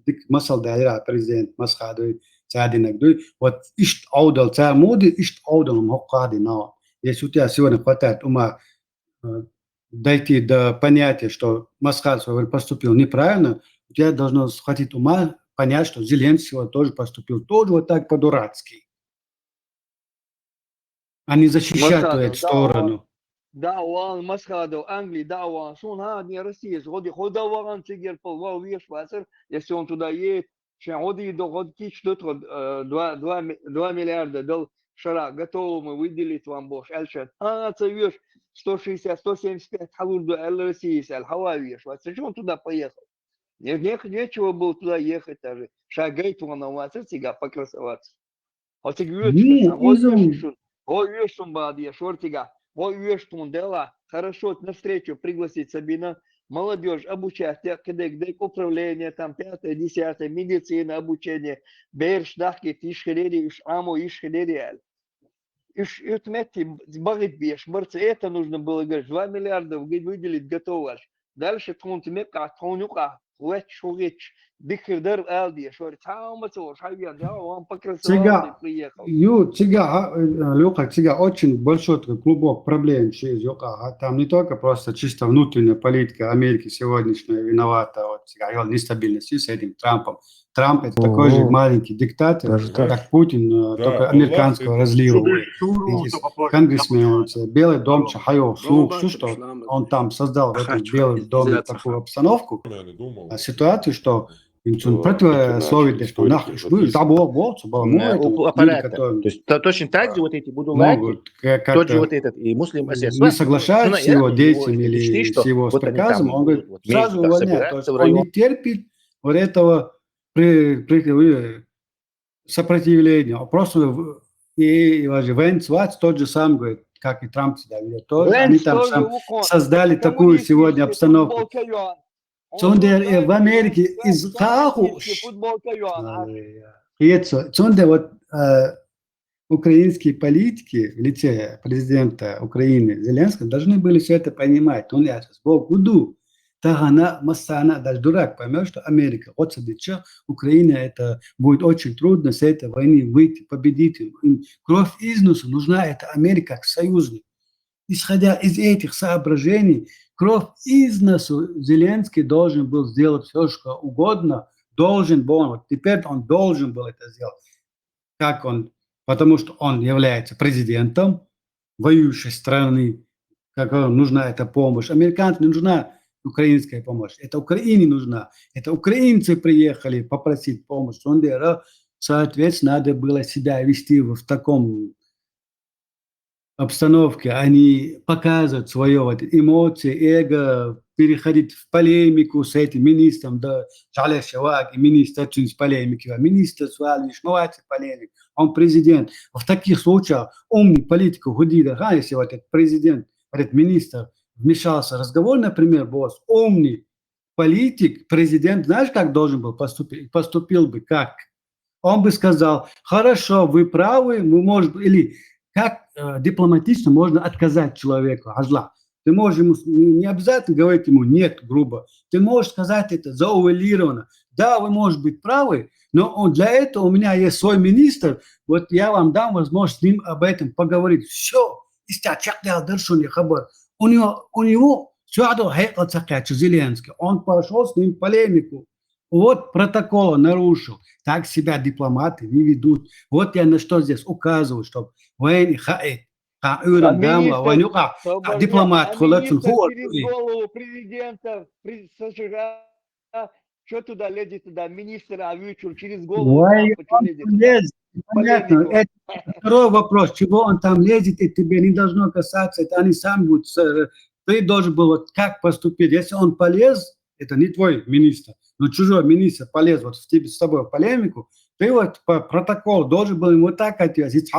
дик масал дайра президент масхадой садинак дой. Вот ишт аудал цамуди, ишт аудал мхокади на. Если у тебя сегодня хватает ума дойти до понятия, что Масхад поступил неправильно, у тебя должно хватить ума понять, что Зеленский тоже поступил тоже вот так по-дурацки. А не защищать эту сторону. Да, он Масхадов, Англии, да, он не Россия. Ходован цигер полвал веш васер, если он туда едет, ходи до годкич 2 миллиарда дал шара, готовы мы выделить вам Бош, Эльшат. Це веш 160-175 халурду России, Аль-Хававиш. Зачем он туда поехал? Нечего было туда ехать даже. Шагать вон на вас, это покрасоваться. Вот ты говоришь, хорошо, навстречу пригласить Сабина, молодежь, обучать, управление, там, 5-10, медицина, обучение, бершдахки, тишхелери, аму, ишхелери. Это нужно было говорить, 2 миллиарда выделить готово. Дальше тонтмека, тонюка, лечь, дихердер элди, шорит, он покрасовался и приехал. Тебя очень большой такой клубок проблем через Юка. Там не только просто чисто внутренняя политика Америки сегодняшняя виновата от нестабильности с этим Трампом. Трамп это такой же маленький диктатор, как Путин, только американского разлива. Конгрессмен, Белый дом, Чахаев, что он там создал в этом Белом доме такую обстановку, ситуацию, что противословие, что нахуй, то есть точно так же вот эти будулаки, тот же вот этот и муслим асес. Не соглашается с его действиями или с его приказом, он говорит, сразу увольняет. То есть он не терпит вот этого сопротивления. Просто и Венс Ватс тот же сам говорит, как и Трамп всегда говорит. Они там создали такую сегодня обстановку. В Америке из Хаху вот украинские политики в лице президента Украины Зеленского должны были все это понимать. Он Бог буду. Тагана Массана, даже дурак поймет, что Америка, вот садича, Украина, это будет очень трудно с этой войны выйти победителем. Кровь износа нужна, это Америка как союзник. Исходя из этих соображений, кровь износу Зеленский должен был сделать все, что угодно, должен был, вот теперь он должен был это сделать. Как он? Потому что он является президентом воюющей страны, как нужна эта помощь. Американцам не нужна украинская помощь, это Украине нужна. Это украинцы приехали попросить помощь. Соответственно, надо было себя вести в таком обстановке, а не показывать свое вот эмоции, эго, переходить в полемику с этим министром, да, министр с полемики, министр с вами, полемик, он президент. В таких случаях умный политик Гудида, если вот этот президент, этот министр вмешался в разговор, например, босс, умный политик, президент, знаешь, как должен был поступить? Поступил бы как? Он бы сказал, хорошо, вы правы, мы можем, или как дипломатично можно отказать человеку, ажла. Ты можешь ему, не обязательно говорить ему нет, грубо. Ты можешь сказать это заувелированно. Да, вы можете быть правы, но для этого у меня есть свой министр, вот я вам дам возможность с ним об этом поговорить. Все. У него Зеленский, он пошел с ним в полемику. Вот протокол нарушил. Так себя дипломаты не ведут. Вот я на что здесь указываю, чтобы дипломат через голову президента США Что туда лезет, туда министра вычур через голову Трампа, что лезет? Лезет, понятно. Это второй вопрос, чего он там лезет, и тебе не должно касаться, это они сами будут. Ты должен был вот как поступить. Если он полез, это не твой министр, но чужой министр полез вот с тобой в полемику, ты вот по протоколу должен был ему так ответить.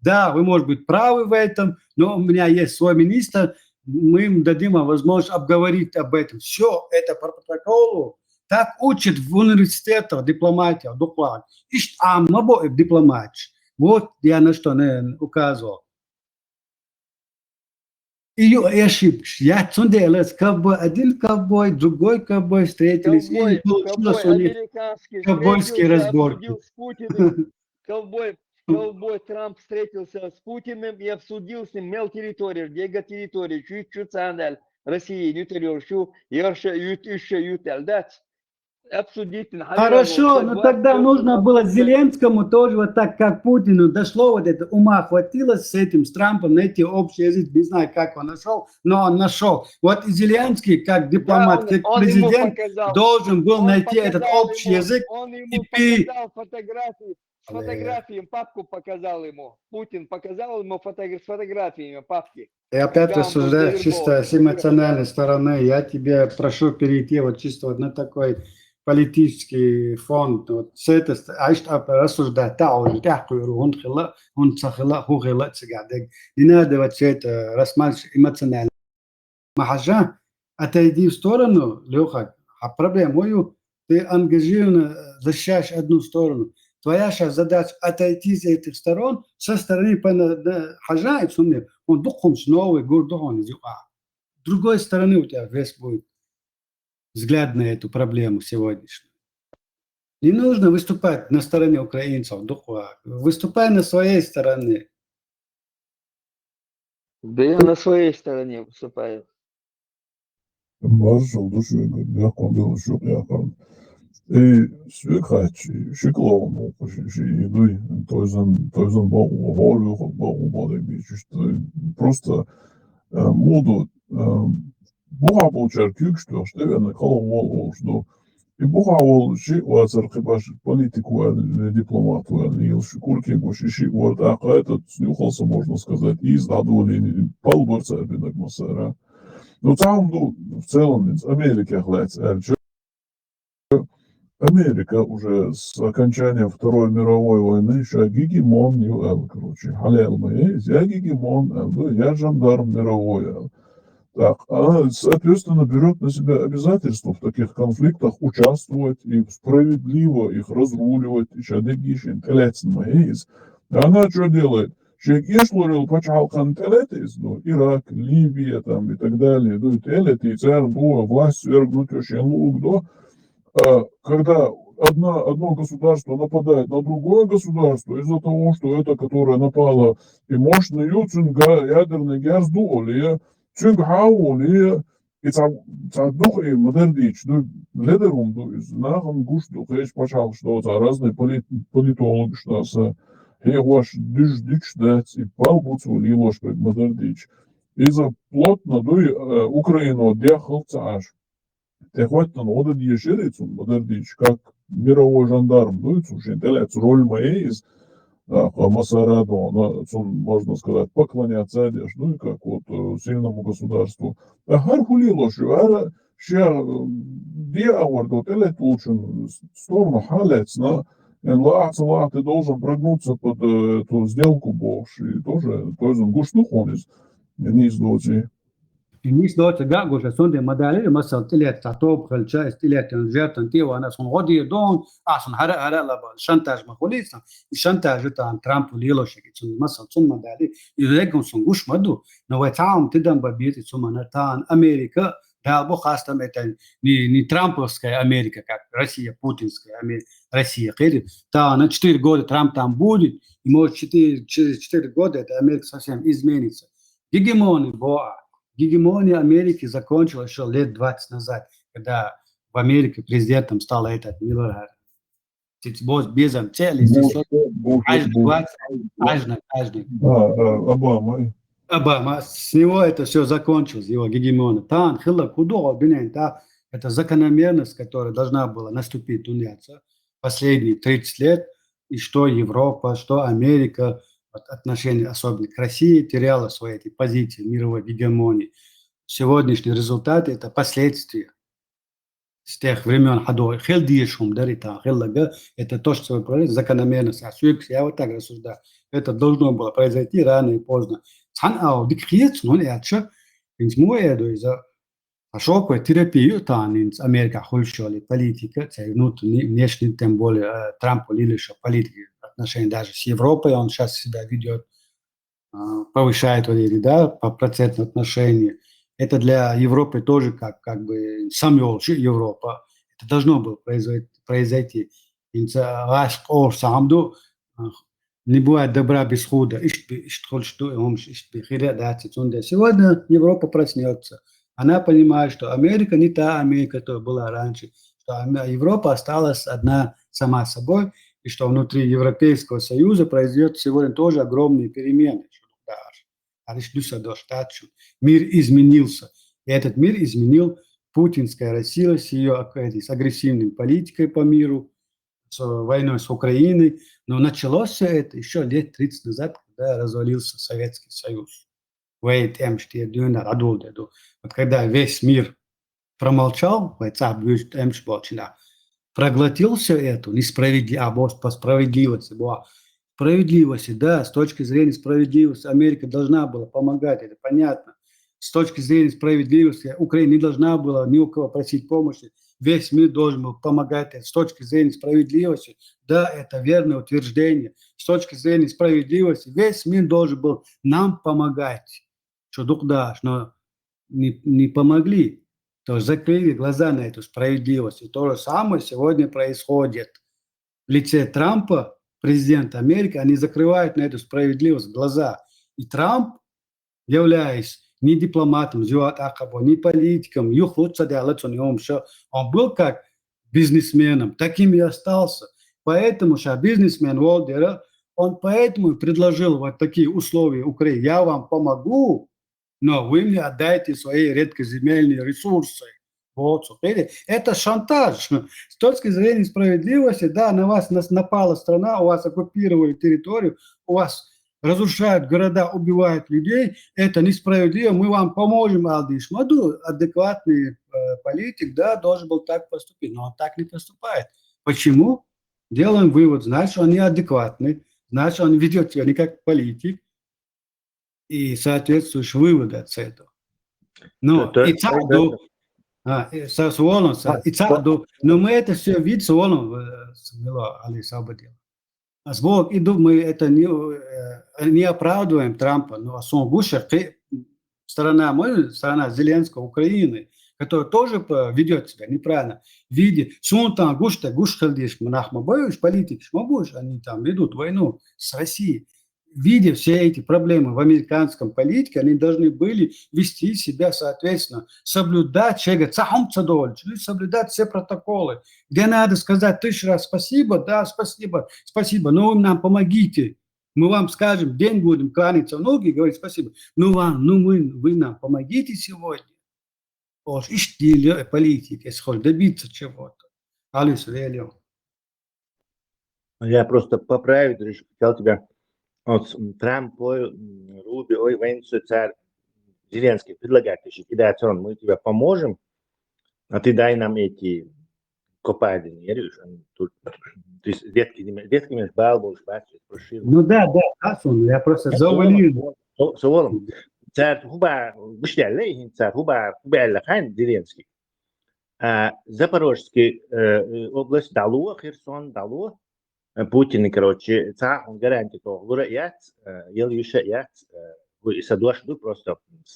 Да, вы, может быть, правы в этом, но у меня есть свой министр, мы им дадим возможность обговорить об этом. Все это по протоколу. Так учат в университетах дипломатия, доклад. Ишь, мабо дипломат. Вот я на что указывал. И ошибся. Я цунделась, один ковбой, другой ковбой встретились. Ковбойские разборки. Ковбой Трамп встретился с Путиным и обсудил с ним мел территорию, где территория, чуть-чуть сандаль России, нютериор, шу, ерша, ютель, да? Обсудить. Хорошо, но тогда нужно было Зеленскому тоже вот так, как Путину, дошло вот это, ума хватило с этим, с Трампом найти общий язык, не знаю, как он нашел, но он нашел. Вот и Зеленский, как дипломат, да, как президент, должен был найти этот общий язык. Он ему показал фотографии. С фотографиями папку показал ему. Путин показал ему с фотографиями папки. И опять рассуждаю чисто с эмоциональной стороны. Я тебя прошу перейти вот чисто вот на такой политический фон. Вот с этой рассуждать. Не надо вот все это рассматривать эмоционально. Махажа, отойди в сторону, Леха, а проблему ты ангажированно защищаешь одну сторону. Твоя сейчас задача отойти с этих сторон, со стороны хажа, он духом снова гордон. С другой стороны у тебя весь будет взгляд на эту проблему сегодняшнюю. Не нужно выступать на стороне украинцев, выступай на своей стороне. Да я на своей стороне выступаю. Маршал души, я купил еще яхан. И свекачи, шикловну, идуй, тойзан богу, волю, богу, богу, просто моду, бога получар кюкшту, что я на коловол, что и бога вол, ши, уацар хибаш политику, дипломату, и шикурки, гошиши, вот, а этот снюхался, можно сказать, из надули, полборца, бедок масара. Но там, в целом, из Америки, Америка уже с окончанием Второй мировой войны еще гегемон не короче, халел мы, я гегемон, я жандарм мировой. Так, она, соответственно, берет на себя обязательство в таких конфликтах участвовать и справедливо их разруливать, еще дегишин, телецн моис. Она что делает? Шекешлурил пачалкан телетис, ну, Ирак, Ливия там и так далее, ну, телети, царь, власть свергнуть очень лук, да? Когда одно государство нападает на другое государство из-за того, что это, которое напало, и мощный ядерный газ дули, цюнгхаули, и дух и модердич, ледерум, нахам гуш духеш пошел, что разные политологи, что с хеваш дюждич дать, и палбуцу лилош модердич. Из-за плотно Украину дехал цаш. Tehvattan oda diešerits un moderdīč, как мировой жандарм, ну, интеллект, роль моей из Масарадо, можно сказать, поклоняться одежде, ну, и как вот сильному государству. А Хархулило, что диавор, телет лучше, сторону халец, ты должен прогнуться под эту сделку больше, и тоже гуштухон не издочи. Nici dote gagușe sunt de madalele, mă să tilet tatop, hălcea, stilet în jet, în tiu, ana sunt hodie don, sunt hara la șantaj măholița, șantaj ta Trump lilo și că sunt mă sunt madale, i regum sunt guș mădu, no vai taum tidam babiti sunt manata în America, da bo khasta metan ni Trampovская Америка, как Россия, путинская Россия, та на 4 года Трамп там будет, и может через 4 года эта Америка совсем изменится. Гегемония Америки закончилась еще лет 20 назад, когда в Америке президентом стал этот Миллер. Без цели, каждый. Обама. С него это все закончилось, его гегемония. Тан, хила, кудо, бинен, та, Это закономерность, которая должна была наступить Тунеса последние 30 лет, и что Европа, что Америка в отношении особенно к России теряла свои эти позиции мировой гегемонии. Сегодняшний результат – это последствия с тех времен Хадой. Это то, что вы говорите, закономерность. Я вот так рассуждаю. Это должно было произойти рано и поздно. Шоковая терапия, Америка худшая политика, внешне, тем более Трамп лидерша политики отношений даже с Европой, он сейчас себя ведет, повышает по процентному отношению. Это для Европы тоже как бы самел Европа. Это должно было произойти. Не бывает добра без худа. Сегодня Европа проснется. Она понимает, что Америка не та Америка, которая была раньше, что Европа осталась одна сама собой, и что внутри Европейского Союза произойдет сегодня тоже огромные перемены. Мир изменился. И этот мир изменил путинская Россия с ее агрессивной политикой по миру, с войной с Украиной. Но началось все это еще лет 30 назад, когда развалился Советский Союз. Вот когда весь мир промолчал, проглотил все это, несправедливость, по справедливости, справедливости, да, с точки зрения справедливости Америка должна была помогать, это понятно. С точки зрения справедливости Украина не должна была ни у кого просить помощи, весь мир должен был помогать. С точки зрения справедливости, да, это верное утверждение. С точки зрения справедливости весь мир должен был нам помогать. Но не помогли, то закрыли глаза на эту справедливость. И то же самое сегодня происходит. В лице Трампа, президента Америки, они закрывают на эту справедливость глаза. И Трамп, являясь не дипломатом, не политиком, он был как бизнесменом, таким и остался. Поэтому бизнесмен Волдера, он поэтому предложил вот такие условия Украине. Я вам помогу, но вы мне отдайте свои редкоземельные ресурсы. Вот, это шантаж. С точки зрения справедливости, да, на вас напала страна, у вас оккупировали территорию, у вас разрушают города, убивают людей. Это несправедливо, мы вам поможем, Алдиш. Адекватный политик, да, должен был так поступить, но он так не поступает. Почему? Делаем вывод, значит, он неадекватный, значит, он ведет себя не как политик, и соответствующий вывод от этого. Но но мы это все видим, и мы это не оправдываем Трампа, но сторона Зеленского, Украины, которая тоже ведет себя неправильно, видя, политики, они там ведут войну с Россией. Видя все эти проблемы в американском политике, они должны были вести себя соответственно, соблюдать соблюдать все протоколы. Где надо сказать 1000 раз спасибо, да, спасибо, но вы нам помогите. Мы вам скажем, день будем кланяться в ноги и говорить спасибо. Вы нам помогите сегодня. Политики, если хочешь добиться чего-то. Я просто поправить, хотел тебя. Трамп, Руби, Венцу, царь Зеленский предлагает, мы тебе поможем, а ты дай нам эти копайды, то есть ветками балбу, Ну да, я просто завалил. Царь Хуба, царь Хуба, Зеленский. Запорожский область дало, Херсон дало, Путин, короче, он гарантит, что просто с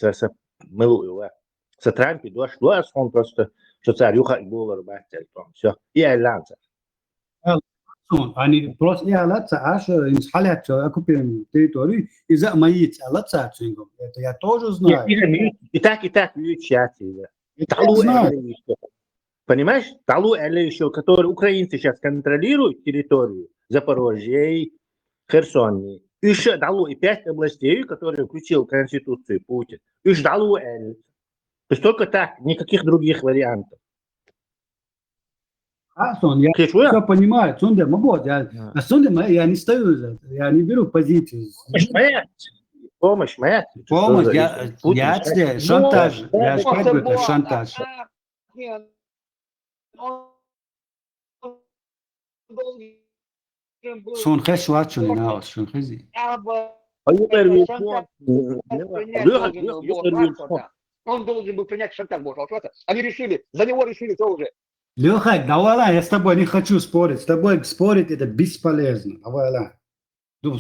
Трампи, он просто, что царь юхать был, все, и айландцы. Они просто и айландцы, аж инсхалят оккупированную территорию, из-за моих айландцев, это я тоже знаю. И так вещать. Понимаешь, Талу еще, который украинцы сейчас контролируют территорию Запорожья, Херсона, еще Талу и 5 областей, которые включил Конституцию Путин, еще Талу. То есть только так, никаких других вариантов. Я все понимаю, Сунде, могу, на Сунде я не стою за это, я не беру позицию. Помощь моя. Помощь, я тебе шантаж, я же как бы это шантаж. Сон хэш вачу не наус, сон хэзи. Он должен был принять шантаж, может, они решили, за него решили, все уже. Леха, давай, я с тобой не хочу спорить. С тобой спорить это бесполезно. Давай,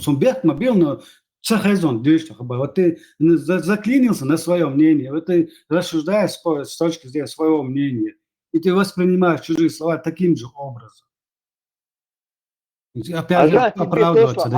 Сумбек мобил, но цехайзон, вот ты заклинился на своем мнении, вот ты рассуждаешь с точки зрения своего мнения, и ты воспринимаешь чужие слова таким же образом. Опять же, оправдываться,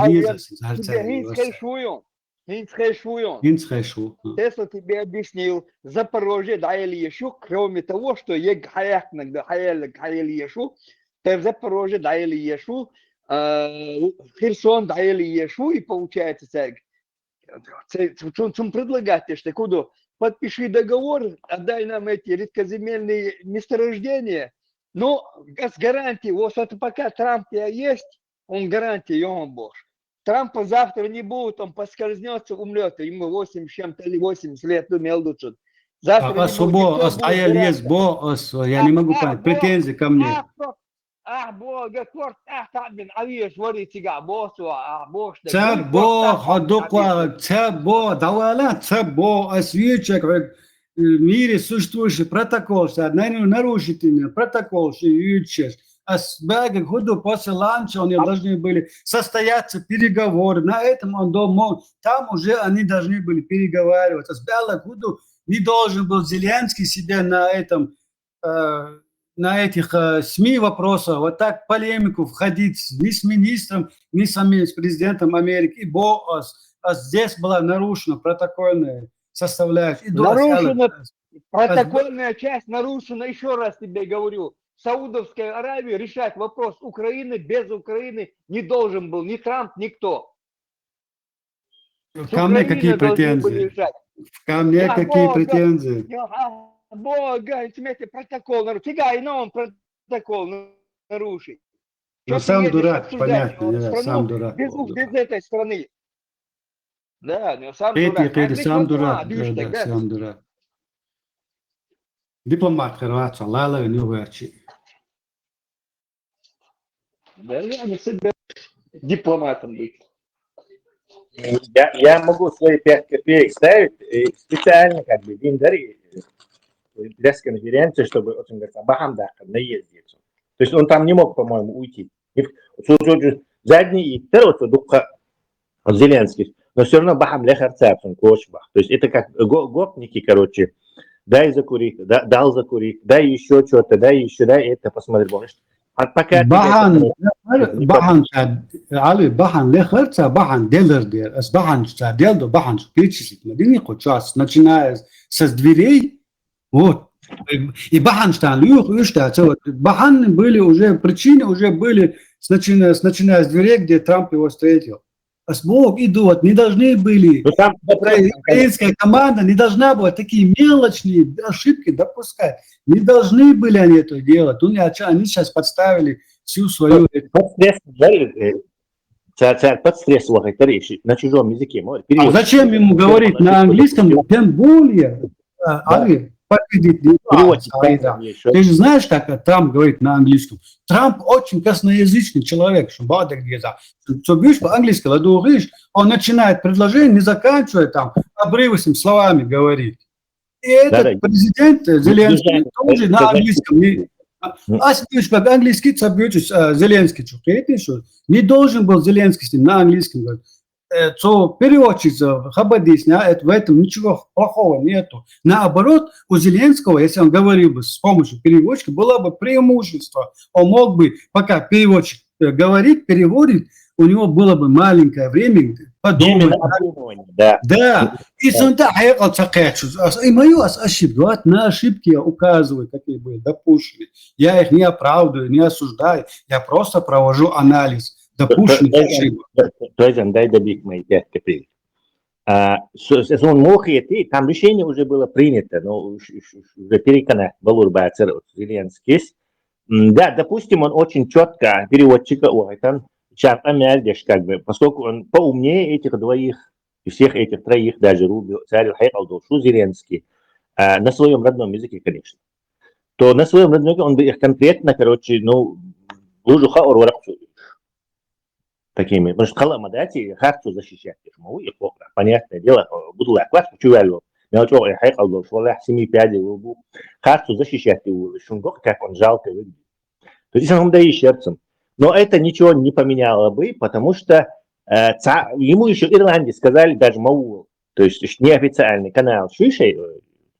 Тесла тебе объяснил, Запорожье дали еще, кроме того, что есть Хаяхнак, да Хаяли Ешу, в Запорожье дали Ешу, Херсон дали Ешу, и получается, чем предлагаете, что куда? Подпиши договор, отдай нам эти редкоземельные месторождения, но с гарантией, вот это пока Трамп есть, он гарантия, он боже. Трампа завтра не будет, он поскользнется, умрет, ему 80 чем-то или 80 лет умелдучат. Я не могу понять, претензии ко мне. В мире существующий протокол, нарушительный протокол, а с Бага году после ланча у них должны были состояться переговоры. На этом он думал, там уже они должны были переговариваться. С Бага году не должен был Зеленский себе на этом, на этих СМИ вопросах вот так полемику входить ни с министром, ни с президентом Америки. А здесь была нарушена протокольная составляющая. Нарушена протокольная часть, нарушена, еще раз тебе говорю. Саудовская Аравия решать вопрос Украины без Украины не должен был ни Трамп, никто. Ко мне какие претензии? Ко мне какие претензии? Бога, протокол нарушить. Фига, и он протокол нарушить. Но сам дурак, понятно, сам дурак. Без этой страны. Да, но сам дурак. Сам дурак, сам дурак. Дипломат Хорватии, Лала и Нюверчи. Да, я не себя дипломатом быть. Я могу свои 5 копеек ставить специально, как бы, Диндари, для конференции, чтобы, очень говорится, Бахамдах наездиться. То есть он там не мог, по-моему, уйти. Задний и второй, духа Зеленский, но все равно Бахам лехарцап, он кошбах. То есть это как гопники, короче, дай закурить, дал закурить, дай еще что-то, дай еще, дай это, посмотри, помнишь? Бахан лехарца, Бахан делер, с Бахан делдо, Бахан кричит, Мадини Хочас, начиная с дверей, вот, и Бахан Бахан были уже, причины уже были, начиная с дверей, где Трамп его встретил. Бог идут, не должны были, украинская команда не должна была такие мелочные ошибки допускать. Не должны были они это делать. Они сейчас подставили всю свою... На чужом языке. А зачем ему говорить на английском, тем более... Ты же знаешь, как Трамп говорит на английском? Трамп очень косноязычный человек, что видишь по-английски, он начинает предложение, не заканчивая там, обрывочными словами говорит. И этот президент Зеленский тоже на английском. По-английски Зеленский не должен был Зеленский на английском говорить. Переводчик Хабадисня, в этом ничего плохого нету. Наоборот, у Зеленского, если он говорил бы с помощью переводчика, было бы преимущество. Он мог бы, пока переводчик говорит, переводит, у него было бы маленькое время подумать. Да. И мою ошибку, на ошибки я указываю, какие были допущены. Я их не оправдываю, не осуждаю, я просто провожу анализ. Допущенных ошибок. Дай добить мои 5 копеек. Если он мог идти, там решение уже было принято, но уже переконать Балур Бацер Зеленский, Да, допустим, он очень четко, переводчика Уайтон, как бы, поскольку он поумнее этих двоих, и всех этих троих, даже Рубио, Царь, Хайкалдошу, Зеленский, на своем родном языке, конечно, то на своем родном языке он бы их конкретно, короче, ну, лужу хаор варапчу. Такими, потому что халама дати, харцу защищать, их плохо. Понятное дело, буду лаквать, чувствую. Я чего, я Хайкалдошу, валах, 7 пядей, харцу защищать его, шунгок, как он жалко выглядит. То есть он дает сердцем. Но это ничего не поменяло бы, потому что ему еще Ирландии сказали даже Маул, то есть неофициальный канал Шишей,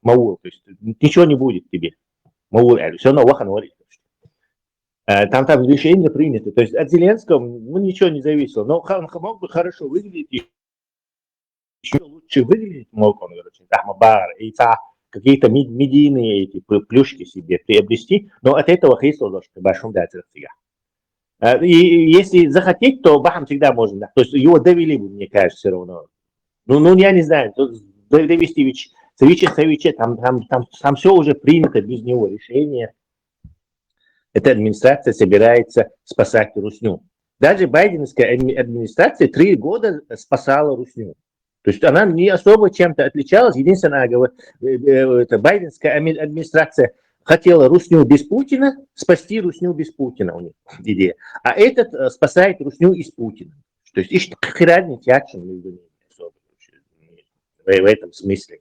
Маул, то есть ничего не будет тебе. Маул, все равно Вахан говорит. Там решение принято. То есть от Зеленского ну, ничего не зависело. Но он мог бы хорошо выглядеть, еще лучше выглядеть мог он, короче, Ахмабар, яйца, какие-то медийные эти плюшки себе приобрести, но от этого хейсл должен большом дать. И если захотеть, то Бахам всегда можно, да. То есть его довели бы, мне кажется, все равно. Ну я не знаю, довести Савича, там все уже принято без него решение. Эта администрация собирается спасать Русню. Даже байденовская администрация 3 года спасала Русню. То есть она не особо чем-то отличалась. Единственное, байденская администрация хотела Русню без Путина, спасти Русню без Путина, у них идея. А этот спасает Русню из Путина. То есть их херальный театр между ними особо в этом смысле.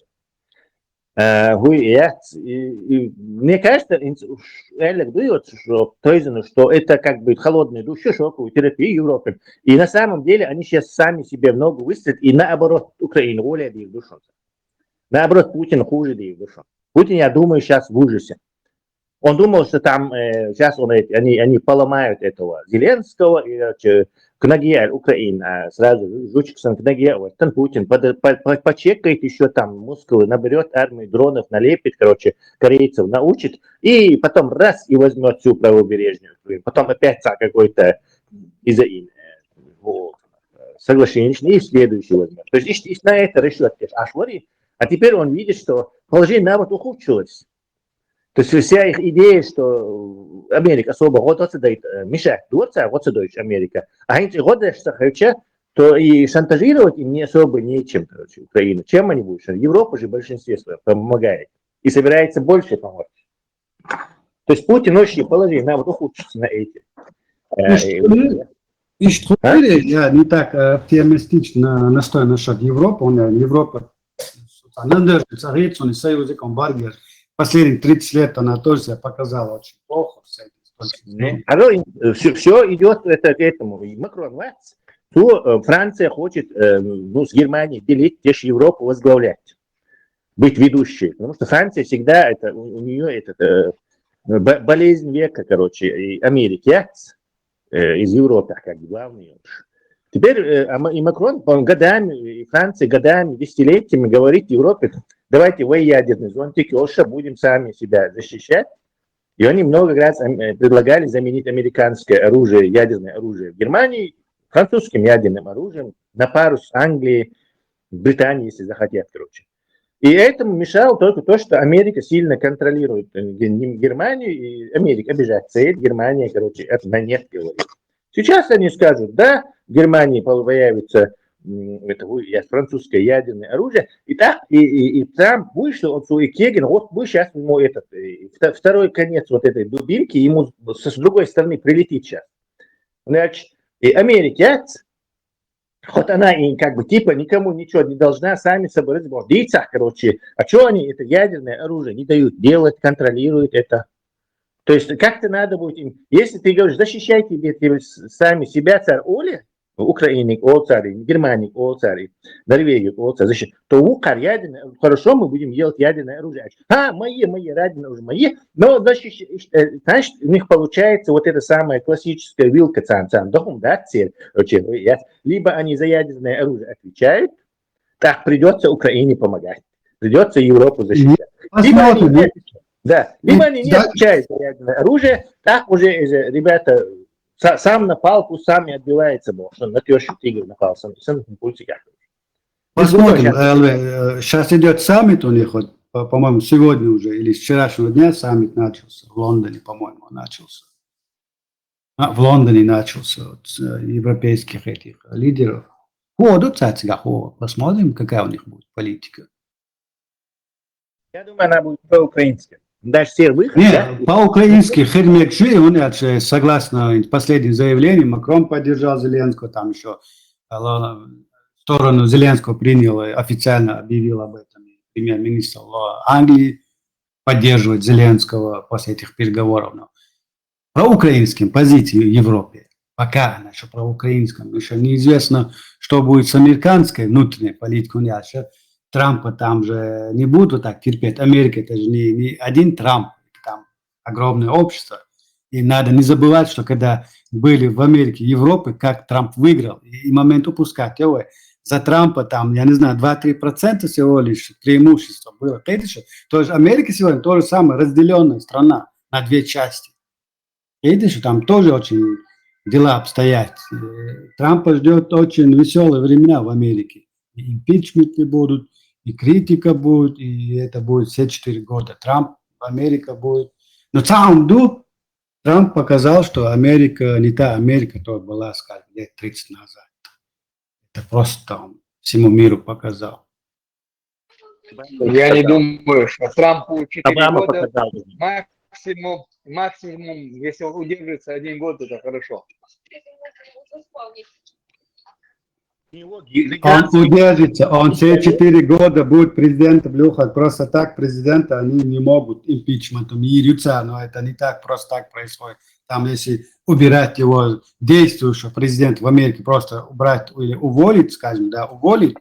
Мне кажется, что это как бы холодная душа, шоковую терапию Европы. И на самом деле они сейчас сами себе в ногу выстрелят, и наоборот Украина более их душу. Наоборот, Путин хуже их душу. Путин, я думаю, сейчас в ужасе. Он думал, что там сейчас они поломают этого Зеленского, Кнагия Украина, сразу Жучиксон, Кнагия, Путин почекает еще там мускулы, наберет армию дронов, налепит, короче, корейцев научит, и потом раз и возьмет всю правобережную Украину. Потом опять какой-то из-за соглашение, и следующий возьмет. То есть и на это расчет. А теперь он видит, что положение наоборот ухудшилось. То есть вся их идея, что Америка особо вот дает, мешать Турция, вот дает Америка, а они хотят, то и шантажировать им не особо нечем, короче, Украину. Чем они будут? Европа же в большинстве своем помогает и собирается больше помочь. То есть Путин очень положение, наоборот, ухудшится на эти. И что я не так оптимистично настроен насчет Европы. Европа, она держится, Грецию, и союзик, Баргер. Последние 30 лет она тоже себя показала очень плохо. Все идет к этому. И Макрон, то Франция хочет с Германией делить, те же Европу возглавлять, быть ведущей. Потому что Франция всегда, у нее болезнь века, короче, и Америки, из Европы, как главный. Теперь и Макрон, он годами, и Франция годами, десятилетиями говорит Европе, давайте вы ядерные зонтики, будем сами себя защищать. И они много раз предлагали заменить американское оружие, ядерное оружие в Германии французским ядерным оружием на пару с Англией, Британией, если захотят, короче. И этому мешало только то, что Америка сильно контролирует Германию, и Америка обижает цель, Германия, короче, это на нет говорит. Сейчас они скажут, да, в Германии появится французское ядерное оружие, и Трамп вышел, и Кегин, вот мы сейчас ему второй конец вот этой дубинки, ему с другой стороны прилетит сейчас. Значит, и Америка, вот она и как бы типа никому ничего не должна, сами собой разбордиться, короче, а что они это ядерное оружие не дают делать, контролируют это. То есть как-то надо будет им, если ты говоришь, защищайте сами себя, царь Оля, Украины, царь, Германии, царь, Норвегию, царь, то ядерное, хорошо, мы будем делать ядерное оружие. Мои ядерное оружие, мои, но значит, у них получается вот эта самая классическая вилка, либо они за ядерное оружие отвечают, так придется Украине помогать, придется Европу защищать. Либо они не отвечают за ядерное оружие, так уже ребята сам на палку, сами отбивается, что на тещу тигр напался. Посмотрим, сейчас идет саммит у них, по-моему, сегодня уже или с вчерашнего дня саммит начался, в Лондоне, по-моему, начался. В Лондоне начался от европейских этих лидеров. Посмотрим, какая у них будет политика. Я думаю, она будет по-украински. Дашь всех выход, Нет, да? по-украински Хермекши, он, согласно последним заявлениям, Макрон поддержал Зеленского, там еще сторону Зеленского принял, официально объявил об этом премьер-министр Англии, поддерживает Зеленского после этих переговоров. Но проукраинским позиции в Европе, пока еще проукраинском, еще неизвестно, что будет с американской внутренней политикой. Трампа там же не будут так терпеть. Америка это же не один Трамп, там огромное общество. И надо не забывать, что когда были в Америке, Европе, как Трамп выиграл, и момент упускать его, за Трампа там, я не знаю, 2-3% всего лишь преимущества было. То есть Америка сегодня то же самое, разделенная страна на две части. Видишь, там тоже очень дела обстоят. Трампа ждет очень веселые времена в Америке. И импичменты будут, и критика будет, и это будет все 4 года. Трамп, Америка будет. Но в самом деле Трамп показал, что Америка не та Америка, которая была, скажем, лет 30 назад. Это просто он всему миру показал. Я не думаю, что Трампу 4 года показал. максимум, если он удержится 1 год, это хорошо. Он удержится, он все 4 года будет президентом, Люха, просто так президента они не могут импичментом мириться, но это не так, просто так происходит. Там, если убирать его действующего президента в Америке, просто убрать или уволить, скажем, да, уволить,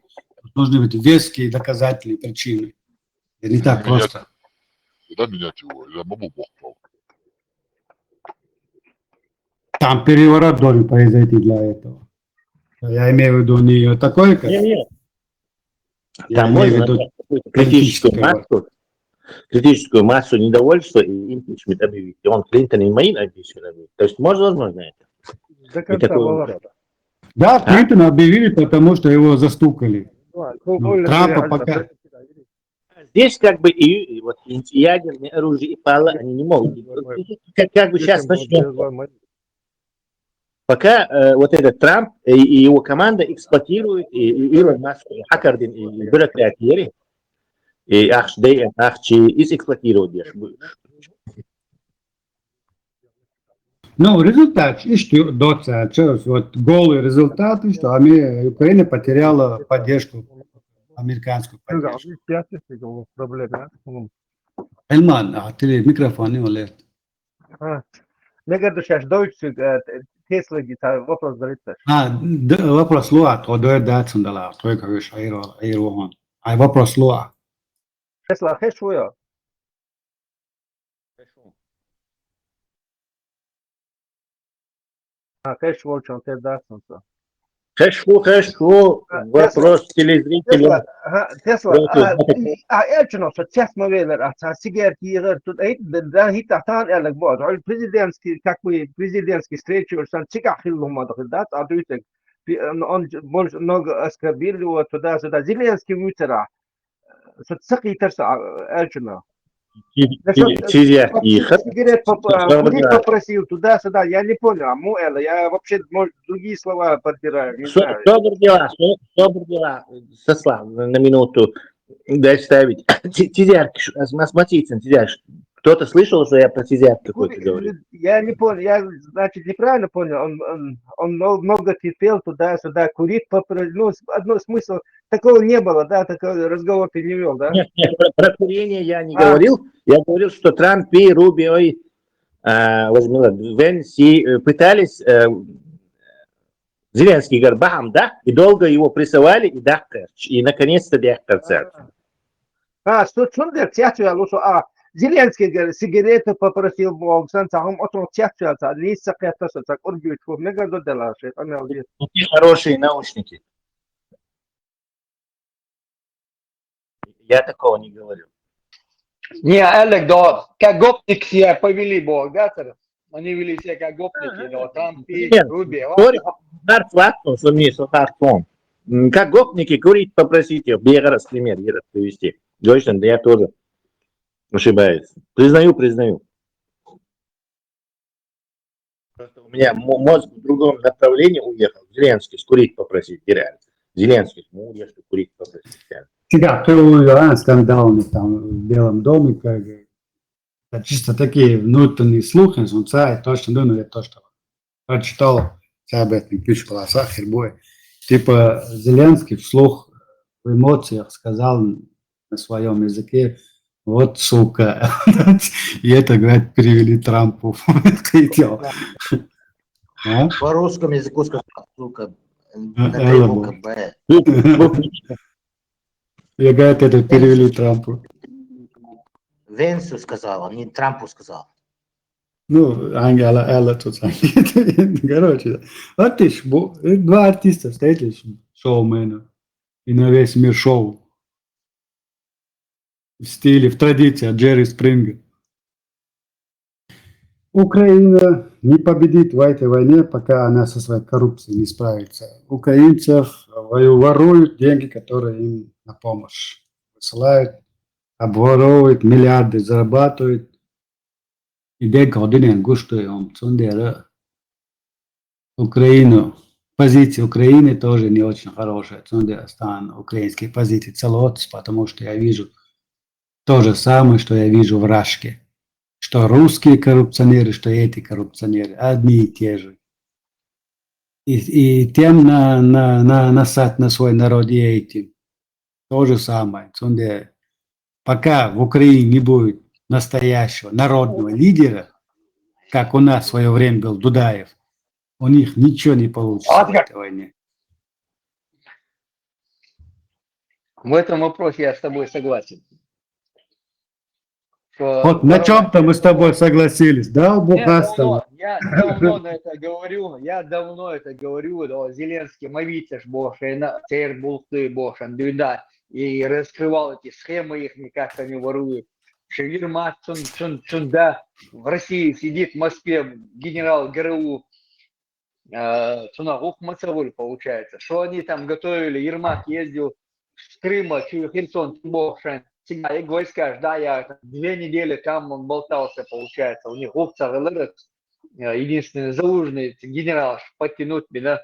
нужны быть веские доказательные причины. Это не так просто. Когда менять его? Я могу Бог прав. Там переворот должен произойти для этого. Я имею в виду не такой, как... Нет. Я Там имею в можно виду критическую массу недовольства и импичмент объявить. И он Клинтон и Мэйн объявить. То есть возможно это. До конца была. Да, Клинтона объявили, потому что его застукали. Трампа пока... Здесь как бы и вот ядерные оружия и пала, они не могут. Как бы сейчас начнем. Пока вот этот Трамп и его команда эксплуатируют и Илон Маск, и Хакардин, и бюрократии, и ахчи эксплуатируют. Ну, результат, что вот голый результат, что Украина потеряла поддержку, американскую поддержку. Эльман, а ты микрофон не улет. Мне кажется, что Deutsch Tesla вопрос говорится. Вопрос луа, то дует датсун дала, то как виш айрон. А вопрос луа. Tesla хэшуя. Хэш волчон те датсун. Хэшу, вопрос телезрителя. Tesla, эльчно, что честно говоря, сигар кигер тут да хитатан элек бод. Президентский, как бы президентский встречи, что чика хиллум мадахдат, а дуйте он больше много оскорбили вот туда-сюда. Зеленский вытера. Что цаки терса эльчно. Сигарет попросил туда-сюда, я не понял, я вообще другие слова подбираю, не знаю. Добрый дела, Сослав, на минуту дай ставить. Тизярки, смотрите, кто-то слышал, что я про тизярки какой-то говорю? Я не понял, я, значит, неправильно понял, он много терпел туда-сюда, курить, одно смысл, такого не было, да, такой разговор ты не вел, да? Нет, про курение я не говорил, я говорил, что Трамп и Рубио пытались, Зеленский говорит, бахам, да, и долго его прессовали, и наконец-то дяхкарцер. Что он говорит, Зеленский говорит, сигареты попросил Бог, сам отом тяхтуется, лиса кататься, так урбит, мне говорит, да, хорошие наушники. Я такого не говорю. Не, Элек, да, как гопники себя повели, Бог, да, они вели себя как гопники, но там и Руби. Как гопники курить попросите, Бегара с пример привести. Точно, да я тоже. Ошибается. Признаю. Просто у меня мозг в другом направлении уехал. Зеленский скурить попросить, реально. Зеленский, уехал курить попросить. Сега, первый скандал там в Белом доме, как это чисто такие внутренние слухи, он точно, ну, я то, что прочитал, об этом пишет в голосах, Хербой. Типа Зеленский вслух в эмоциях сказал на своем языке: вот сука. И это, говорят, перевели Трампу. По русскому языку сказал, сука. Я говорю, это перевели Трампу. Венсу сказал, а не Трампу сказал. Ну, Элла тут. Короче, вот ты два артиста встретились, шоумена, и на весь мир шоу. В стиле, в традиции от Джерри Спринга. Украина не победит в этой войне, пока она со своей коррупцией не справится. Украинцев воруют деньги, которые им на помощь высылают, обворовывают миллиарды, зарабатывают. И Украину. Позиция Украины тоже не очень хорошая. Украинские позиции целотс, потому что я вижу то же самое, что я вижу в Рашке. Что русские коррупционеры, что эти коррупционеры, одни и те же. И тем насать на свой народ и этим. То же самое. Пока в Украине не будет настоящего народного лидера, как у нас в свое время был Дудаев, у них ничего не получится в этой войне. В этом вопросе я с тобой согласен. Вот на чем-то мы с тобой согласились, да, Бухастова? Я давно это говорю, да, Зеленский, мовитесь больше, церь булты больше, да, и раскрывал эти схемы их, как они воруют. Шевирмат, да, в России сидит в Москве генерал ГРУ, Цунагух Мацавуль, получается. Что они там готовили? Ермак ездил с Крыма, Херсон, Бохшен. Всегда и войска, да, я 2 недели там он болтался, получается. У них единственный Залужный генерал, подтянуть меня,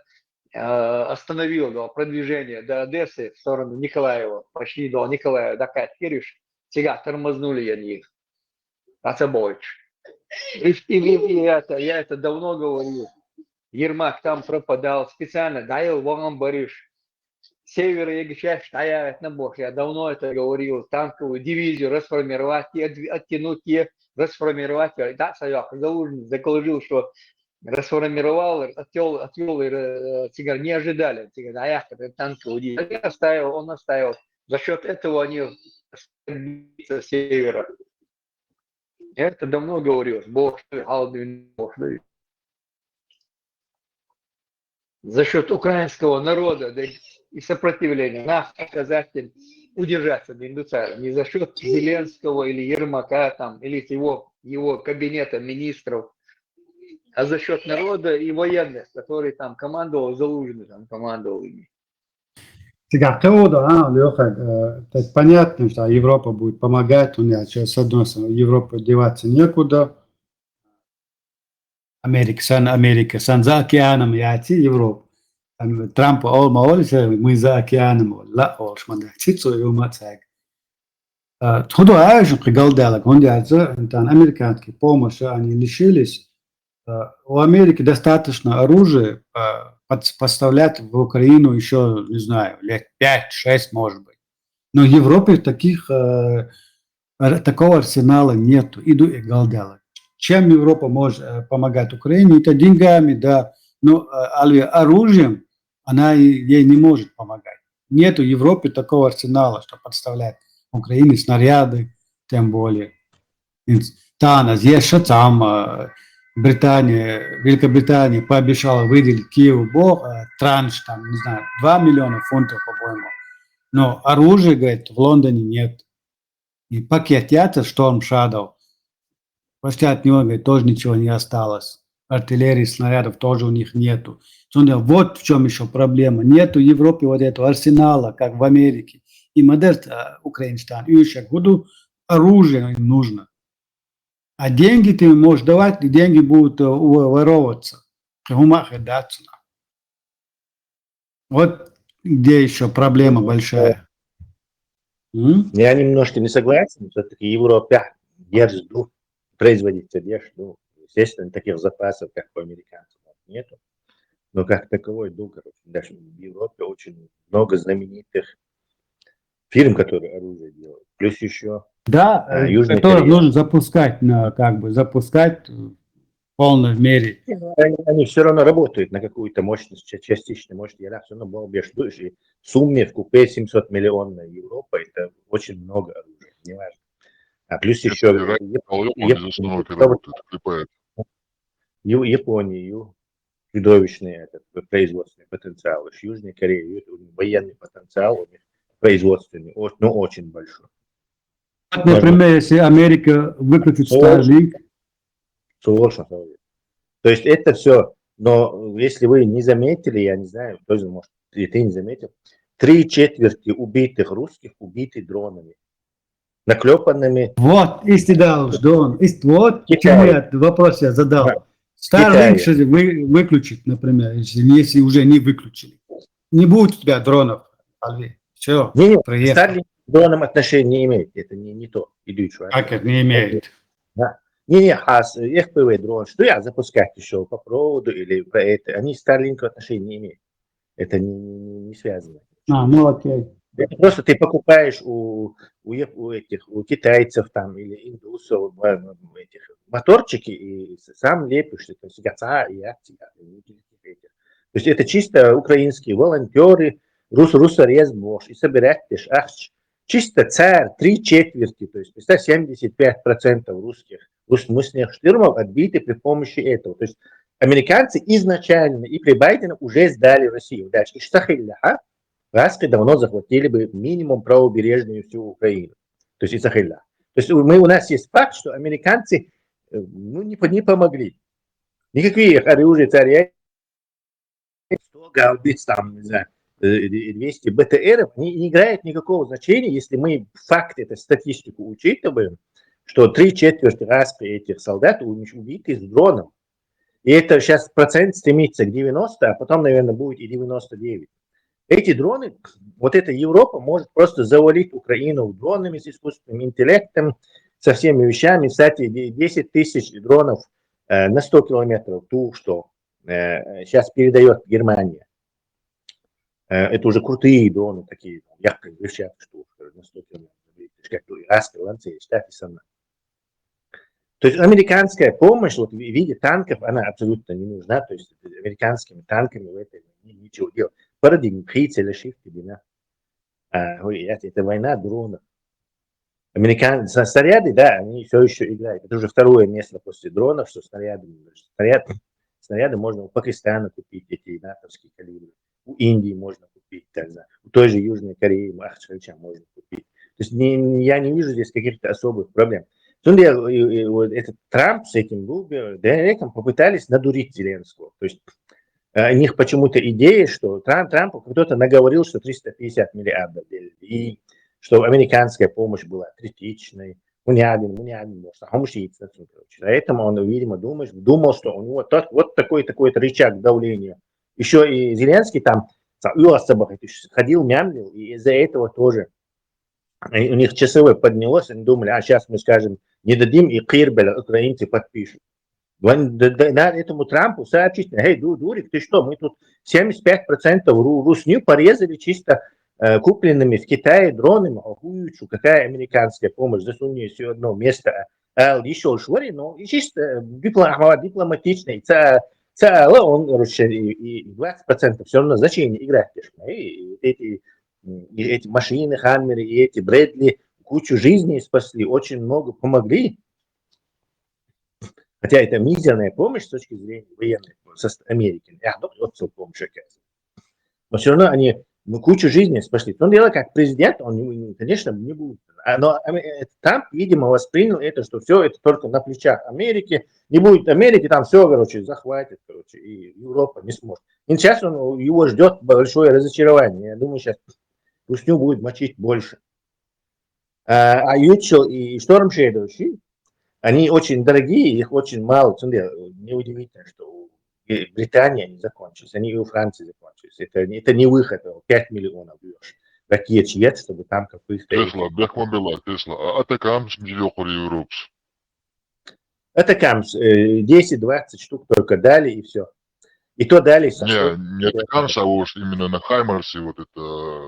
остановил да, продвижение до Одессы в сторону Николаева. Почти до Николаева, до Катькириш. Сега тормознули они их. Ацабович. И я это давно говорил. Ермак там пропадал специально, да, его вам боришь. Север часть стоят на бок. Я давно это говорил. Танковую дивизию расформировать, оттянуть ее, расформировать. Да, Саяк Залужный заложил, что расформировал, отвел и не ожидали. Да, я танковую дивизию. Он оставил. За счет этого они с севера. Я это давно говорил. Бог, за счет украинского народа да, и сопротивления нас обязательно удержаться до индуцара. Не за счет Зеленского или Ермака там, или его кабинета министров, а за счет народа и военных, которые там командовал Залужный, там командовал ими. Сега, Леха, понятно, что Европа будет помогать, у меня сейчас с одной стороны Европа деваться некуда. Америка сан за океаном яти Европа. Трамп мы за океаном, ла олшманда. Цицо и умацак. Худу аж пригалдалак, он там американские помощи, они лишились. У Америки достаточно оружия поставлять в Украину еще, не знаю, лет 5-6, может быть. Но в Европе такого арсенала нету. Иду и галдала. Чем Европа может помогать Украине? Это деньгами, да. Но оружием она ей не может помогать. Нету в Европе такого арсенала, что подставлять Украине снаряды, тем более. Там, есть там Великобритания пообещала выделить Киеву транш, там, не знаю, 2 миллиона фунтов, по-моему. Но оружия, говорит, в Лондоне нет. И пакет Storm Shadow, после от него, говорит, тоже ничего не осталось. Артиллерии, снарядов тоже у них нету. Вот в чем еще проблема. Нету в Европе вот этого арсенала, как в Америке. И модерн Украинстан, Ющак, Гуду, оружие им нужно. А деньги ты им можешь давать, и деньги будут вороваться. Вот где еще проблема большая. Я немножко не согласен, все-таки Европа держит, производитель держит, естественно, таких запасов, как у американцев, нету. Но как таковой, короче, даже в Европе очень много знаменитых фирм, которые оружие делают. Плюс еще Да, которых нужно запускать, запускать в полной мере. Они все равно работают на какую-то мощность, частичную мощность. Я все равно был беждуешь, и в сумме в купе 700 миллионов Европа, это очень много оружия, не важно. А плюс еще Японию, чудовищный этот производственный потенциал, и Южной Кореи, военный потенциал у них производственный, но очень большой. Например, если Америка выключит Starlink. Сложно. То есть это все, но если вы не заметили, я не знаю, тоже может, и ты не заметил, 3/4 убитых русских убиты дронами, наклепанными. Вот, Дон, вот почему я вопрос я задал. Starlink выключить, например, если уже не выключили. Не будет у тебя дронов. Все, Starlink к дронам отношения не имеет, это не то. Как это не имеет? Да. Не, а FPV дрон, что я запускать еще по проводу или по это, они Starlink отношения не имеют. Это не связано. Ну окей. Это просто ты покупаешь у китайцев там или индусов этих моторчики и сам лепишь, то есть ГАЦА и акции. То есть это чисто украинские волонтеры, русорез можешь и собирать чисто царь 3/4, то есть представь 75% русских штурмов отбиты при помощи этого. То есть американцы изначально и при Байдене уже сдали Россию. Дальше и Сахилля, Раски давно захватили бы минимум правобережную всю Украину. То есть и Сахилля. То есть у нас есть факт, что американцы не помогли. Никакие оружия царя, 100 гаубиц, там, не знаю, 200 БТРов не играет никакого значения, если мы факт, эту статистику учитываем, что 3/4 Раски этих солдат убиты с дроном. И это сейчас процент стремится к 90, а потом, наверное, будет и 99. Эти дроны, вот эта Европа может просто завалить Украину дронами с искусственным интеллектом, со всеми вещами. Кстати, 10 тысяч дронов на 100 километров, что сейчас передает Германия. Это уже крутые дроны такие, яркие вещи, что на 100 километров. То есть американская помощь вот, в виде танков, она абсолютно не нужна. То есть американскими танками в этой ничего делать. Парадигм, прицеля, шифты, это война дронов. Американцы снаряды, да, они все еще играют. Это уже второе место после дронов, что снаряды можно у Пакистана купить, эти натовские калибры. У Индии можно купить, у той же Южной Кореи, можно купить. То есть я не вижу здесь каких-то особых проблем. Этот Трамп с этим Дереком попытались надурить Зеленского. То есть у них почему-то идея, что Трампу кто-то наговорил, что 350 миллиардов, и что американская помощь была критичной. Поэтому он, видимо, думал, что у него вот такой-то рычаг давления. Еще и Зеленский там ходил, мямлил, и из-за этого тоже у них часовое поднялось, они думали, сейчас мы скажем, не дадим, и Кирбеля украинцы подпишут. Надо этому Трампу сообщить, дурик, ты что, мы тут 75% русню порезали чисто купленными в Китае дронами, какая американская помощь, засунь все одно место, еще швари, но чисто дипломатично, он, короче, и 20% все равно значение играет. И эти машины, Хаммеры, и эти Брэдли кучу жизней спасли, очень много помогли. Хотя это мизерная помощь с точки зрения военной Америки. Помощь, но все равно они кучу жизней спасли. Но дело как президент, он, конечно, не будет. Но Трамп, видимо, воспринял это, что все это только на плечах Америки. Не будет Америки, там все, короче, захватит, короче, и Европа не сможет. И сейчас его ждет большое разочарование. Я думаю, сейчас русню будет мочить больше. А Ючел и Storm Shadow, они очень дорогие, их очень мало. Неудивительно, что у Британии они закончились, они и у Франции закончились. Это не выход, 5 миллионов бьешь. Такие чьет, чтобы там какой-то... Тесла, Бехмобила, Тесла. А такам миллион Европс. Это камс, 10-20 штук только дали и все. И то дали... Не Такамс, а уж именно на Хаймерсе вот это...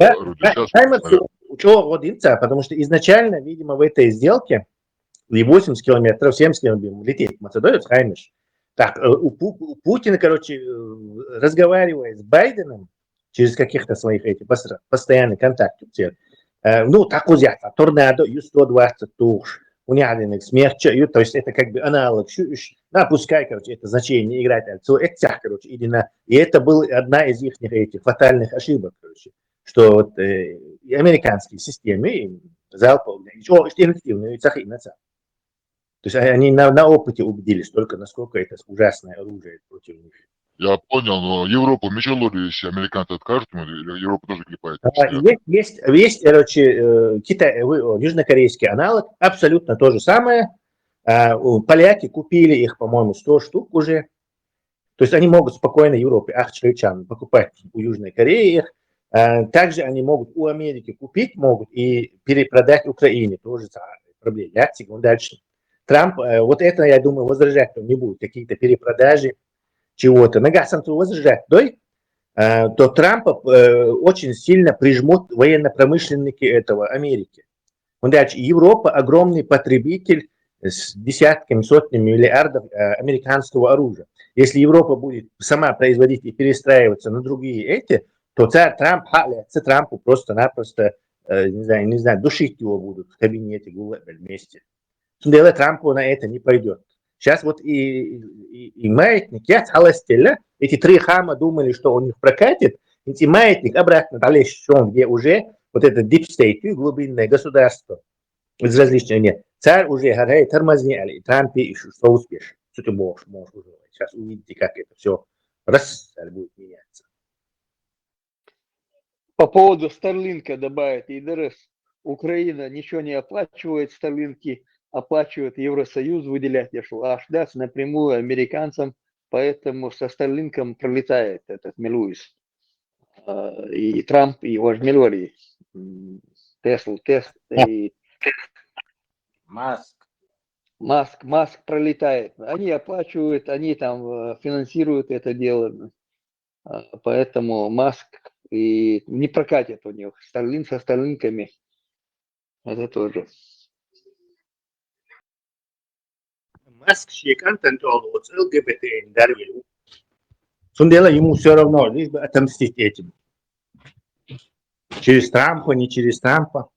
Хаймерсе учего родиться, потому что изначально, видимо, в этой сделке и 80 километров, 70 километров лететь в Мацедонию, Хаймерс. Так, у Путина, короче, разговаривая с Байденом через каких-то своих этих постоянных контактов, ну, так взять, торнадо, Ю-120 туш, уняденных смерча, то есть это как бы аналог, да, пускай, короче, это значение не играет, это, короче, и это была одна из их этих фатальных ошибок, короче, что вот американские системы, залповые, эффективные, то есть они на опыте убедились только, насколько это ужасное оружие против них. Я понял, но Европу мечело, если американцы откажут, Европа тоже клепает. Есть, короче, южнокорейский аналог, абсолютно то же самое. Поляки купили их, по-моему, 100 штук уже. То есть они могут спокойно Европе, покупать у Южной Кореи их. Также они могут у Америки купить, могут и перепродать Украине. Тоже проблема. Дальше. Трамп, вот это, я думаю, возражать не будет. Какие-то перепродажи чего-то. Нагасанцу возражать, да? То Трампа очень сильно прижмут военно-промышленники этого Америки. Дальше. Европа огромный потребитель с десятками, сотнями миллиардов американского оружия. Если Европа будет сама производить и перестраиваться на другие эти, то Трампу просто-напросто, не знаю, душить его будут в кабинете вместе. Трампу на это не пойдет. Сейчас вот и маятник, эти три хама думали, что он их прокатит, и маятник обратно дальше, где уже вот это deep state, глубинное государство, безразличное нет. Царь уже говорит, тормозни, и Трамп что успешно. Что ты можешь уже. Сейчас увидите, как это все будет меняться. По поводу Старлинка добавить, ИДРС. Украина ничего не оплачивает, Старлинки оплачивает Евросоюз, выделять аж даст напрямую американцам, поэтому со Старлинком пролетает этот Мелуис. И Трамп, и его Мелори, Тесла, и Маск пролетает. Они оплачивают, они там финансируют это дело, поэтому Маск и не прокатит у них. Старлинк со Старлинками, это тоже. Маск контент ЛГБТ дарвил. Сундела ему все равно, лишь бы отомстить этим. Через Трампа, не через Трампа.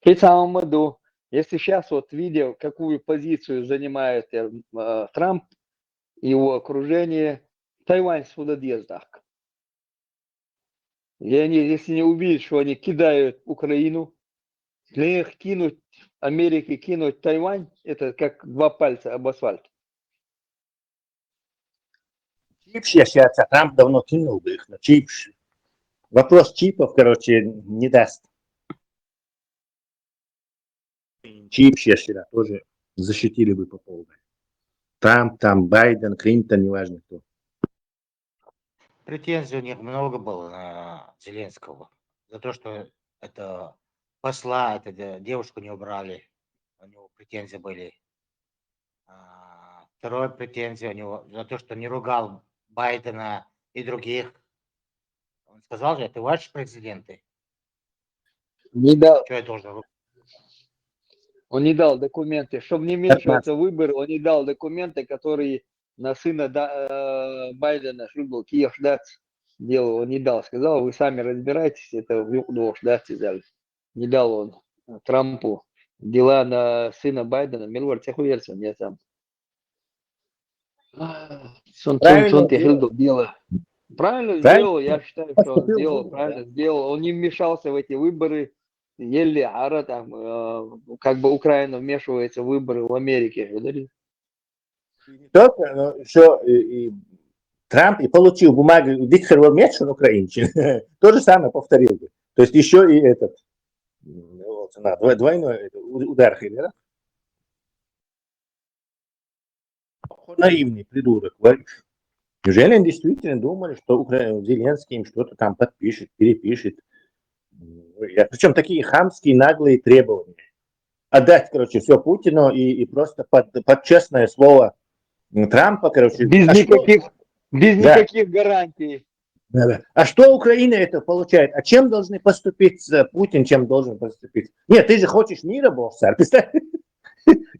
В самом году, если сейчас вот видел, какую позицию занимает Трамп и его окружение, Тайвань сюда съездах. И они, если не увидят, что они кидают Украину, для них кинуть Америке, кинуть Тайвань, это как два пальца об асфальт. Сейчас Трамп давно кинул бы их на чип. Вопрос чипов, короче, не даст. Чип сейчас тоже защитили бы по полной. Трамп, там Байден, Клинтон, неважно кто. Претензий у них много было на Зеленского за то, что это посла, это девушку не убрали. У него претензии были. Вторая претензия у него за то, что не ругал Байдена и других. Он сказал же, это ваши президенты. Не дал. Что я должен ругать? Он не дал документы. Чтобы не вмешиваться в выборы, он не дал документы, которые на сына Байдена, был Киев Шдац, делал, он не дал. Сказал, вы сами разбирайтесь, это в Шдаце взяли. Не дал он Трампу дела на сына Байдена. Милвар Цехуверсон, я сам. Дело. Правильно сделал, я считаю, что он сделал, правильно сделал. Он не вмешался в эти выборы. Еле там, как бы Украина вмешивается в выборы в Америке. Только что Трамп и получил бумагу Виктора Меча на Украине. То же самое повторил бы. То есть еще и этот Двойной удар Хиллера. Наивный придурок. Неужели они действительно думали, что Зеленский им что-то там подпишет, перепишет? Причем такие хамские, наглые требования. Отдать, короче, все Путину и просто под честное слово Трампа, короче. Без никаких гарантий. Да. А что Украина это получает? А чем должны поступить Путин, чем должен поступить? Нет, ты же хочешь мира, бог царь.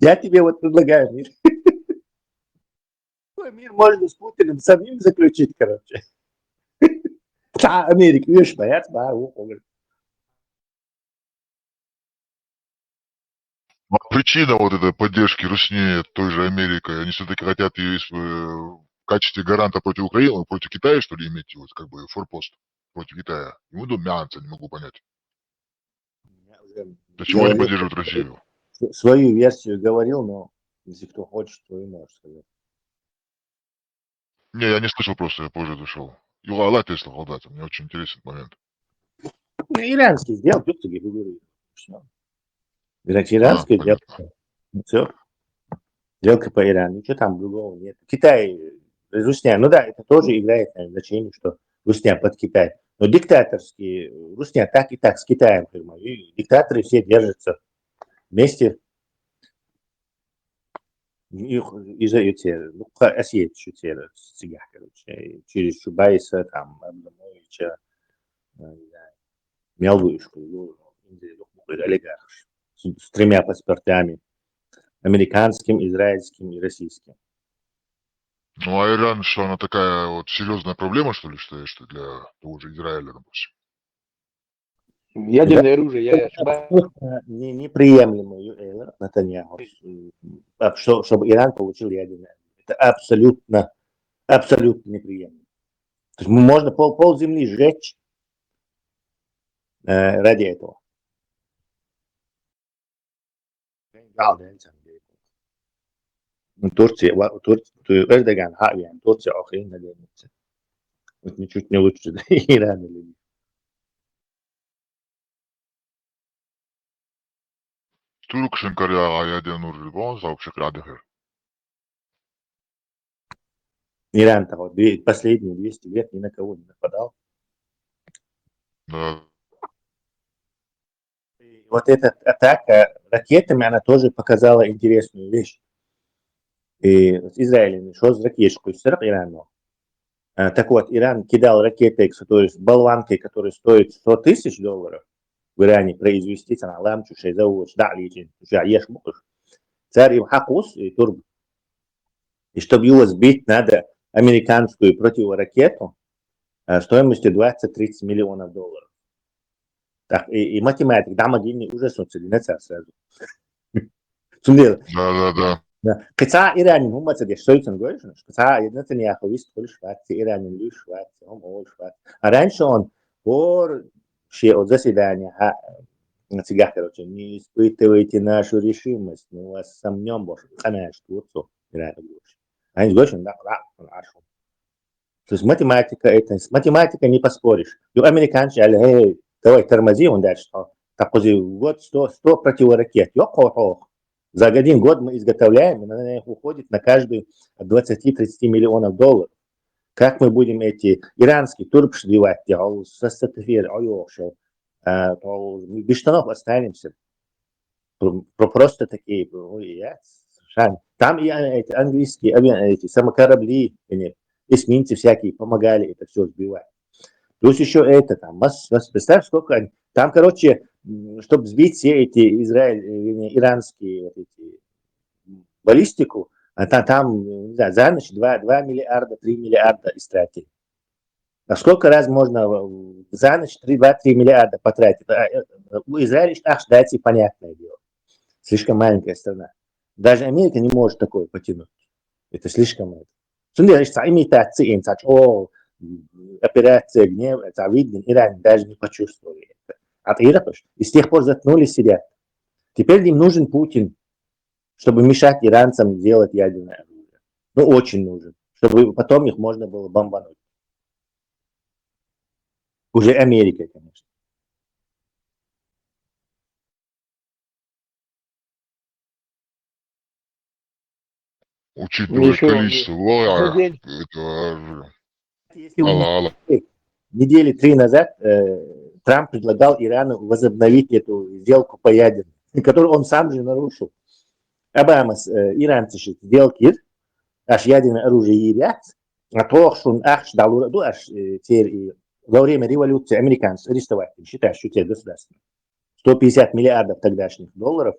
Я тебе вот предлагаю мир. Какой мир можно с Путиным самим заключить, короче? Америка, видишь, боятся, А причина вот этой поддержки Русни, той же Америкой, они все-таки хотят ее в качестве гаранта против Украины, против Китая, что ли, иметь вот как бы форпост против Китая. Ему думается, не могу понять. Для чего они поддерживают Россию? Свою версию говорил, но если кто хочет, то и может сказать. Не, я не слышал просто, я позже зашел. Юла ты слышал, да, мне очень интересен момент. Иранский сделал, кто-то говорит. Иранский сделал. Все. Сделка по Ирану, ничего там другого нет. Китай, Русня, ну да, это тоже играет значение, что Русня под Китай. Но диктаторские, Русня так и так с Китаем, и диктаторы все держатся вместе. Из-за этих, ну, осеть, что цыгах, короче, через Чубайса, там, Абдамовича, Мелвышку, олигарх с 3 паспортами. Американским, израильским и российским. Ну, а Иран, что она такая вот серьезная проблема, что ли, считаешь, что для того же Израиля, допустим? Ядерное оружие, я ошибаюсь. Неприемлемо Натаньяху, чтобы Иран получил ядерное оружие. Это абсолютно неприемлемо. То есть можно пол земли сжечь ради этого. Турция, Эрдоган, Турция охрененно делается. Вот ничуть не лучше Ирана. Türk'ün kararı ядерное оружие, вообще крадахер. Иран-то вот последние 200 лет ни на кого не нападал. Да. И вот эта атака ракетами, она тоже показала интересную вещь. И Израиль шел с ракеточкой с Ирану. Так вот, Иран кидал ракетой, то есть болванкой, которая стоит $100 тысяч в Иране произвести, она ламчушей завод, да, личин, ешь мукаш. Царь им хакус и турб. И чтобы его сбить, надо американскую противоракету стоимостью $20-30 миллионов. Так, и математик, да, модельный уже социализация сразу. Да. Кица Иран, ну, мы это союзен говоришь, кица единица не аховист, холь Швеция, Иран, Львив, Швеция, он Швеция. А раньше он вообще от заседания, цыгах, короче, не испытывайте нашу решимость, мы вас сомнем больше, конечно, Турцию, Иран, больше. Они говорят, да, хорошо. То есть математика, это с математикой не поспоришь. И американцы, эй, давай тормози, он дальше, так год 100 противоракет, за 1 год мы изготовляем, и на них уходит на каждую от $20-30 миллионов. Как мы будем эти иранские турб сливать, без штанов останемся. Просто такие, там и эти английские эти самокорабли, эсминцы всякие помогали это все сбивать. Плюс еще это там, представь, сколько они, там, короче, чтобы сбить все эти иранские вот эти, баллистику, там не знаю, за ночь 2 миллиарда, 3 миллиарда истратили. А сколько раз можно за ночь 2-3 миллиарда потратить? У Израиля дайте понятное дело. Слишком маленькая страна. Даже Америка не может такое потянуть. Это слишком много. Имитация, операция гнев, это видно, Иран даже не почувствовали это. От Ирака и с тех пор заткнули сидят. Теперь им нужен Путин, чтобы мешать иранцам делать ядерное оружие. Ну, очень нужен, чтобы потом их можно было бомбануть. Уже Америка, конечно. учитывая Еще количество недель. этого оружия. Если вы Алло. недели 3 назад Трамп предлагал Ирану возобновить эту сделку по ядерной, которую он сам же нарушил. Обама иранцы сделки, аж ядерное оружие едят, а то, что аж дал, аж теперь во время революции американцев арестовать, считаю, что те государства. 150 миллиардов тогдашних долларов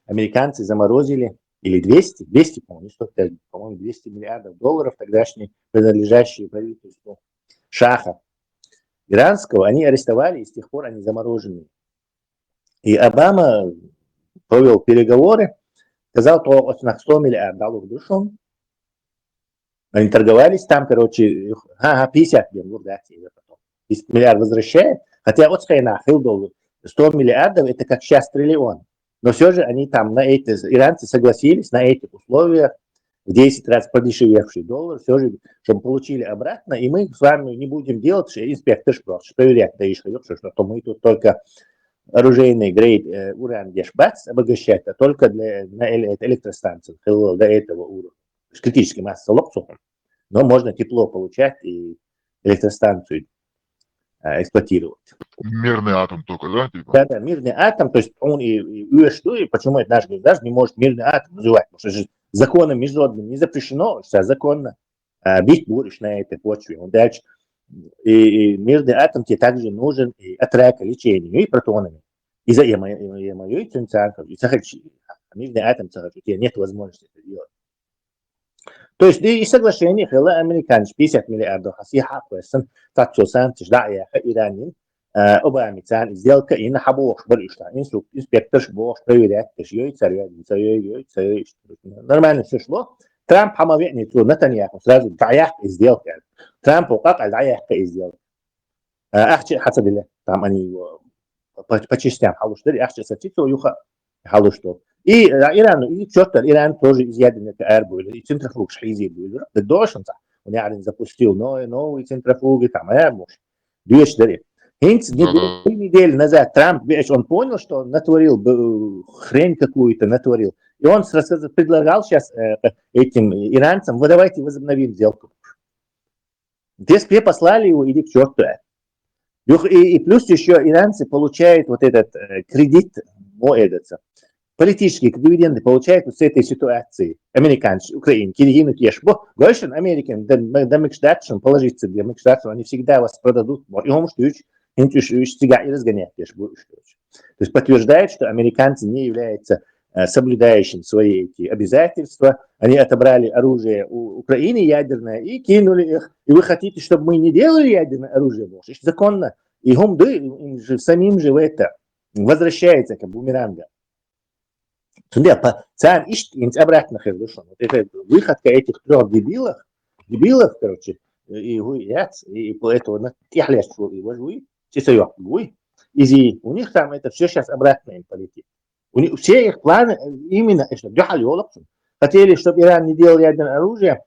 американцы заморозили, или 200, по-моему, 105, по-моему, 200 миллиардов долларов тогдашние, принадлежащие правительству Шаха иранского, они арестовали, и с тех пор они заморожены. И Обама провел переговоры, сказал, что на 100 миллиардов долларов душу. Они торговались там, короче, 50 миллиардов возвращает, хотя от скайнахил доллар 100 миллиардов, это как сейчас триллион. Но все же они там, иранцы согласились на этих условиях, в 10 раз подешевевший доллар, все же, чтобы получили обратно, и мы с вами не будем делать, что инспектор просто проверять, да и что мы тут только оружейный грейд уран дешбац обогащать, а только на электростанциях до этого уровня. Критической массы лопсухом, но можно тепло получать и электростанцию эксплуатировать. Мирный атом только, да? Типа? Да, мирный атом, то есть он и почему это наш государство не может мирный атом называть, потому что же законом международным не запрещено, сейчас законно бить будешь на этой почве. Он дальше, и мирный атом тебе также нужен и от рака лечению, и протонами. И за мою цинцанков, и мирный атом, у тебя нет возможности это делать. То есть и соглашение было американцы 50 миллиардов, а сиха квесан, татсо санчиш дая иранин, Обаме сделка и на хабош баришта, инспектор шбош проверять, нормально все шло. Трамп хамове не трудно, Нетаньяху сразу даяхка и сделка. Трампу как даяхка и сделка. Ахчи хацабиле, там они его по частям халуштали, ахчи сатицу юха халушту. И Ирану, и черт, Иран тоже из ядерных были, и центрофуг шхизи были. Да дошенца, он Иран запустил новые центрофуги, там может. 200 Хинц неделю назад Трамп, он понял, что он натворил, хрень какую-то натворил. И он предлагал сейчас этим иранцам, вы давайте возобновим сделку. Те послали его, иди к черту. И плюс еще иранцы получают вот этот кредит, политические дивиденды получают вот с этой ситуации. Американцы, украинцы, киргинут ешбо, гойшен, американ, дамикштадшен, положиться для микштадшен, они всегда вас продадут. И он что всегда и разгонять ешбо. То есть подтверждает, что американцы не являются соблюдающим свои эти обязательства. Они отобрали оружие у Украины ядерное и кинули их. И вы хотите, чтобы мы не делали ядерное оружие? Это законно. И им же самим же в это возвращается как бумеранга. Обратно вот это выходка этих трех дебилов, короче, и этого у них там это все сейчас обратно им полетит. Все их планы именно хотели, чтобы Иран не делал ядерное оружие,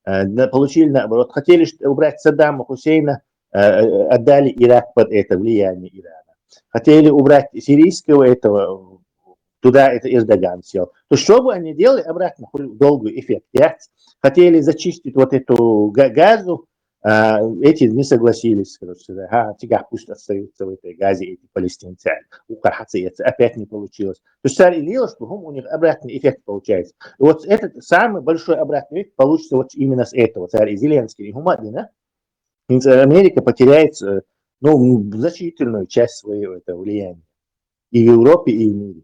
получили наоборот. Хотели убрать Саддама Хусейна, отдали Ирак под это влияние Ирана. Хотели убрать сирийского этого, туда это Эрдоган сел. То что бы они делали, обратно долгий эффект. Хотели зачистить вот эту газу, эти не согласились, короче, тебя пусть остаются в этой газе эти палестинцы. Опять не получилось. То есть царь Илья, что у них обратный эффект получается. И вот этот самый большой обратный эффект получится вот именно с этого. Царь Зеленский и Гумадина. Америка потеряет значительную часть своего этого влияния. И в Европе, и в мире.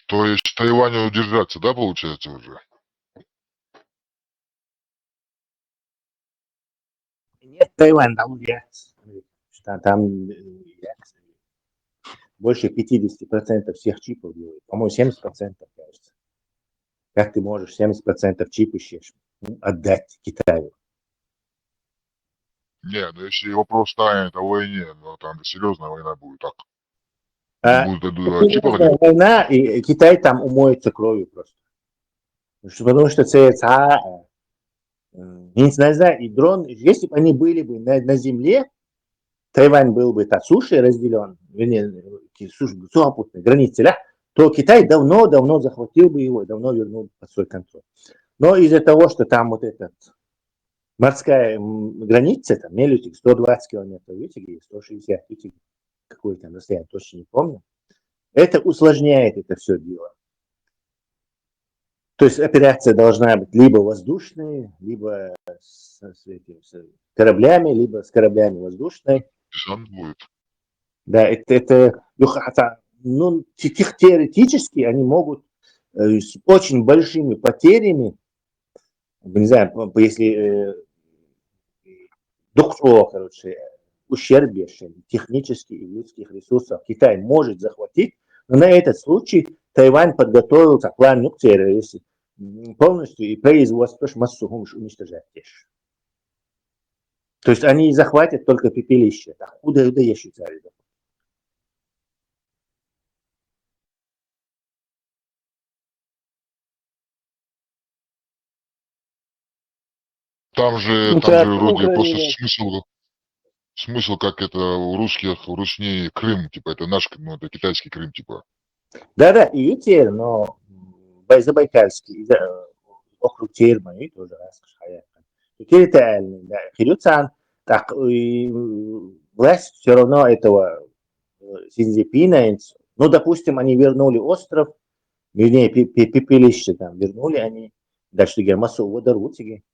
То есть Тайваню удержаться, да, получается уже? Нет, Тайвань там больше 50% всех чипов делают. По-моему, 70%, кажется. Как ты можешь 70% чипов отдать Китаю? Нет, если вопрос станет о войне, там серьезная война будет так. Война, и Китай там умоется кровью просто. Потому что ЦСА, не знаю, и дрон, если бы они были бы на земле, Тайвань был бы от суши разделен, сухопутной границы, то Китай давно захватил бы его, давно вернул под свой контроль. Но из-за того, что там вот эта морская граница, там мелютик 120 километров, видите, 160, видите, какое там расстояние, точно не помню, это усложняет это все дело. То есть операция должна быть либо воздушной, либо с кораблями, либо с кораблями воздушной. Десант будет. Да, ну, теоретически они могут с очень большими потерями, не знаю, если ущербе технических и людских ресурсов Китай может захватить, но на этот случай Тайвань подготовился к плану полностью и производство массу уничтожать. То есть они захватят только пепелище. Куда я Швейцарию? Там же вроде просто смысл, как это у русских, руснее Крым, типа это наш, ну это китайский Крым, типа. Да, и Ютер, но Забайкальский, округ Терма, и тоже территориальный, да. Хирюцан, так власть все равно этого Синьцзепина, ну, допустим, они вернули остров, вернее, пепелище там вернули они, дальше массу водорутиги,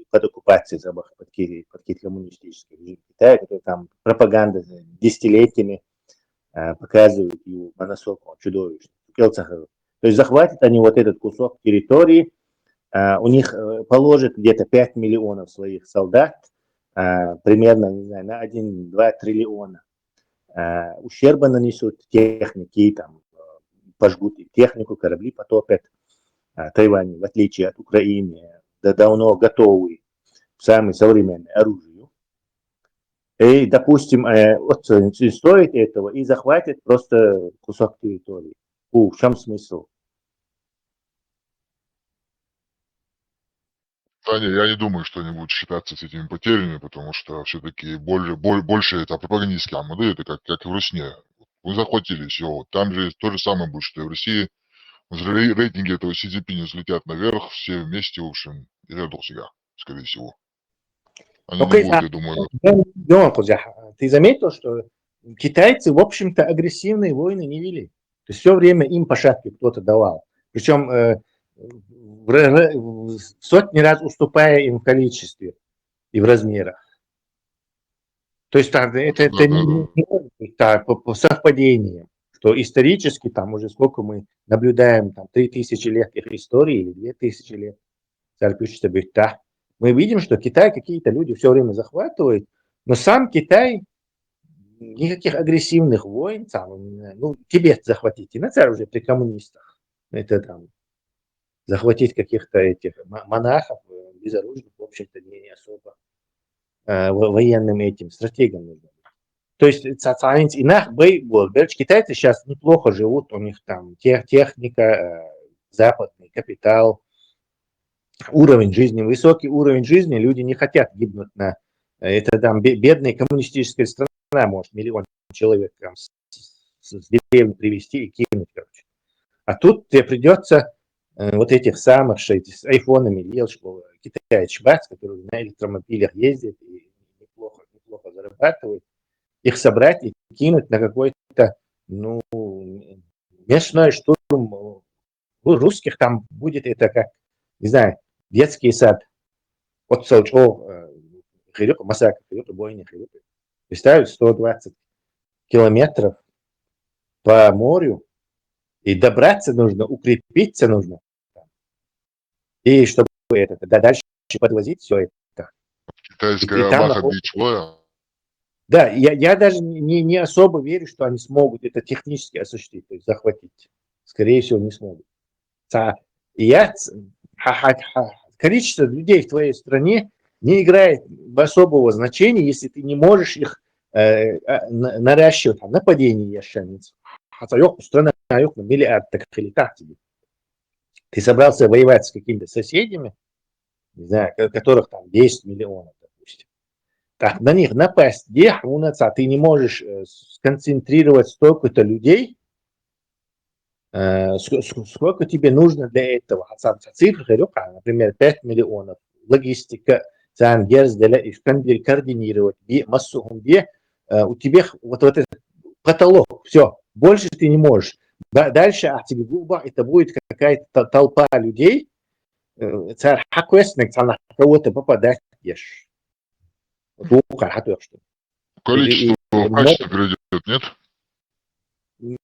под оккупацией под какие-то коммунистические режимы Китая, которые там пропаганда десятилетиями показывают его насколько он чудовищный. То есть захватят они вот этот кусок территории, у них положат где-то 5 миллионов своих солдат, примерно, не знаю, на 1-2 триллиона. Ущерба нанесут техники, там, пожгут технику, корабли потопят. Тайвань, в отличие от Украины, давно готовый самое современное оружие. И, допустим, стоит этого и захватит просто кусок территории. В чем смысл? Да, я не думаю, что они будут считаться с этими потерями, потому что все-таки больше это пропагандистские модель, это как и в Русне. Вы захватили все. Там же то же самое будет, что и в России. Рейтинги этого Си Цзиньпиня взлетят наверх, все вместе, в общем, и рядом себя, скорее всего. Они не будут, я думаю... Ты заметил, что китайцы, в общем-то, агрессивные войны не вели. То есть все время им по шапке кто-то давал. Причем в сотни раз уступая им в количестве и в размерах. То есть это не так, по совпадению, что исторически там уже сколько мы наблюдаем, там 3000 лет их истории или 2000 лет, мы видим, что Китай какие-то люди все время захватывают, но сам Китай никаких агрессивных войн, ну, Тибет захватить, и уже при коммунистах, это там захватить каких-то этих монахов, безоружных, в общем-то, не особо военным этим стратегам нужно. То есть китайцы сейчас неплохо живут, у них там техника, западный капитал, уровень жизни, высокий уровень жизни, люди не хотят гибнуть на... Это там бедная коммунистическая страна, может, миллион человек там, с деревни привезти и кинуть, короче. А тут тебе придется вот этих самых с айфонами, Китай чбац, которые на электромобилях ездят и неплохо зарабатывают, их собрать и кинуть на какой-то, ну, мясной штурм. У русских там будет это как, не знаю, детский сад. От Солчо, Хирюка, Масака, Хирюка, Бойня, Хирюка. Представляют 120 километров по морю, и добраться нужно, укрепиться нужно. И чтобы это, дальше подвозить все это. Китайская Маха Бичвоя. Да, я даже не особо верю, что они смогут это технически осуществить, то есть захватить. Скорее всего, не смогут. Количество людей в твоей стране не играет особого значения, если ты не можешь их наращивать. Нападение ящаниц. Страна миллиард так или так тебе. Ты собрался воевать с какими-то соседями, не знаю, которых там 10 миллионов, допустим. Так, на них напасть, ты не можешь сконцентрировать столько-то людей, Сколько тебе нужно для этого? Цифры, например, 5 миллионов. Логистика, координировать, массу, где у тебя вот этот потолок, все, больше ты не можешь. Дальше тебе это будет какая-то толпа людей, кого-то попадать. Количество в качестве перейдет, нет?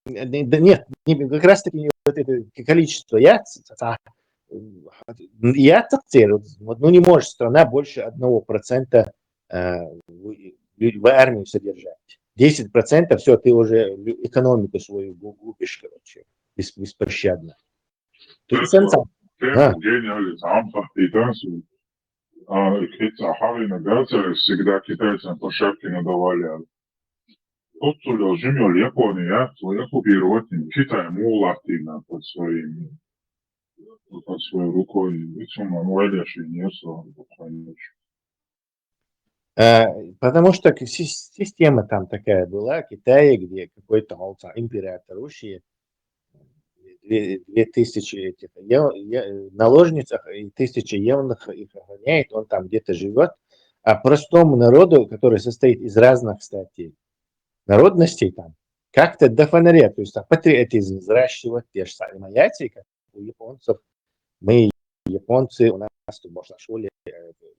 Да нет, как раз таки вот это количество ну не может страна больше 1% в армию содержать. 10% все, ты уже экономику свою губишь, короче, беспощадно. Всегда китайцам по шапке надавали. Отсюда земель Япония, свои оккупировать, Китай мол активно под своей рукой. Ведь он войдешь не потому что система там такая была, в Китае, где какой-то император Русии, 2000 этих наложниц и 1000 евнухов их охраняет, он там где-то живет, а простому народу, который состоит из разных, кстати, народностей там, как-то до фонаря, то есть патриотизм взращивать, те же самые яйца, как у японцев. Мы, японцы, у нас тут можно в школе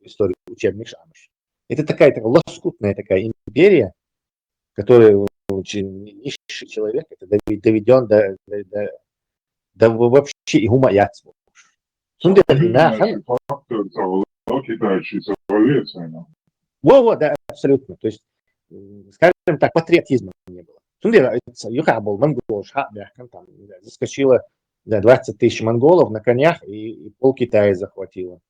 историю учебник шамыш. Это такая лоскутная такая империя, которая очень низший человек, это доведен до вообще и гума яйца. Во, да, абсолютно. То есть, скажем так, патриотизма не было. Заскочило 20 тысяч монголов на конях и пол Китая захватило.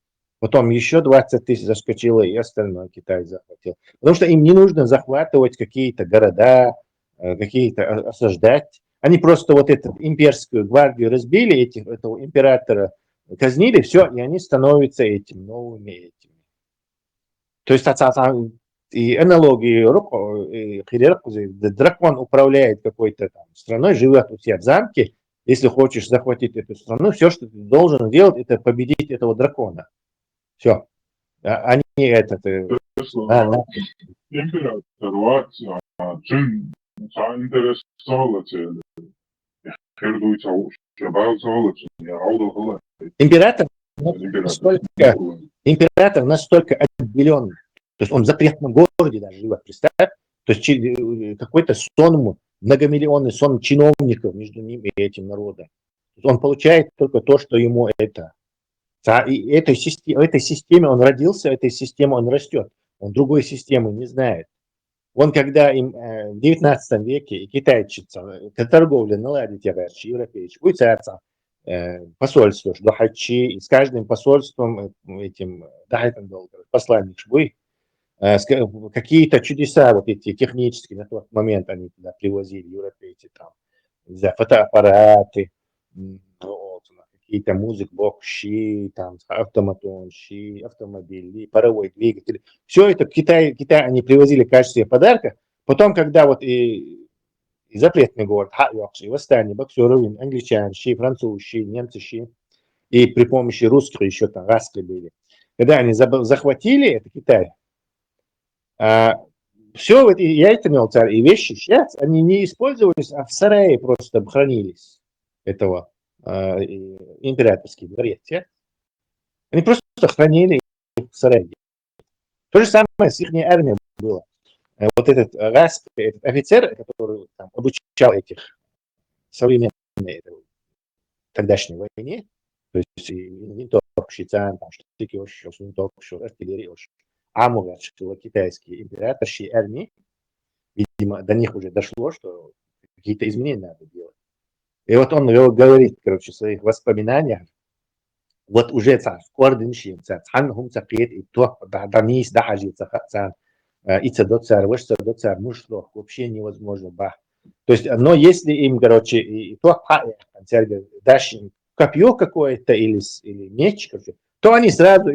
Потом еще 20 тысяч заскочило и остальное Китай захватил. Потому что им не нужно захватывать какие-то города, какие-то осаждать. Они просто вот эту имперскую гвардию разбили, этого императора казнили, все, и они становятся этим новыми этими. То есть и аналогии дракон управляет какой-то там страной, живет у себя в замке. Если хочешь захватить эту страну, все, что ты должен делать, это победить этого дракона. Все. А не этот. Император, чем заинтересовался? Император настолько отделен. То есть он в запретном городе даже живет, представь. То есть какой-то сон, многомиллионный сон чиновников между ними и этим народом. Он получает только то, что ему это. И этой системе он родился, этой системе он растет. Он другой системы не знает. Он когда им в 19 веке и китайцы торговля наладить, европейцы, будет посольство, что хачи, и с каждым посольством этим посланник швы, какие-то чудеса вот эти технические на тот момент они туда привозили, европейцы там, не знаю, фотоаппараты, какие-то музык-бокс, там, автоматон, автомобили, паровой двигатель. Все это Китай они привозили в качестве подарка. Потом, когда вот и запретный город, и восстание боксеров, англичане, французы, немцы, и при помощи русских еще там раскрыли. Когда они захватили это Китай, все эти яйца царь и вещи сейчас, они не использовались, а в сарае просто хранились этого императорский дворец. Они просто хранили в сарае. То же самое с их армией было. Вот этот офицер, который там обучал этих современной тогдашней войне, то есть не только шицан, там штыки, не только артиллерия, амур, китайские императорские армии, видимо, до них уже дошло, что какие-то изменения надо делать. И вот он говорит, короче, в своих воспоминаниях, вот уже в Орденши, и то, Данис, вообще невозможно. То есть, но если им, короче, и то дашь им копье какое-то или меч, короче, то они сразу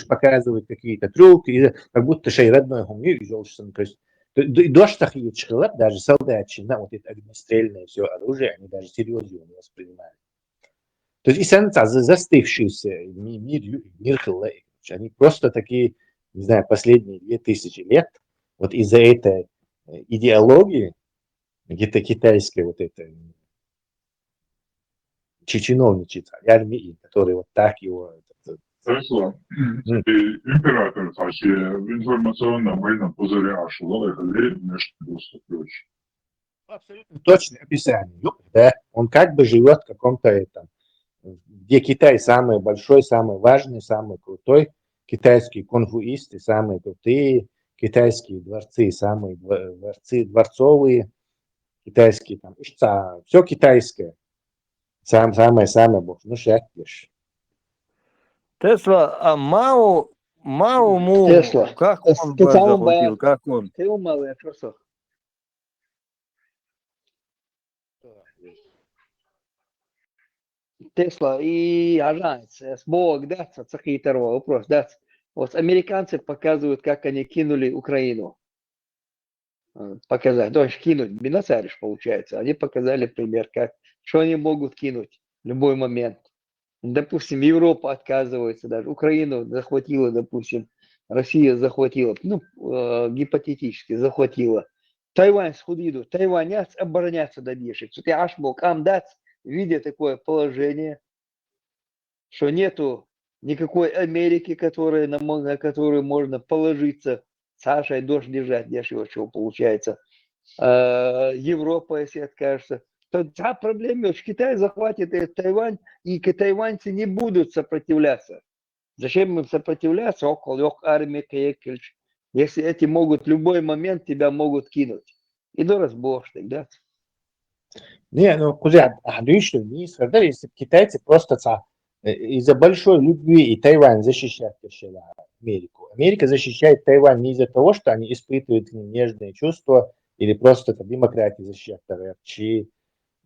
показывают какие-то трюки, как будто шей родной гумни, то есть Дождь так даже солдаты, вот это огнестрельное все оружие, они даже серьезно не воспринимали. То есть, и застывшийся мир хиллы, они просто такие, не знаю, последние 2000 лет, вот из-за этой идеологии, где-то китайской вот этой чиновничица, армии, которые вот так его... Хорошо. Император, кстати, в информационном военном пузыре ашулал, это внешний доступ ключ. Абсолютно точное описание. Да, он как бы живет в каком-то этом, где Китай самый большой, самый важный, самый крутой, китайские конфуисты самые крутые, китайские дворцы самые дворцы дворцовые, китайские там, все китайское, самое больше. Ну, шатишь. Тесла, а Мао Му, Тесла. как он захватил, как он? Ты умалый, просто. Тесла и ажанец, Бог, да, цахитерва, вопрос, да. Вот американцы показывают, как они кинули Украину. Показать, то есть кинуть, Бенацариш получается. Они показали пример, что они могут кинуть в любой момент. Допустим, Европа отказывается даже, Украину захватила, допустим, Россия захватила, ну, гипотетически захватила. Тайвань схудиду, Тайвань обороняться добьешек. Тут я аж мог дать, видя такое положение, что нету никакой Америки, на которую можно положиться, Сашей дождь держать, дешево чего получается. Европа, если откажется, то та проблема, что Китай захватит этот Тайвань, и тайваньцы не будут сопротивляться. Зачем им сопротивляться? Около армии, если эти могут в любой момент тебя могут кинуть. И до разбор, да? Не, ну, куда? Что не сказали, если китайцы просто из-за большой любви и Тайвань защищают Америку. Америка защищает Тайвань не из-за того, что они испытывают нежные чувства или просто демократию защищают.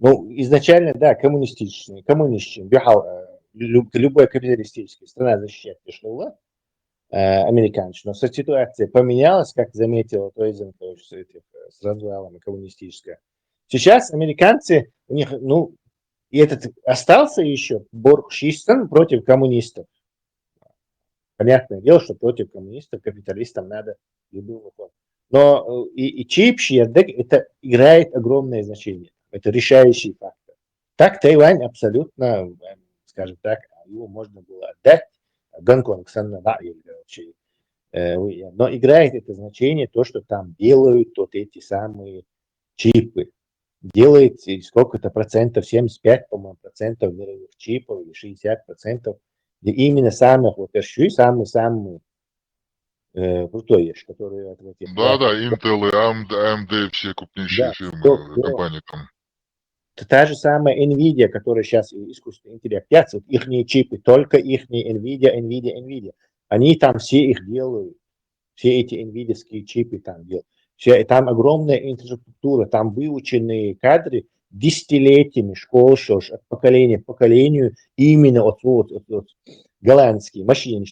Ну, изначально, да, коммунистический, любая капиталистическая страна защищает американцев. Но ситуация поменялась, как заметила Тойзенко с развалом коммунистического. Сейчас американцы, у них, ну, и этот остался еще борг чистен против коммунистов. Понятное дело, что против коммунистов, капиталистам надо любой выход. Но и чипши, это играет огромное значение. Это решающий фактор. Так Тайвань абсолютно, скажем так, его можно было отдать. Гонконг, короче. Но играет это значение то, что там делают вот эти самые чипы. Делает сколько-то процентов, 75, по-моему, процентов мировых чипов или 60%, где именно самых вот самые крутые, которые... Да, Intel и AMD, все крупнейшие фирмы, компании там. Та же самая Nvidia, которая сейчас искусственный интеллект, вот их чипы, только их Nvidia. Они там все их делают, все эти NVIDIA-ские чипы там делают. Там огромная инфраструктура, там выученные кадры десятилетиями школ, от поколения к поколению, именно вот голландские машины,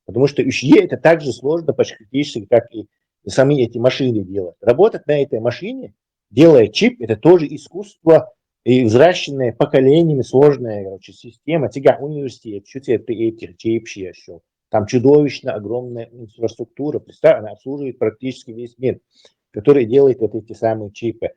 потому что это так же сложно почти, как и сами эти машины делать. Работать на этой машине, делая чип, это тоже искусство, и взращенное поколениями сложная система. Тига университет, чуть этих чипов еще. Там чудовищно огромная инфраструктура, представь, она обслуживает практически весь мир, который делает вот эти самые чипы.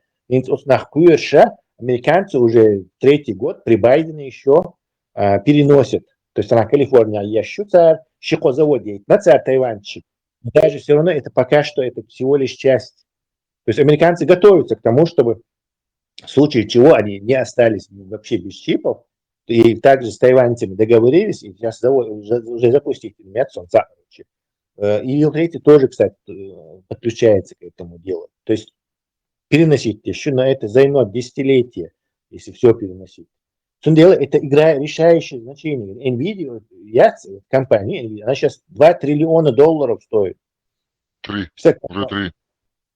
Американцы уже третий год при Байдене еще переносят. То есть она Калифорния, еще царь, щекозавод делает, на царь Тайваньчик. Но даже все равно это пока что это всего лишь часть. То есть американцы готовятся к тому, чтобы в случае чего они не остались вообще без чипов, и также с тайваньцами договорились, и сейчас уже запустить солнца. И третий тоже, кстати, подключается к этому делу. То есть переносить еще на это займет десятилетия, если все переносить. Это играет решающее значение. Nvidia, компания Nvidia, она сейчас $2 триллиона стоит. Уже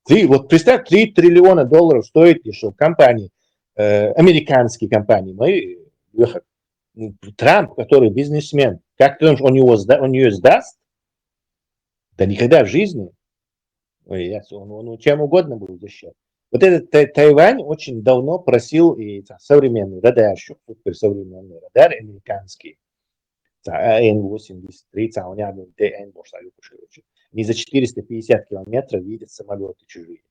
3. Вот представь, $3 триллиона стоит еще компании, американские компании. Трамп, который бизнесмен, как ты думаешь, он ее сдаст? Да никогда в жизни. Ой, он чем угодно будет защищать. Вот этот Тайвань очень давно просил и современный радар, суперсовременный радар американский, АН-83, у него ТН, они за 450 километров видят самолеты чужие.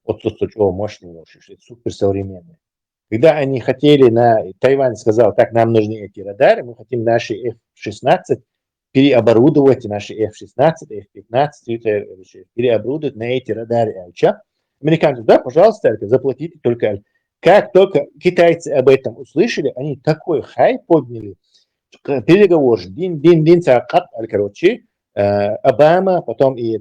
Вот тут мощный, суперсовременный. Когда они хотели Тайвань сказал, так, нам нужны эти радары, мы хотим наши F-16 переоборудовать, наши F-16, F-15, переоборудовать на эти радары. Американцы, да, пожалуйста, заплатите только. Как только китайцы об этом услышали, они такой хайп подняли, переговор, дин, короче, Обама, потом и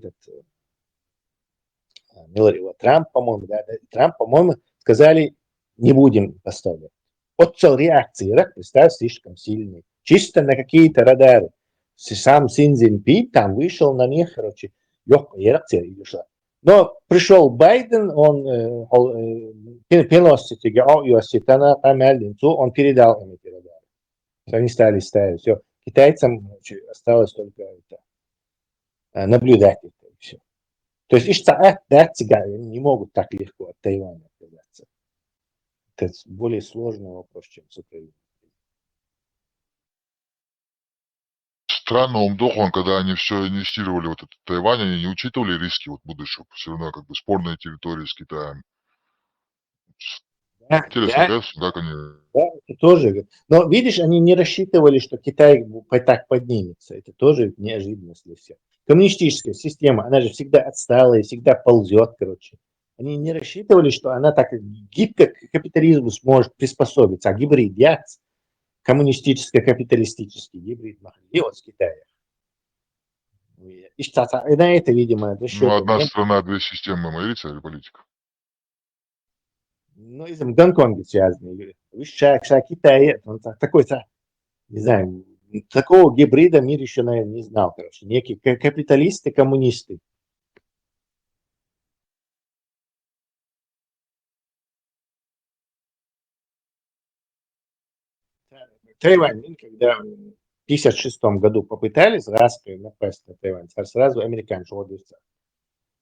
Трамп, по-моему, сказали, не будем поставлять. Вот цел реакции, представь, слишком сильный. Чисто на какие-то радары. Сам Си Цзиньпин там вышел на них, короче, легкая реакция пришла. Но пришел Байден, он он передал им эти радары. Они стали ставить. Все. Китайцам осталось только наблюдать это. Все. То есть не могут так легко от Тайваня отказаться. Это более сложный вопрос, чем с Украиной. Странно, Умдохон, когда они все инвестировали в этот Тайвань, они не учитывали риски вот будущего, все равно как бы спорные территории с Китаем. Интересно, как они... Да, это тоже. Но видишь, они не рассчитывали, что Китай так поднимется. Это тоже неожиданность для всех. Коммунистическая система, она же всегда отсталая, всегда ползет, короче. Они не рассчитывали, что она так гибко к капитализму сможет приспособиться. А гибрид, коммунистическо-капиталистический гибрид делать с Китая. И на это, видимо, одна страна, две системы, маирица или политика? Ну, из Гонконга связаны. Китай, он такой, не знаю, такого гибрида мир еще, наверное, не знал, короче. Некие капиталисты, коммунисты. Тайвань, когда в 1956 году попытались напасть на Тайвань, сразу американцы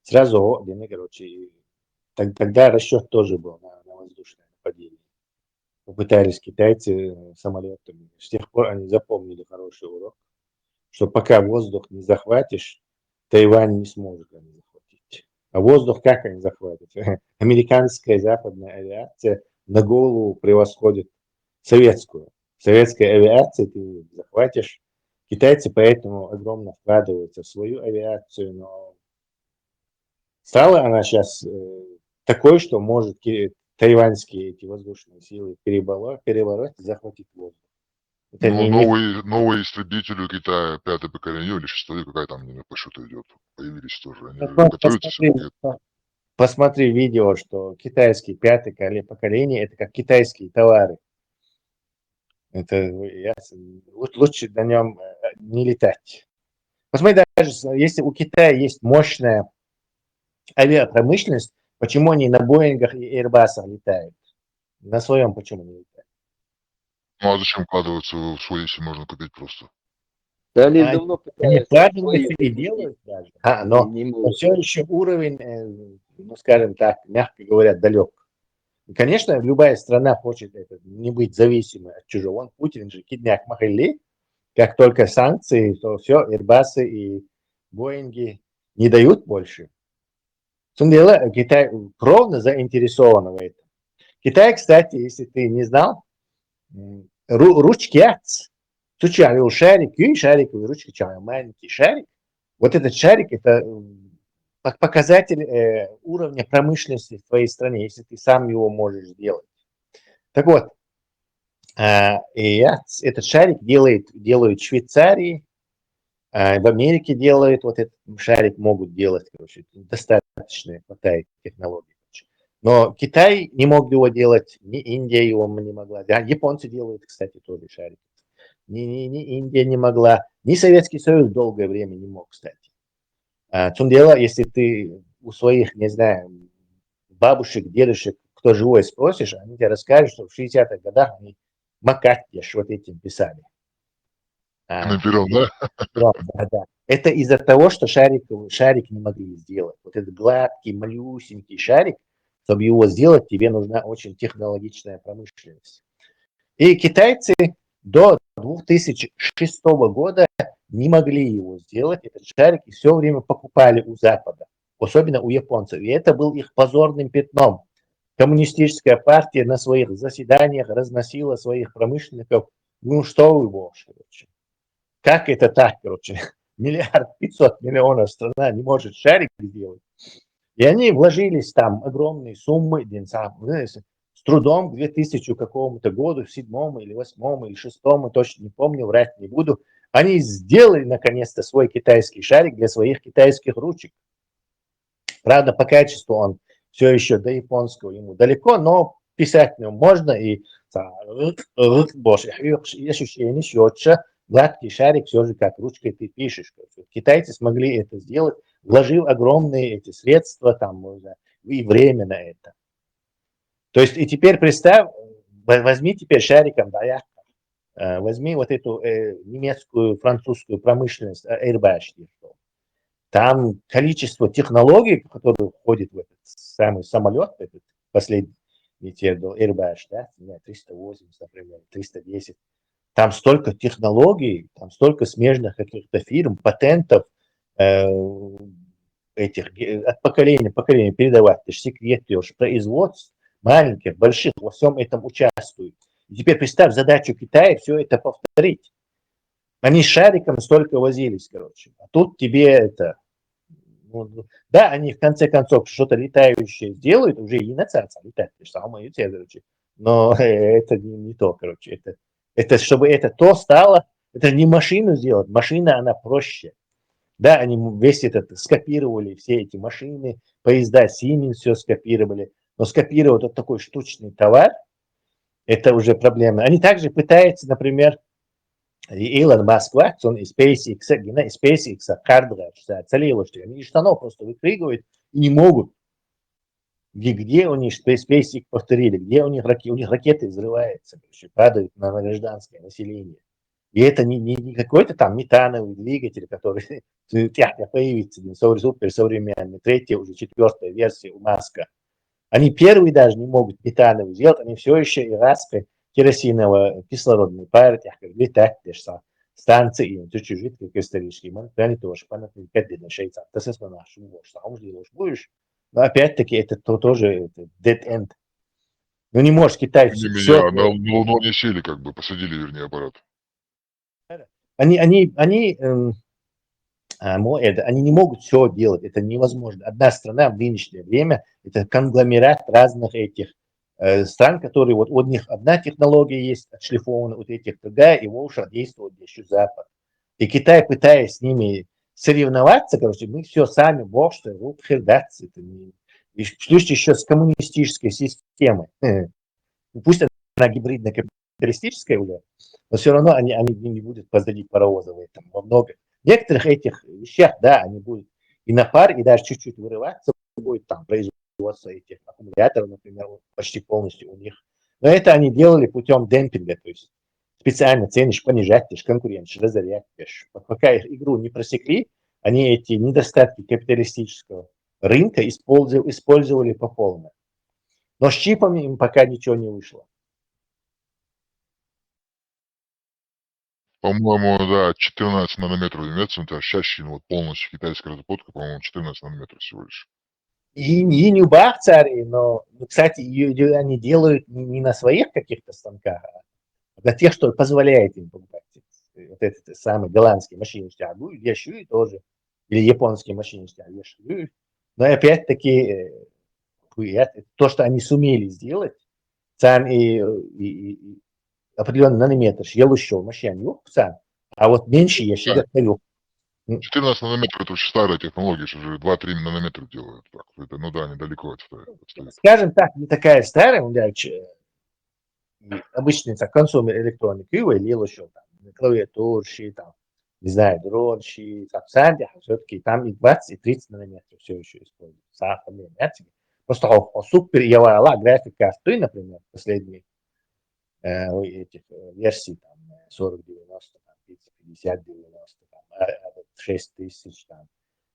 сразу ордены, короче. Тогда расчет тоже был на воздушное нападение. Попытались китайцы самолетами. С тех пор они запомнили хороший урок, что пока воздух не захватишь, Тайвань не сможет они захватить. А воздух как они захватят? Американская западная авиация на голову превосходит советскую. Советская авиация ты захватишь. Китайцы поэтому огромно вкладываются в свою авиацию, но стала она сейчас такой, что может тайваньские эти воздушные силы перебороть и захватить воздух. Новые истребители у Китая, 5-е поколение или 6-е, какая там по счету идет, появились тоже. Они готовятся. Посмотри видео, что китайские 5-е поколение это как китайские товары. Это лучше на нем не летать. Посмотри, даже если у Китая есть мощная авиапромышленность, почему они на Боингах и Airbus'ах летают? На своем почему не летают? Ну а зачем вкладываться в свой, если можно купить просто? Да, они давно вкладываются и делают даже. Но все еще уровень, ну скажем так, мягко говоря, далек. И, конечно, любая страна хочет не быть зависимой от чужого. Он Путин же кидняк махали. Как только санкции, то все, Airbus'ы и Боинги не дают больше. В том деле, Китай кровно заинтересован в этом. Китай, кстати, если ты не знал, ручки случайно шариковый ручки, маленький шарик. Вот этот шарик, это показатель уровня промышленности в твоей стране, если ты сам его можешь сделать. Так вот, этот шарик делают в Швейцарии, в Америке делают, вот этот шарик могут делать, короче, достаточно хватает технологий. Но Китай не мог его делать, ни Индия его не могла. Да, японцы делают, кстати, тоже шарик. Ни Индия не могла, ни Советский Союз долгое время не мог, кстати. В том дело, если ты у своих, не знаю, бабушек, дедушек, кто живой, спросишь, они тебе расскажут, что в 60-х годах они макатьеш вот этим писали. Наперед, да? Да. Это из-за того, что шарик не могли сделать. Вот этот гладкий, малюсенький шарик, чтобы его сделать, тебе нужна очень технологичная промышленность. И китайцы до 2006 года не могли его сделать, этот шарик, и все время покупали у Запада, особенно у японцев. И это был их позорным пятном. Коммунистическая партия на своих заседаниях разносила своих промышленников. Ну что вы, боже, короче. Как это так, короче? 1,5 миллиарда страна не может шарик сделать. И они вложились там огромные суммы, с трудом к 2000 какому-то году, в 7-м или 8-м или 6-м, точно не помню, врать не буду. Они сделали наконец-то свой китайский шарик для своих китайских ручек. Правда, по качеству он все еще до японского ему далеко, но писать в нем можно. И ощущение четче. Гладкий шарик все же как ручкой ты пишешь. Китайцы смогли это сделать, вложив огромные эти средства там, и время на это. То есть и теперь представь, возьми теперь шариком, да, возьми вот эту немецкую, французскую промышленность Airbus. Там количество технологий, которые входят в этот самый самолет, этот последний Airbus, да, 380, например, 310. Там столько технологий, там столько смежных каких-то фирм, патентов, этих от поколения к поколению передавать, это же секреты, производств маленьких, больших, во всем этом участвуют. И теперь представь задачу Китая все это повторить. Они с шариком столько возились, короче. А тут тебе это... Да, они в конце концов что-то летающее сделают, уже и на царца летать, самое короче. Но это не то, короче. Это чтобы это то стало, это не машину сделать, машина она проще. Да, они весь этот скопировали, все эти машины, поезда Siemens все скопировали, но скопировать вот такой штучный товар, это уже проблема. Они также пытаются, например, Илон Маск, он из SpaceX, кардра, целило, что они штанов просто выпрыгивают и не могут. Где у них SpaceX повторили, где у них ракеты взрываются, падают на гражданское население. И это не какой-то там метановый двигатель, который появится, супер современный, 3-я, уже 4-я версия у Маска. Они первые даже не могут метановый сделать, они все еще иракской керосиново-кислородной пары, летать, станции, чуть-чуть жидкие кристаллические, они тоже, понятно, 5 на 6, это с нашим будешь. Но опять-таки это тоже dead end. Ну не может Китай все... На Луну не сели, как бы, посадили, вернее, аппарат. Они не могут все делать, это невозможно. Одна страна в нынешнее время, это конгломерат разных этих стран, которые вот у них одна технология есть отшлифована, вот этих другая, и уже действует еще Запад. И Китай, пытаясь с ними соревноваться, короче, мы все сами, бог что, хердаться, и плюс еще с коммунистической системой. Пусть она гибридно-капиталистическая уже, но все равно они не будут позади паровоза в этом. Во многих некоторых этих вещах, да, они будут и на пар, и даже чуть-чуть вырываться будет там производство этих аккумуляторов, например, почти полностью у них. Но это они делали путем демпинга, то есть специально цены понижать, конкуренцию разорять. Пока их игру не просекли, они эти недостатки капиталистического рынка использовали по полной. Но с чипами им пока ничего не вышло. По-моему, да, 14 нанометров имеется, это чаще, вот полностью китайская разработка, по-моему, 14 нанометров всего лишь. И не у Бахцари, но, кстати, ее они делают не на своих каких-то станках, а на тех, что позволяет им покупать. Вот этот самый голландский машинистяг, Яшуй тоже, или японский машинистяг, Яшуй. Но опять-таки, то, что они сумели сделать, сам и определенный нанометр, елущего машину, а вот меньше я всегда говорю. 14 нанометров это очень старая технология, что уже 2-3 нанометра делают. Так, это, ну да, недалеко отстоит. Скажем так, не такая старая, обычный консумер электроники, или еще там, клавиатурщи, там, не знаю, дронщи, там, сандях, все-таки там и 20, и 30 нанометров все еще используют. Просто супер явала графика карты, например, последние этих версий, там, 40-90, 50-90, 6000 там,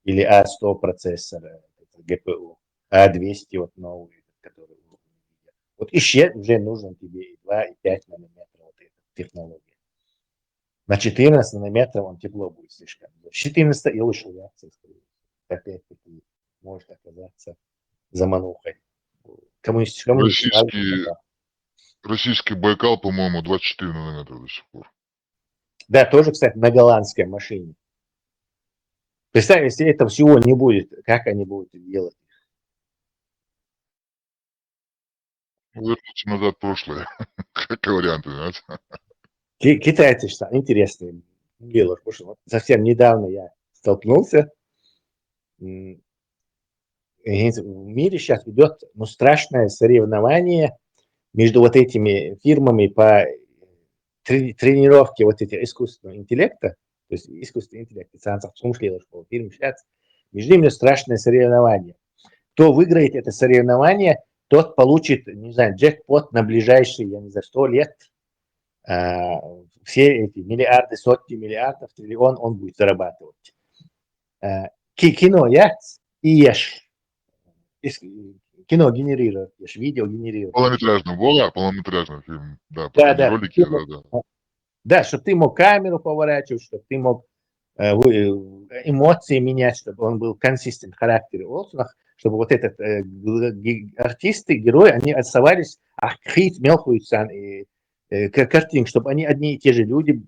или А100 процессор GPU, А200 вот новый, который вот еще уже нужен тебе и 2, и 5 нанометров вот эта технология. На 14 нанометров он тепло будет слишком. 14 и лучше реакция, опять-таки, может оказаться заманухой. Российский Байкал, по-моему, 24 нанометра до сих пор. Да, тоже, кстати, на голландской машине. Представь, если этого всего не будет, как они будут делать? Вернуться назад в прошлое, как варианты, знаете. Китайцы что интересные делают. Вот совсем недавно я столкнулся. В мире сейчас идет страшное соревнование между вот этими фирмами по тренировке вот этих искусственного интеллекта. То есть искусственный интеллект, между ними страшное соревнование. Кто выиграет это соревнование, тот получит, не знаю, джекпот на ближайшие, я не знаю, 100 лет. Все эти миллиарды, сотни миллиардов, триллион он будет зарабатывать. Кино ешь. Кино генерирует, видео генерирует. Полнометражный фильм. Да, ролики, да. Да, чтобы ты мог камеру поворачивать, чтобы ты мог эмоции менять, чтобы он был консистент в характере, чтобы вот этот артисты, герои, они оставались мелкую картинку, чтобы они одни и те же люди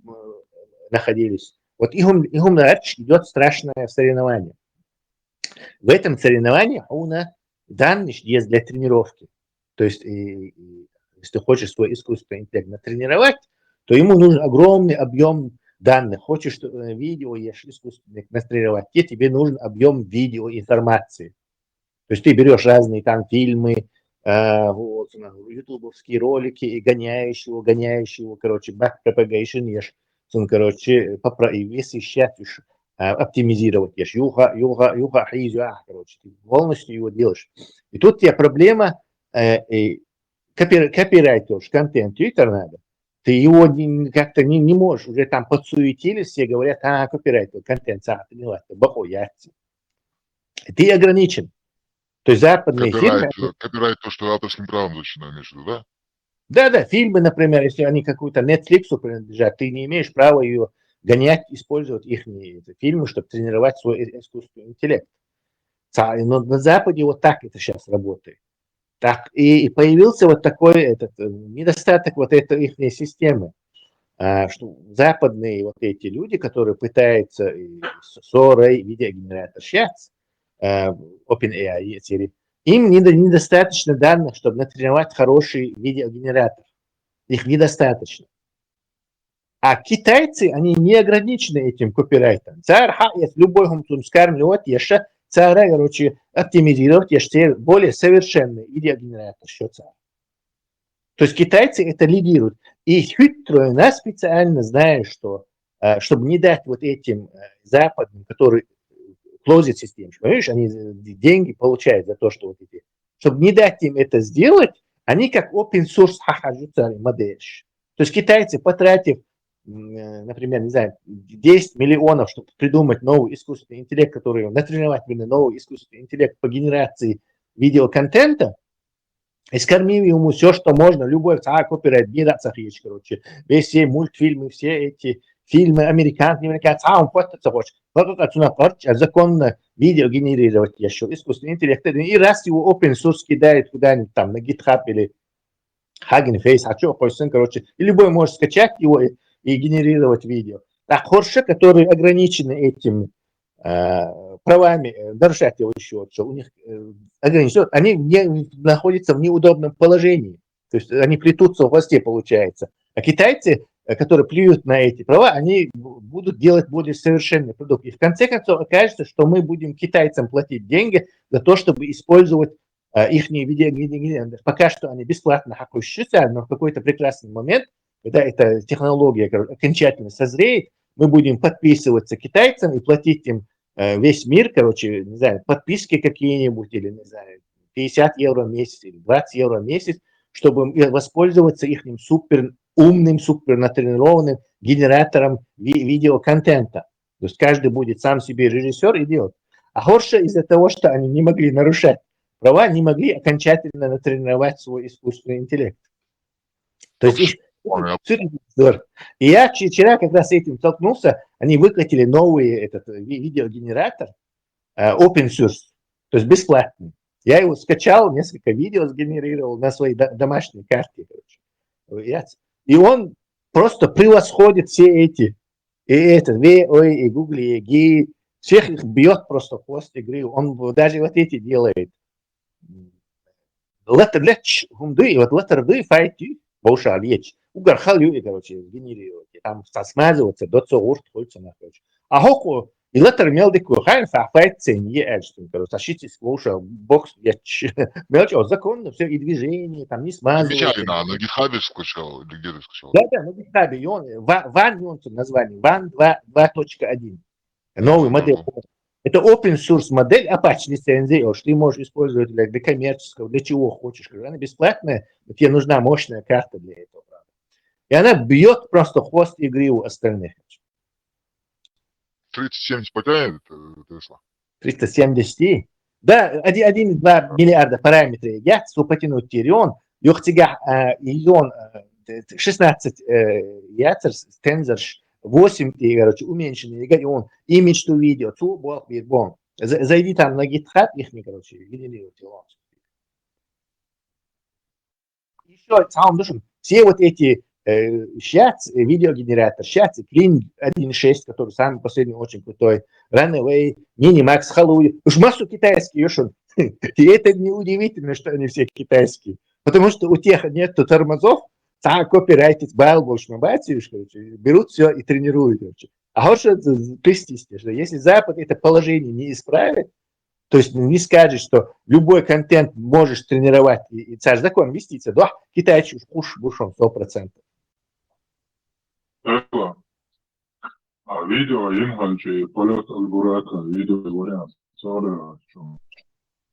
находились. Вот им идет страшное соревнование. В этом соревновании данные есть для тренировки. То есть, если ты хочешь свой искусственный интеллект натренировать, то ему нужен огромный объем данных. Хочешь видео искусственный натренировать, тебе нужен объем видеоинформации. То есть ты берешь разные там фильмы, ютубовские ролики, и гоняешь его, короче, back propagation, короче, весь сейчас оптимизировать, короче, ты полностью его делаешь. И тут тебе проблема копирайтер, контент, твиттер надо. Ты его как-то не можешь, уже там подсуетились, все говорят, копирайтер, контент, ты ограничен. То есть западные фильмы... Копирайт то, что авторским правом защищено, имеешь в виду, да? Да, фильмы, например, если они какую-то Netflix принадлежат, ты не имеешь права ее гонять, использовать их фильмы, чтобы тренировать свой искусственный интеллект. Но на Западе вот так это сейчас работает. Так, и появился вот такой недостаток вот этой их системы, что западные вот эти люди, которые пытаются Sora, видеогенератор сейчас, OpenAI, им недостаточно данных, чтобы натренировать хороший видеогенератор. Их недостаточно. А китайцы, они не ограничены этим копирайтом. Любой скармливать, короче, оптимизировать, более совершенный видеогенератор. То есть китайцы это лидируют. И хитро нас специально знают, что чтобы не дать вот этим западным, которые closed систем, понимаешь, они деньги получают за то, что вот эти, чтобы не дать им это сделать, они как open source модель. То есть китайцы, потратив, например, не знаю, 10 миллионов, чтобы придумать новый искусственный интеллект, который натренировать новый искусственный интеллект по генерации видеоконтента, и скормив ему все, что можно, любой копирайт, короче, все мультфильмы, все эти фильмы американские, он хочет законно видео генерировать еще искусственный интеллект, и раз его open source кидает куда-нибудь там на GitHub или Hugging Face, короче, и любой может скачать его и генерировать видео. А хорши, которые ограничены этими правами, нарушать его еще, что у них ограничено, они находятся в неудобном положении. То есть они плетутся в хвосте, получается. А китайцы, которые плюют на эти права, они будут делать более совершенный продукт. И в конце концов окажется, что мы будем китайцам платить деньги за то, чтобы использовать их видеогенераторы. Пока что они бесплатно но в какой-то прекрасный момент, когда эта технология окончательно созреет, мы будем подписываться китайцам и платить им весь мир, короче, не знаю, подписки какие-нибудь, или, не знаю, 50 евро в месяц, или 20 евро в месяц, чтобы воспользоваться их супер умным, супер натренированным генератором видеоконтента. То есть каждый будет сам себе режиссер и делать. А горше из-за того, что они не могли нарушать права, не могли окончательно натренировать свой искусственный интеллект. То есть и я вчера, когда с этим столкнулся, они выкатили новый видеогенератор open source, то есть бесплатный. Я его скачал, несколько видео сгенерировал на своей домашней карте. И он просто превосходит все эти, и Google, и всех их бьет просто в хвост игры. Он даже вот эти делает. Леттерды файти, больше лечь. Угархал люди, короче, генерировать. Там смазываться, до цього ходится на короче. А хоку, и леттер имел такую хайр, файт ценье эджтин, короче, тащитесь, слушай, бокс, я мелочь, законно, все, и движение, там не смазывается. Печали на GitHub скачал, или где ты скачал? Да, на GitHub, и он, Ван, название, Ван 2.1, новый модель. Это open source модель, Apache лицензия, что ты можешь использовать для коммерческого, для чего хочешь. Она бесплатная, но тебе нужна мощная карта для этого. И она бьет просто хвост игры у остальных. 3070 потянет Тесла? 370. Да, 1,2 миллиарда параметров. Я потянуть Тирион, Ион 16 яцер, Тензор 8, короче, уменьшенный, и он имидж to видео, цу бог бон. Зайди там на GitHub, их, короче, генерируйте. Еще сам душен. Все вот эти сейчас видеогенератор, сейчас Kling 1.6, который самый последний очень крутой, Runaway, Minimax, Halloy, уж массу китайских, и это не удивительно, что они все китайские, потому что у тех нет тормозов, сам копирайтить байл больше берут все и тренируют. А вот что крестись, что если Запад это положение не исправит, то есть не скажет, что любой контент можешь тренировать, и царь закон инвестиция, да, китайцы уж бушом 100%. Это, а видео инганчи, полет алгурака, видео вариант.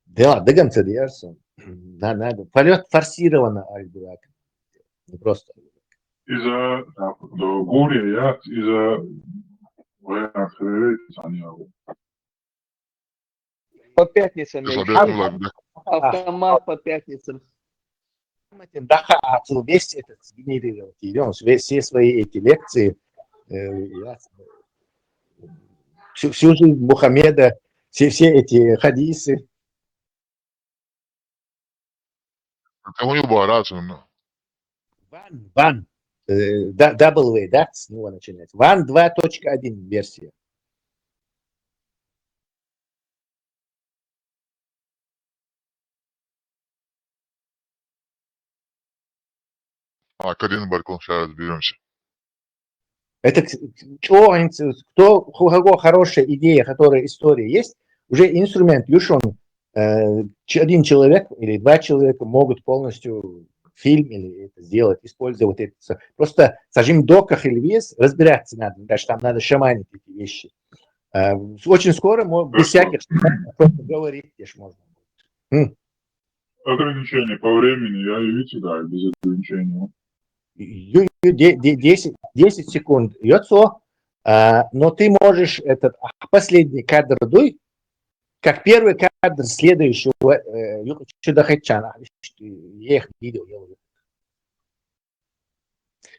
Да, догонца диарсон. Да, надо. Полет форсированно алгурака. Не просто. Из-за до горя, из-за вариант хренеть, по пятницам. Автомат по пятницам. Даха весь этот сгенерировал. Он все свои эти лекции, всю жизнь Мухаммеда, все эти хадисы. У него была рация. Ван, W, да, с него начинается. Ван 2.1 версия. А, Карин Баркон, сейчас разберемся. Это у кого хорошая идея, которая история есть, уже инструмент юшон. Один человек или два человека могут полностью фильм или это сделать, использовать это. Просто сажим доках или вес, разбираться надо, даже там надо шаманить эти вещи. Очень скоро, без всяких просто говорить можно. Ограничение по времени, я видите, да, без ограничения. 10 секунд. Но ты можешь этот последний кадр дуй, как первый кадр следующего чудо-хэтчана. Я их видел.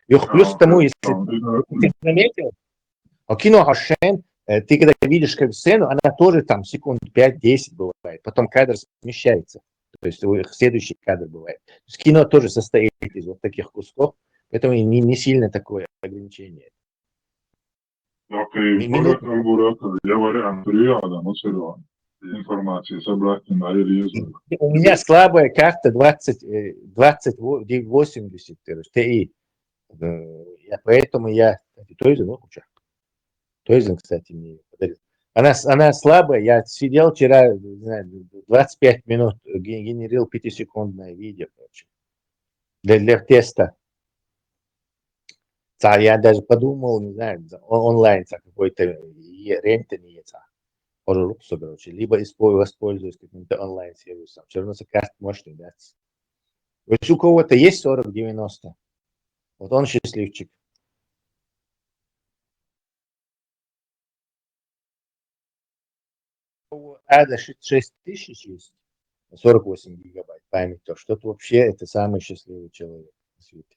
Плюс к тому, если ты заметил, кино Хашен, ты когда видишь как сцену, она тоже там секунд 5-10 бывает. Потом кадр смещается. То есть следующий кадр бывает. То есть кино тоже состоит из вот таких кусков. Поэтому не сильно такое ограничение. Окей, я вариант ряда, информации собрать на релизу. У меня слабая карта 2080 Ti. Поэтому я... Тойзен, кстати, мне подарил. Она слабая. Я сидел вчера, не знаю, 25 минут, генерил 5-секундное видео. Для теста. Я даже подумал, не знаю, онлайн какой-то ренты не есть. Либо воспользуюсь каким-то онлайн-сервисом. Все равно карта мощный дать. У кого-то есть 40-90. Вот он счастливчик. ADA 6000 есть, 48 гигабайт памяти, то что-то вообще это самый счастливый человек на свете.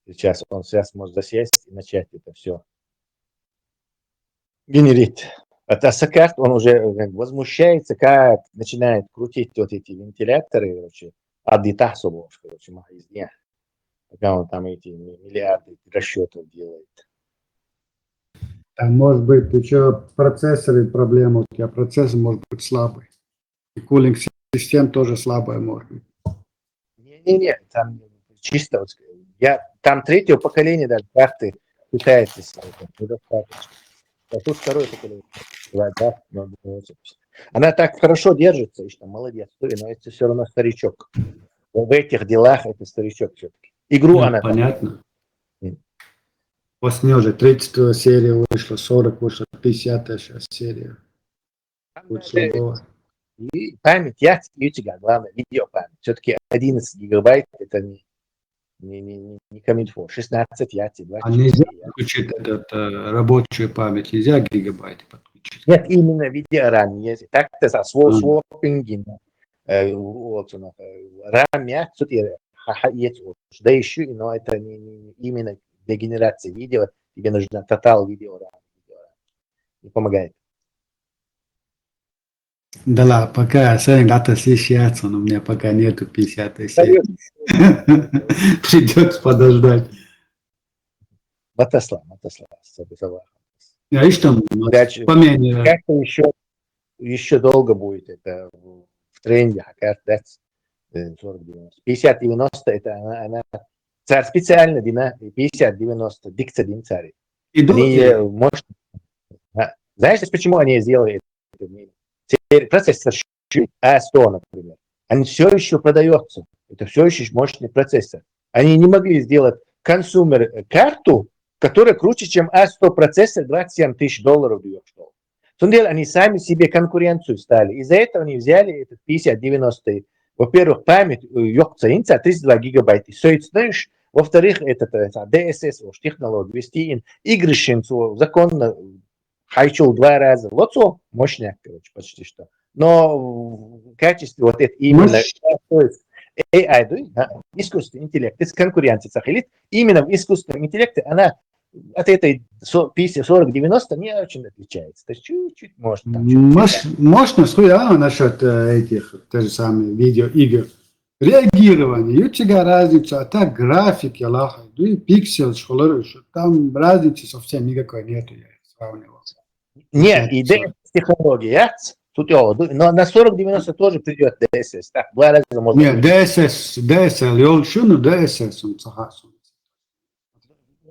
Сейчас он может засесть и начать это все генерить. А Сакарт, он уже возмущается, как начинает крутить вот эти вентиляторы, короче, адитасово, короче, магазин, пока он там эти миллиарды расчетов делает. Там может быть еще процессоры проблема, у тебя процессор может быть слабый. И кулинг систем тоже слабая может быть. Не, там чисто, вот, там третьего поколения даже карты китайцы, недостаточно. А тут второе поколение. Она так хорошо держится, и что молодец, но это все равно старичок. В этих делах это старичок все-таки. Игру она понятно. После нее уже 30 серия вышла, 40 вышла, 50 сейчас серия. И память, я у тебя, главное, видеопамять. Все-таки 11 гигабайт, это не комильфо. 16 яти, 20. А нельзя подключить рабочую память, нельзя гигабайты подключить? Нет, именно видеорам. Так-то за свопинги. Рам, я, да еще, но это не именно для генерации видео, тебе нужно тотал видеорам. Не помогает. Да ладно, пока надо сейчас, но у меня пока нету 50 серии. Придется подождать. Матасла. А и что? Как-то еще долго будет это в тренде. 40-90. 50-90 это она царь специально, 50-90 дикция царь. Знаешь, почему они сделали это? Процессор A100, например. Они все еще продается. Это все еще мощный процессор. Они не могли сделать консумер-карту, которая круче, чем A100 процессор, $27 тысяч. Они сами себе конкуренцию стали. Из-за этого они взяли этот 50-90. Во-первых, память 32 гигабайта. Знаешь, во-вторых, это DSS, технология, вести игры, законно, хайчул 2 раза. Вот мощная, короче, почти что. Но в качестве вот это именно AI, искусственный интеллект, это конкуренция сахалит. Именно в искусственном интеллекте она от этой 40-90 не очень отличается. То есть чуть-чуть может. Мощность, насчет этих, те же самые видеоигр. Реагирование, у тебя разница, а так графики, пиксель, там разницы совсем никакой нету, я сравнивал. Нет, и DSS-технология, но на 40-90 тоже придет DSS. Так, 2 раза можно. Нет, DSL, я шуну DSS, он согласен.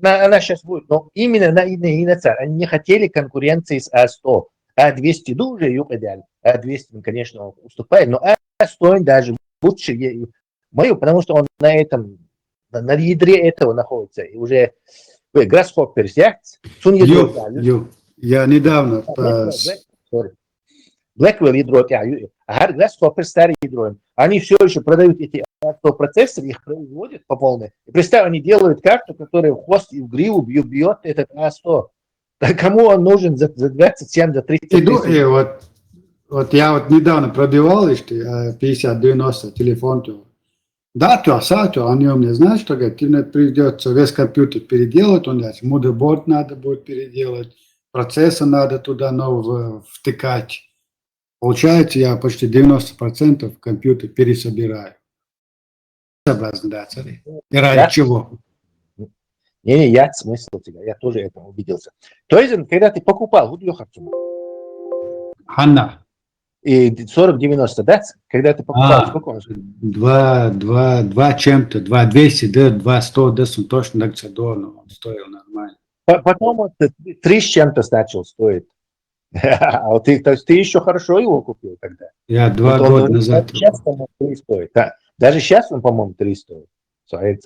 Она сейчас будет, но именно на инициар. Они не хотели конкуренции с A100. A200 уже идеально. A200, конечно, уступает, но A100 даже лучше мою, потому что он на на ядре этого находится. И уже Grasshopper, я недавно Blackwell ядро, Grasshopper старый ядро. Они все еще продают эти процессоры, их производят по полной. И представь, они делают карту, которая в хвост и в гриву бьет этот A100. Кому он нужен за 27, за 30 тысяч? Вот я недавно пробивал, что 50-90 телефон. Да, они мне знают, что говорят, тебе придется весь компьютер переделать, модерборд надо будет переделать, процессор надо туда нового втыкать. Получается, я почти 90% компьютер пересобираю. Сообразно, да, цари. И ради чего? Не, я смысл тебя, я тоже это убедился. То есть, когда ты покупал, Ханна. И 40-90, да? Когда ты покупал, сколько он? 2 чем-то, 200, да, 200, да, он точно так он стоил нормально. Потом он 3 с чем-то начал стоить. А то есть ты еще хорошо его купил тогда? Я 2 года назад. Сейчас, по-моему, 3 стоит. Да. Даже сейчас он, по-моему, 3 стоит. Он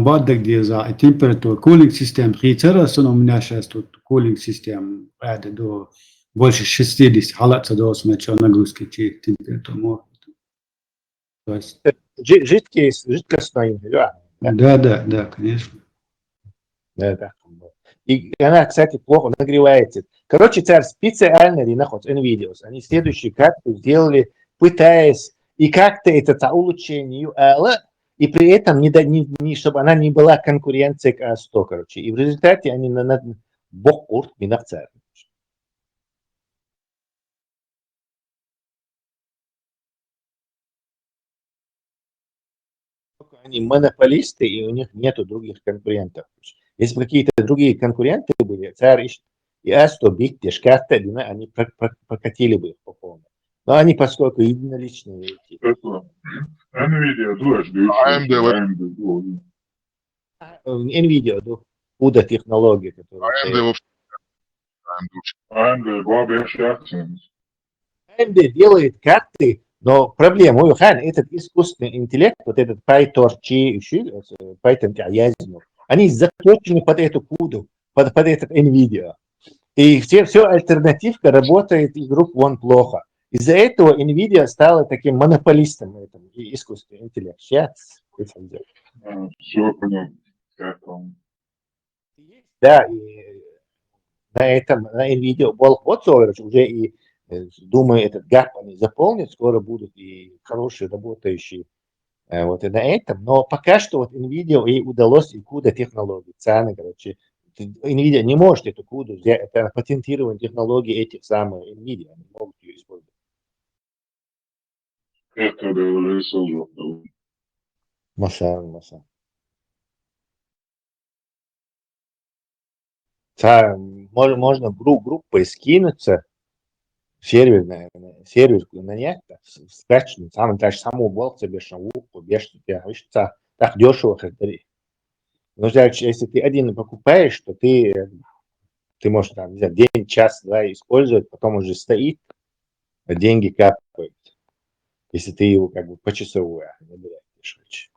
будет где за температуру, cooling систем. У меня сейчас тут cooling систем до больше 60, халатся до нагрузки температуру. Жидкостной, да? Да, конечно. Да. И она, кстати, плохо нагревается. Короче, царь специально находится NVIDIA. Они следующую карту сделали, пытаясь и как-то это улучшение, и при этом чтобы она не была конкуренцией к А100, короче. И в результате они бог урт минах царь. Они монополисты, и у них нету других конкурентов. Если бы какие-то другие конкуренты были, царь и А100 биг, карта, они прокатили бы их по полной. Но они, поскольку единоличные эти. NVIDIA, NVIDIA, куда технология, которая. AMD делает карты, но проблема, этот искусственный интеллект, вот этот PyTorch, Python, они заточены под эту куду, под этот NVIDIA. И все альтернативка работает, и групп вон плохо. Из-за этого NVIDIA стала таким монополистом в этом искусственном интеллекте. Сейчас. Все понятно. Да, и на этом, на NVIDIA был уже и думаю, этот гэп они заполнят, скоро будут и хорошие работающие вот и на этом. Но пока что вот NVIDIA и удалось и куда технологии, цены, короче. NVIDIA не может эту куду взять, это патентирование технологии этих самых NVIDIA, они могут ее использовать. Масса. Можно группой скинуться, сервер нанять, скачать, саму болт себе шавуху, бешено, так дешево, как дарить. Но если ты один покупаешь, то ты можешь там, день, час, два использовать, потом уже стоит, а деньги капают. Если ты его как бы почасовую набираешь.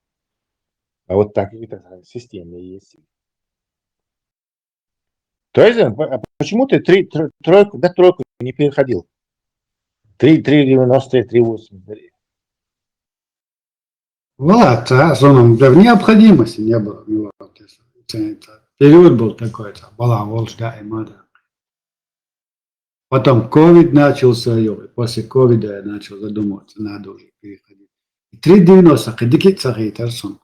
А вот так и в системе есть. То есть, а почему ты тройку не переходил? 3.90, 3.8. Вот, в необходимости не было. Период был такой, была волжда и мада. Потом ковид начался, и после ковида я начал задумываться, надо уже переходить. 3.90, ходики цахи, тарсон.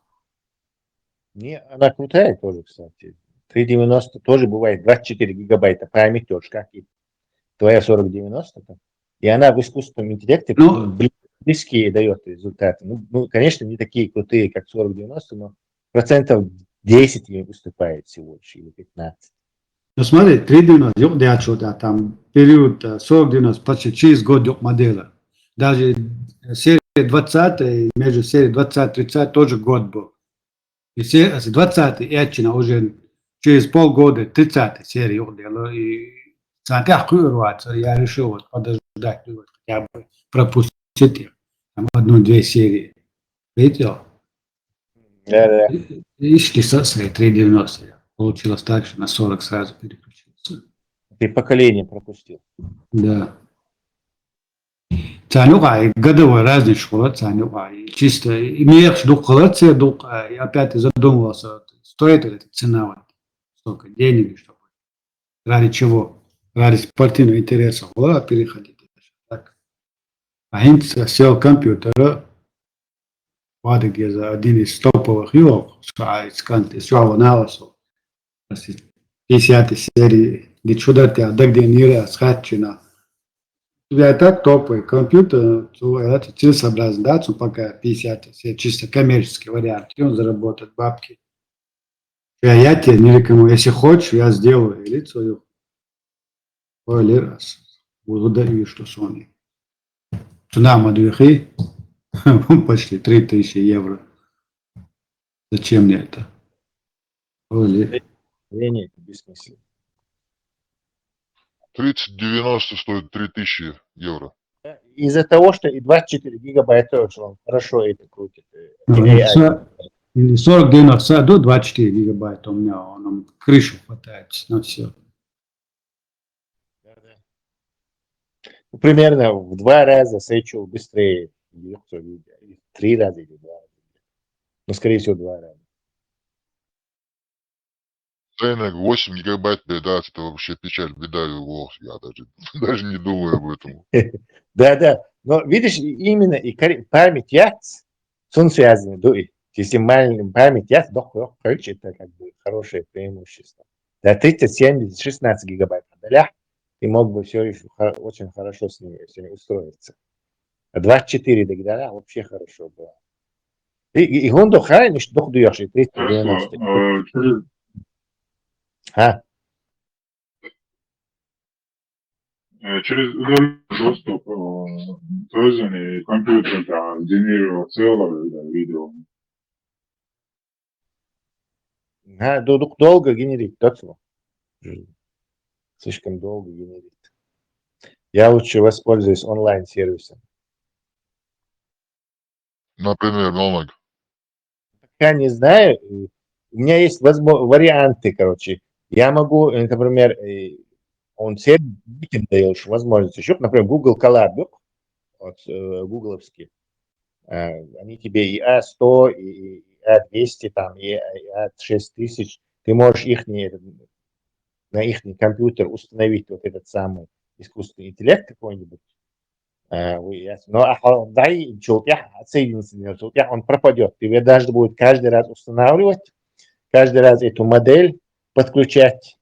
Она крутая тоже, кстати. 3.90 тоже бывает 24 гигабайта память тоже, как и твоя 4090. И она в искусственном интеллекте близкие дает результаты. Ну, конечно, не такие крутые, как 4090, но процентов 10 не выступает всего лишь, или 15. Ну смотри, 3.90, там период 40-90, почти через год yok модели. Даже серия 20, между серией 20-30 тоже год был. И 20-й Эчина уже через полгода 30-й серии yok. И я решил вот подождать, хотя бы пропустить их. Там 1-2 серии. Видел? Да. И шли со своей 3.90. Получилось так, что на 40 сразу переключился. Ты поколение пропустил. Да. Цанюка, годовой разный школа, цанюка. Чисто имеешь дух холодца, и опять задумывался, стоит ли эта цена, вот, столько денег, чтобы ради чего? Ради спортивного интереса. Вот, переходить. Так. А им сел компьютер, вот где за один из топовых его, что анализу. 50 серии, где чудо-то, где не раз хатчина. Я так топовый компьютер, это целесообразно, да, пока 50 серий, чисто коммерческий вариант, и он заработает бабки. Я тебе не рекомендую, если хочешь, я сделаю или свою. Или раз. Благодарю, что Sony. Цена модуихи, почти 3000 евро. Зачем мне это? Нет, бессмысленно. 3090 стоит 3000 евро. Из-за того, что и 24 гигабайта, что он хорошо это крутит. 40-90 до 24 гигабайта у меня, он крышу хватает на все. Примерно в 2 раза Сейчел быстрее, 3 раза или 2 раза. Но, скорее всего, 2 раза. Ценник 8 гигабайт передать, это вообще печаль, беда, ох, я даже не думаю об этом. Да. Но видишь, именно и память яц, сон связаны, если маленькая память яц, это как бы хорошее преимущество. Да, 30, 70, 16 гигабайт да, ты мог бы все еще очень хорошо с ними устроиться. А 24 да, вообще хорошо было. И он дохай, не что дуешь, и 390. Через удаленный доступ тоже компьютер генерировал целое видео. Долго генерит, точно. Слишком долго генерит. Я лучше воспользуюсь онлайн-сервисом. Например, налог. Пока не знаю. У меня есть варианты, короче. Я могу, например, он сервис даешь возможность еще, например, Google Colab, вот гугловский. Они тебе и A100, и A200, там, и A6000. Ты можешь на их компьютер установить вот этот самый искусственный интеллект какой-нибудь. Но он пропадет. Тебе даже будет каждый раз устанавливать, каждый раз эту модель подключать,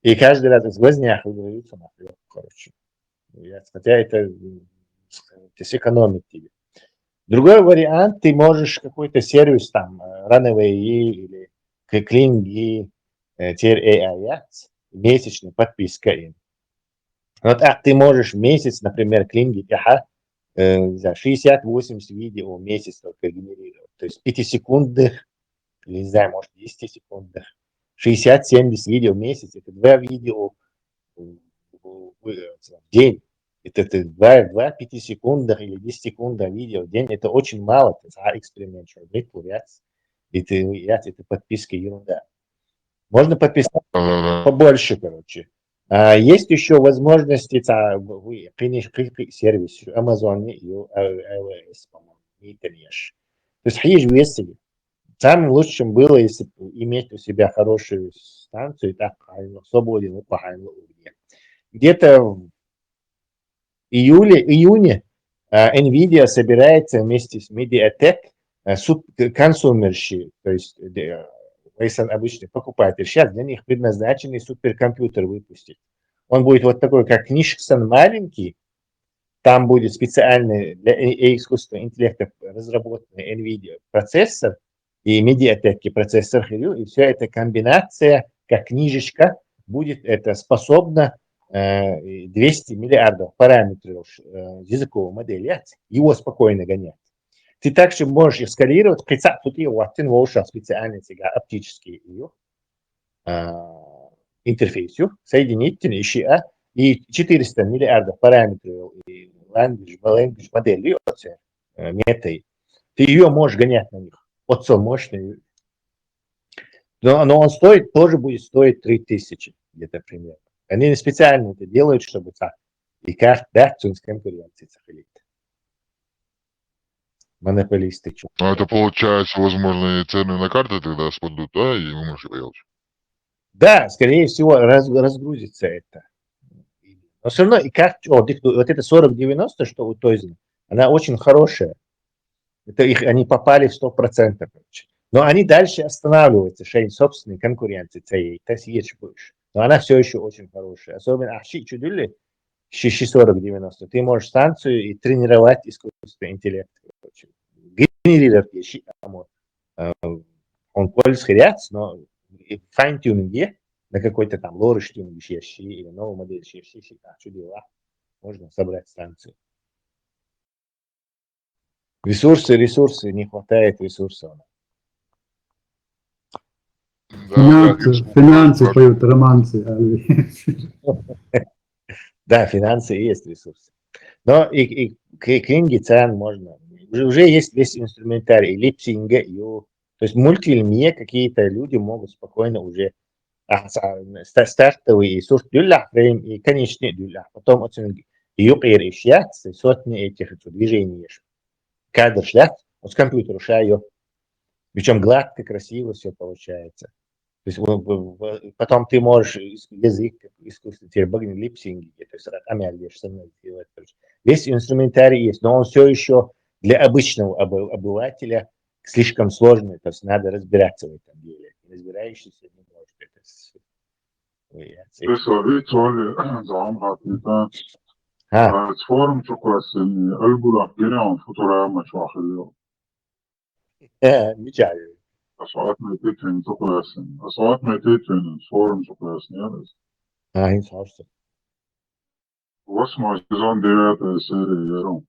и каждый раз из глазня выдаются нахрен, короче. Хотя это сэкономит тебе. Другой вариант, ты можешь какой-то сервис там, Runaway или Kling, TRAI, месячная подписка им. Вот ты можешь в месяц, например, клингить 60-80 видео в месяц только генерировать. То есть 5-секундных, или не знаю, может 10-секундных. 60-70 видео в месяц, это 2 видео в день. Это 2 5-секундных или 10-секундных видео в день. Это очень мало. Это эксперимент. Это подписка ерунда. Можно подписать побольше, короче. Есть еще возможности, сервис Amazon и iOS, по-моему, не конечно. То есть есть весело. Самым лучшим было, если иметь у себя хорошую станцию, так, свободен, где-то в июне NVIDIA собирается вместе с Mediatek консумерщи, то есть если обычный покупатель, сейчас для них предназначенный суперкомпьютер выпустить. Он будет вот такой, как Нишксон маленький, там будет специальный для искусственного интеллекта разработанный NVIDIA процессор и Mediatek процессор, и вся эта комбинация, как книжечка, будет это способна 200 миллиардов параметров языковой модели, его спокойно гонять. Ты также можешь эскалировать, тут и специальный оптический интерфейсу, соединить и 400 миллиардов параметров и language модели метой. Ты ее можешь гонять на них. Вот мощный. Но он тоже будет стоить 3000 где-то примерно. Они специально это делают, чтобы и как с конкуренцией сохранить. Монополисты. Ну, это получается, возможно, и цены на карты тогда спадут, да, и вы можете поделать. Да, скорее всего, разгрузится это. Но все равно, вот это 4090, что у Тойзена, она очень хорошая. Это они попали в 100%. Короче. Но они дальше останавливаются, шейн собственной конкуренции, больше. Но она все еще очень хорошая. Особенно 4090. Ты можешь станцию и тренировать искусственный интеллект. Генерировать он пользуется, но файн-тюнинге на какой-то там лориш-тюнинг или новую модель можно собрать станцию. Ресурсы, не хватает ресурсов. Финансы поют романсы. Да, финансы есть ресурсы. Но и книги цен можно. Уже есть весь инструментарий, липсинга, то есть мультфильме какие-то люди могут спокойно уже стартовые сурт дюллах, и конечные дюллах. Потом сотни этих движений. Кадр шлях, с компьютера шаю. Причем гладко, красиво все получается. есть потом ты можешь язык искусственно теперь богни липсинги, то есть весь инструментарий есть, но он все еще для обычного обывателя слишком сложный, то есть надо разбираться в этом деле. Разбирающийся не может это فورم شو كويس اني قلبه لحقيني فطور ما شو اخليه مش عارف أصوات ميتين شو كويس أصوات ميتين فورم شو كويس نيالس هين صارت واسمع جزون ديات سيري يرون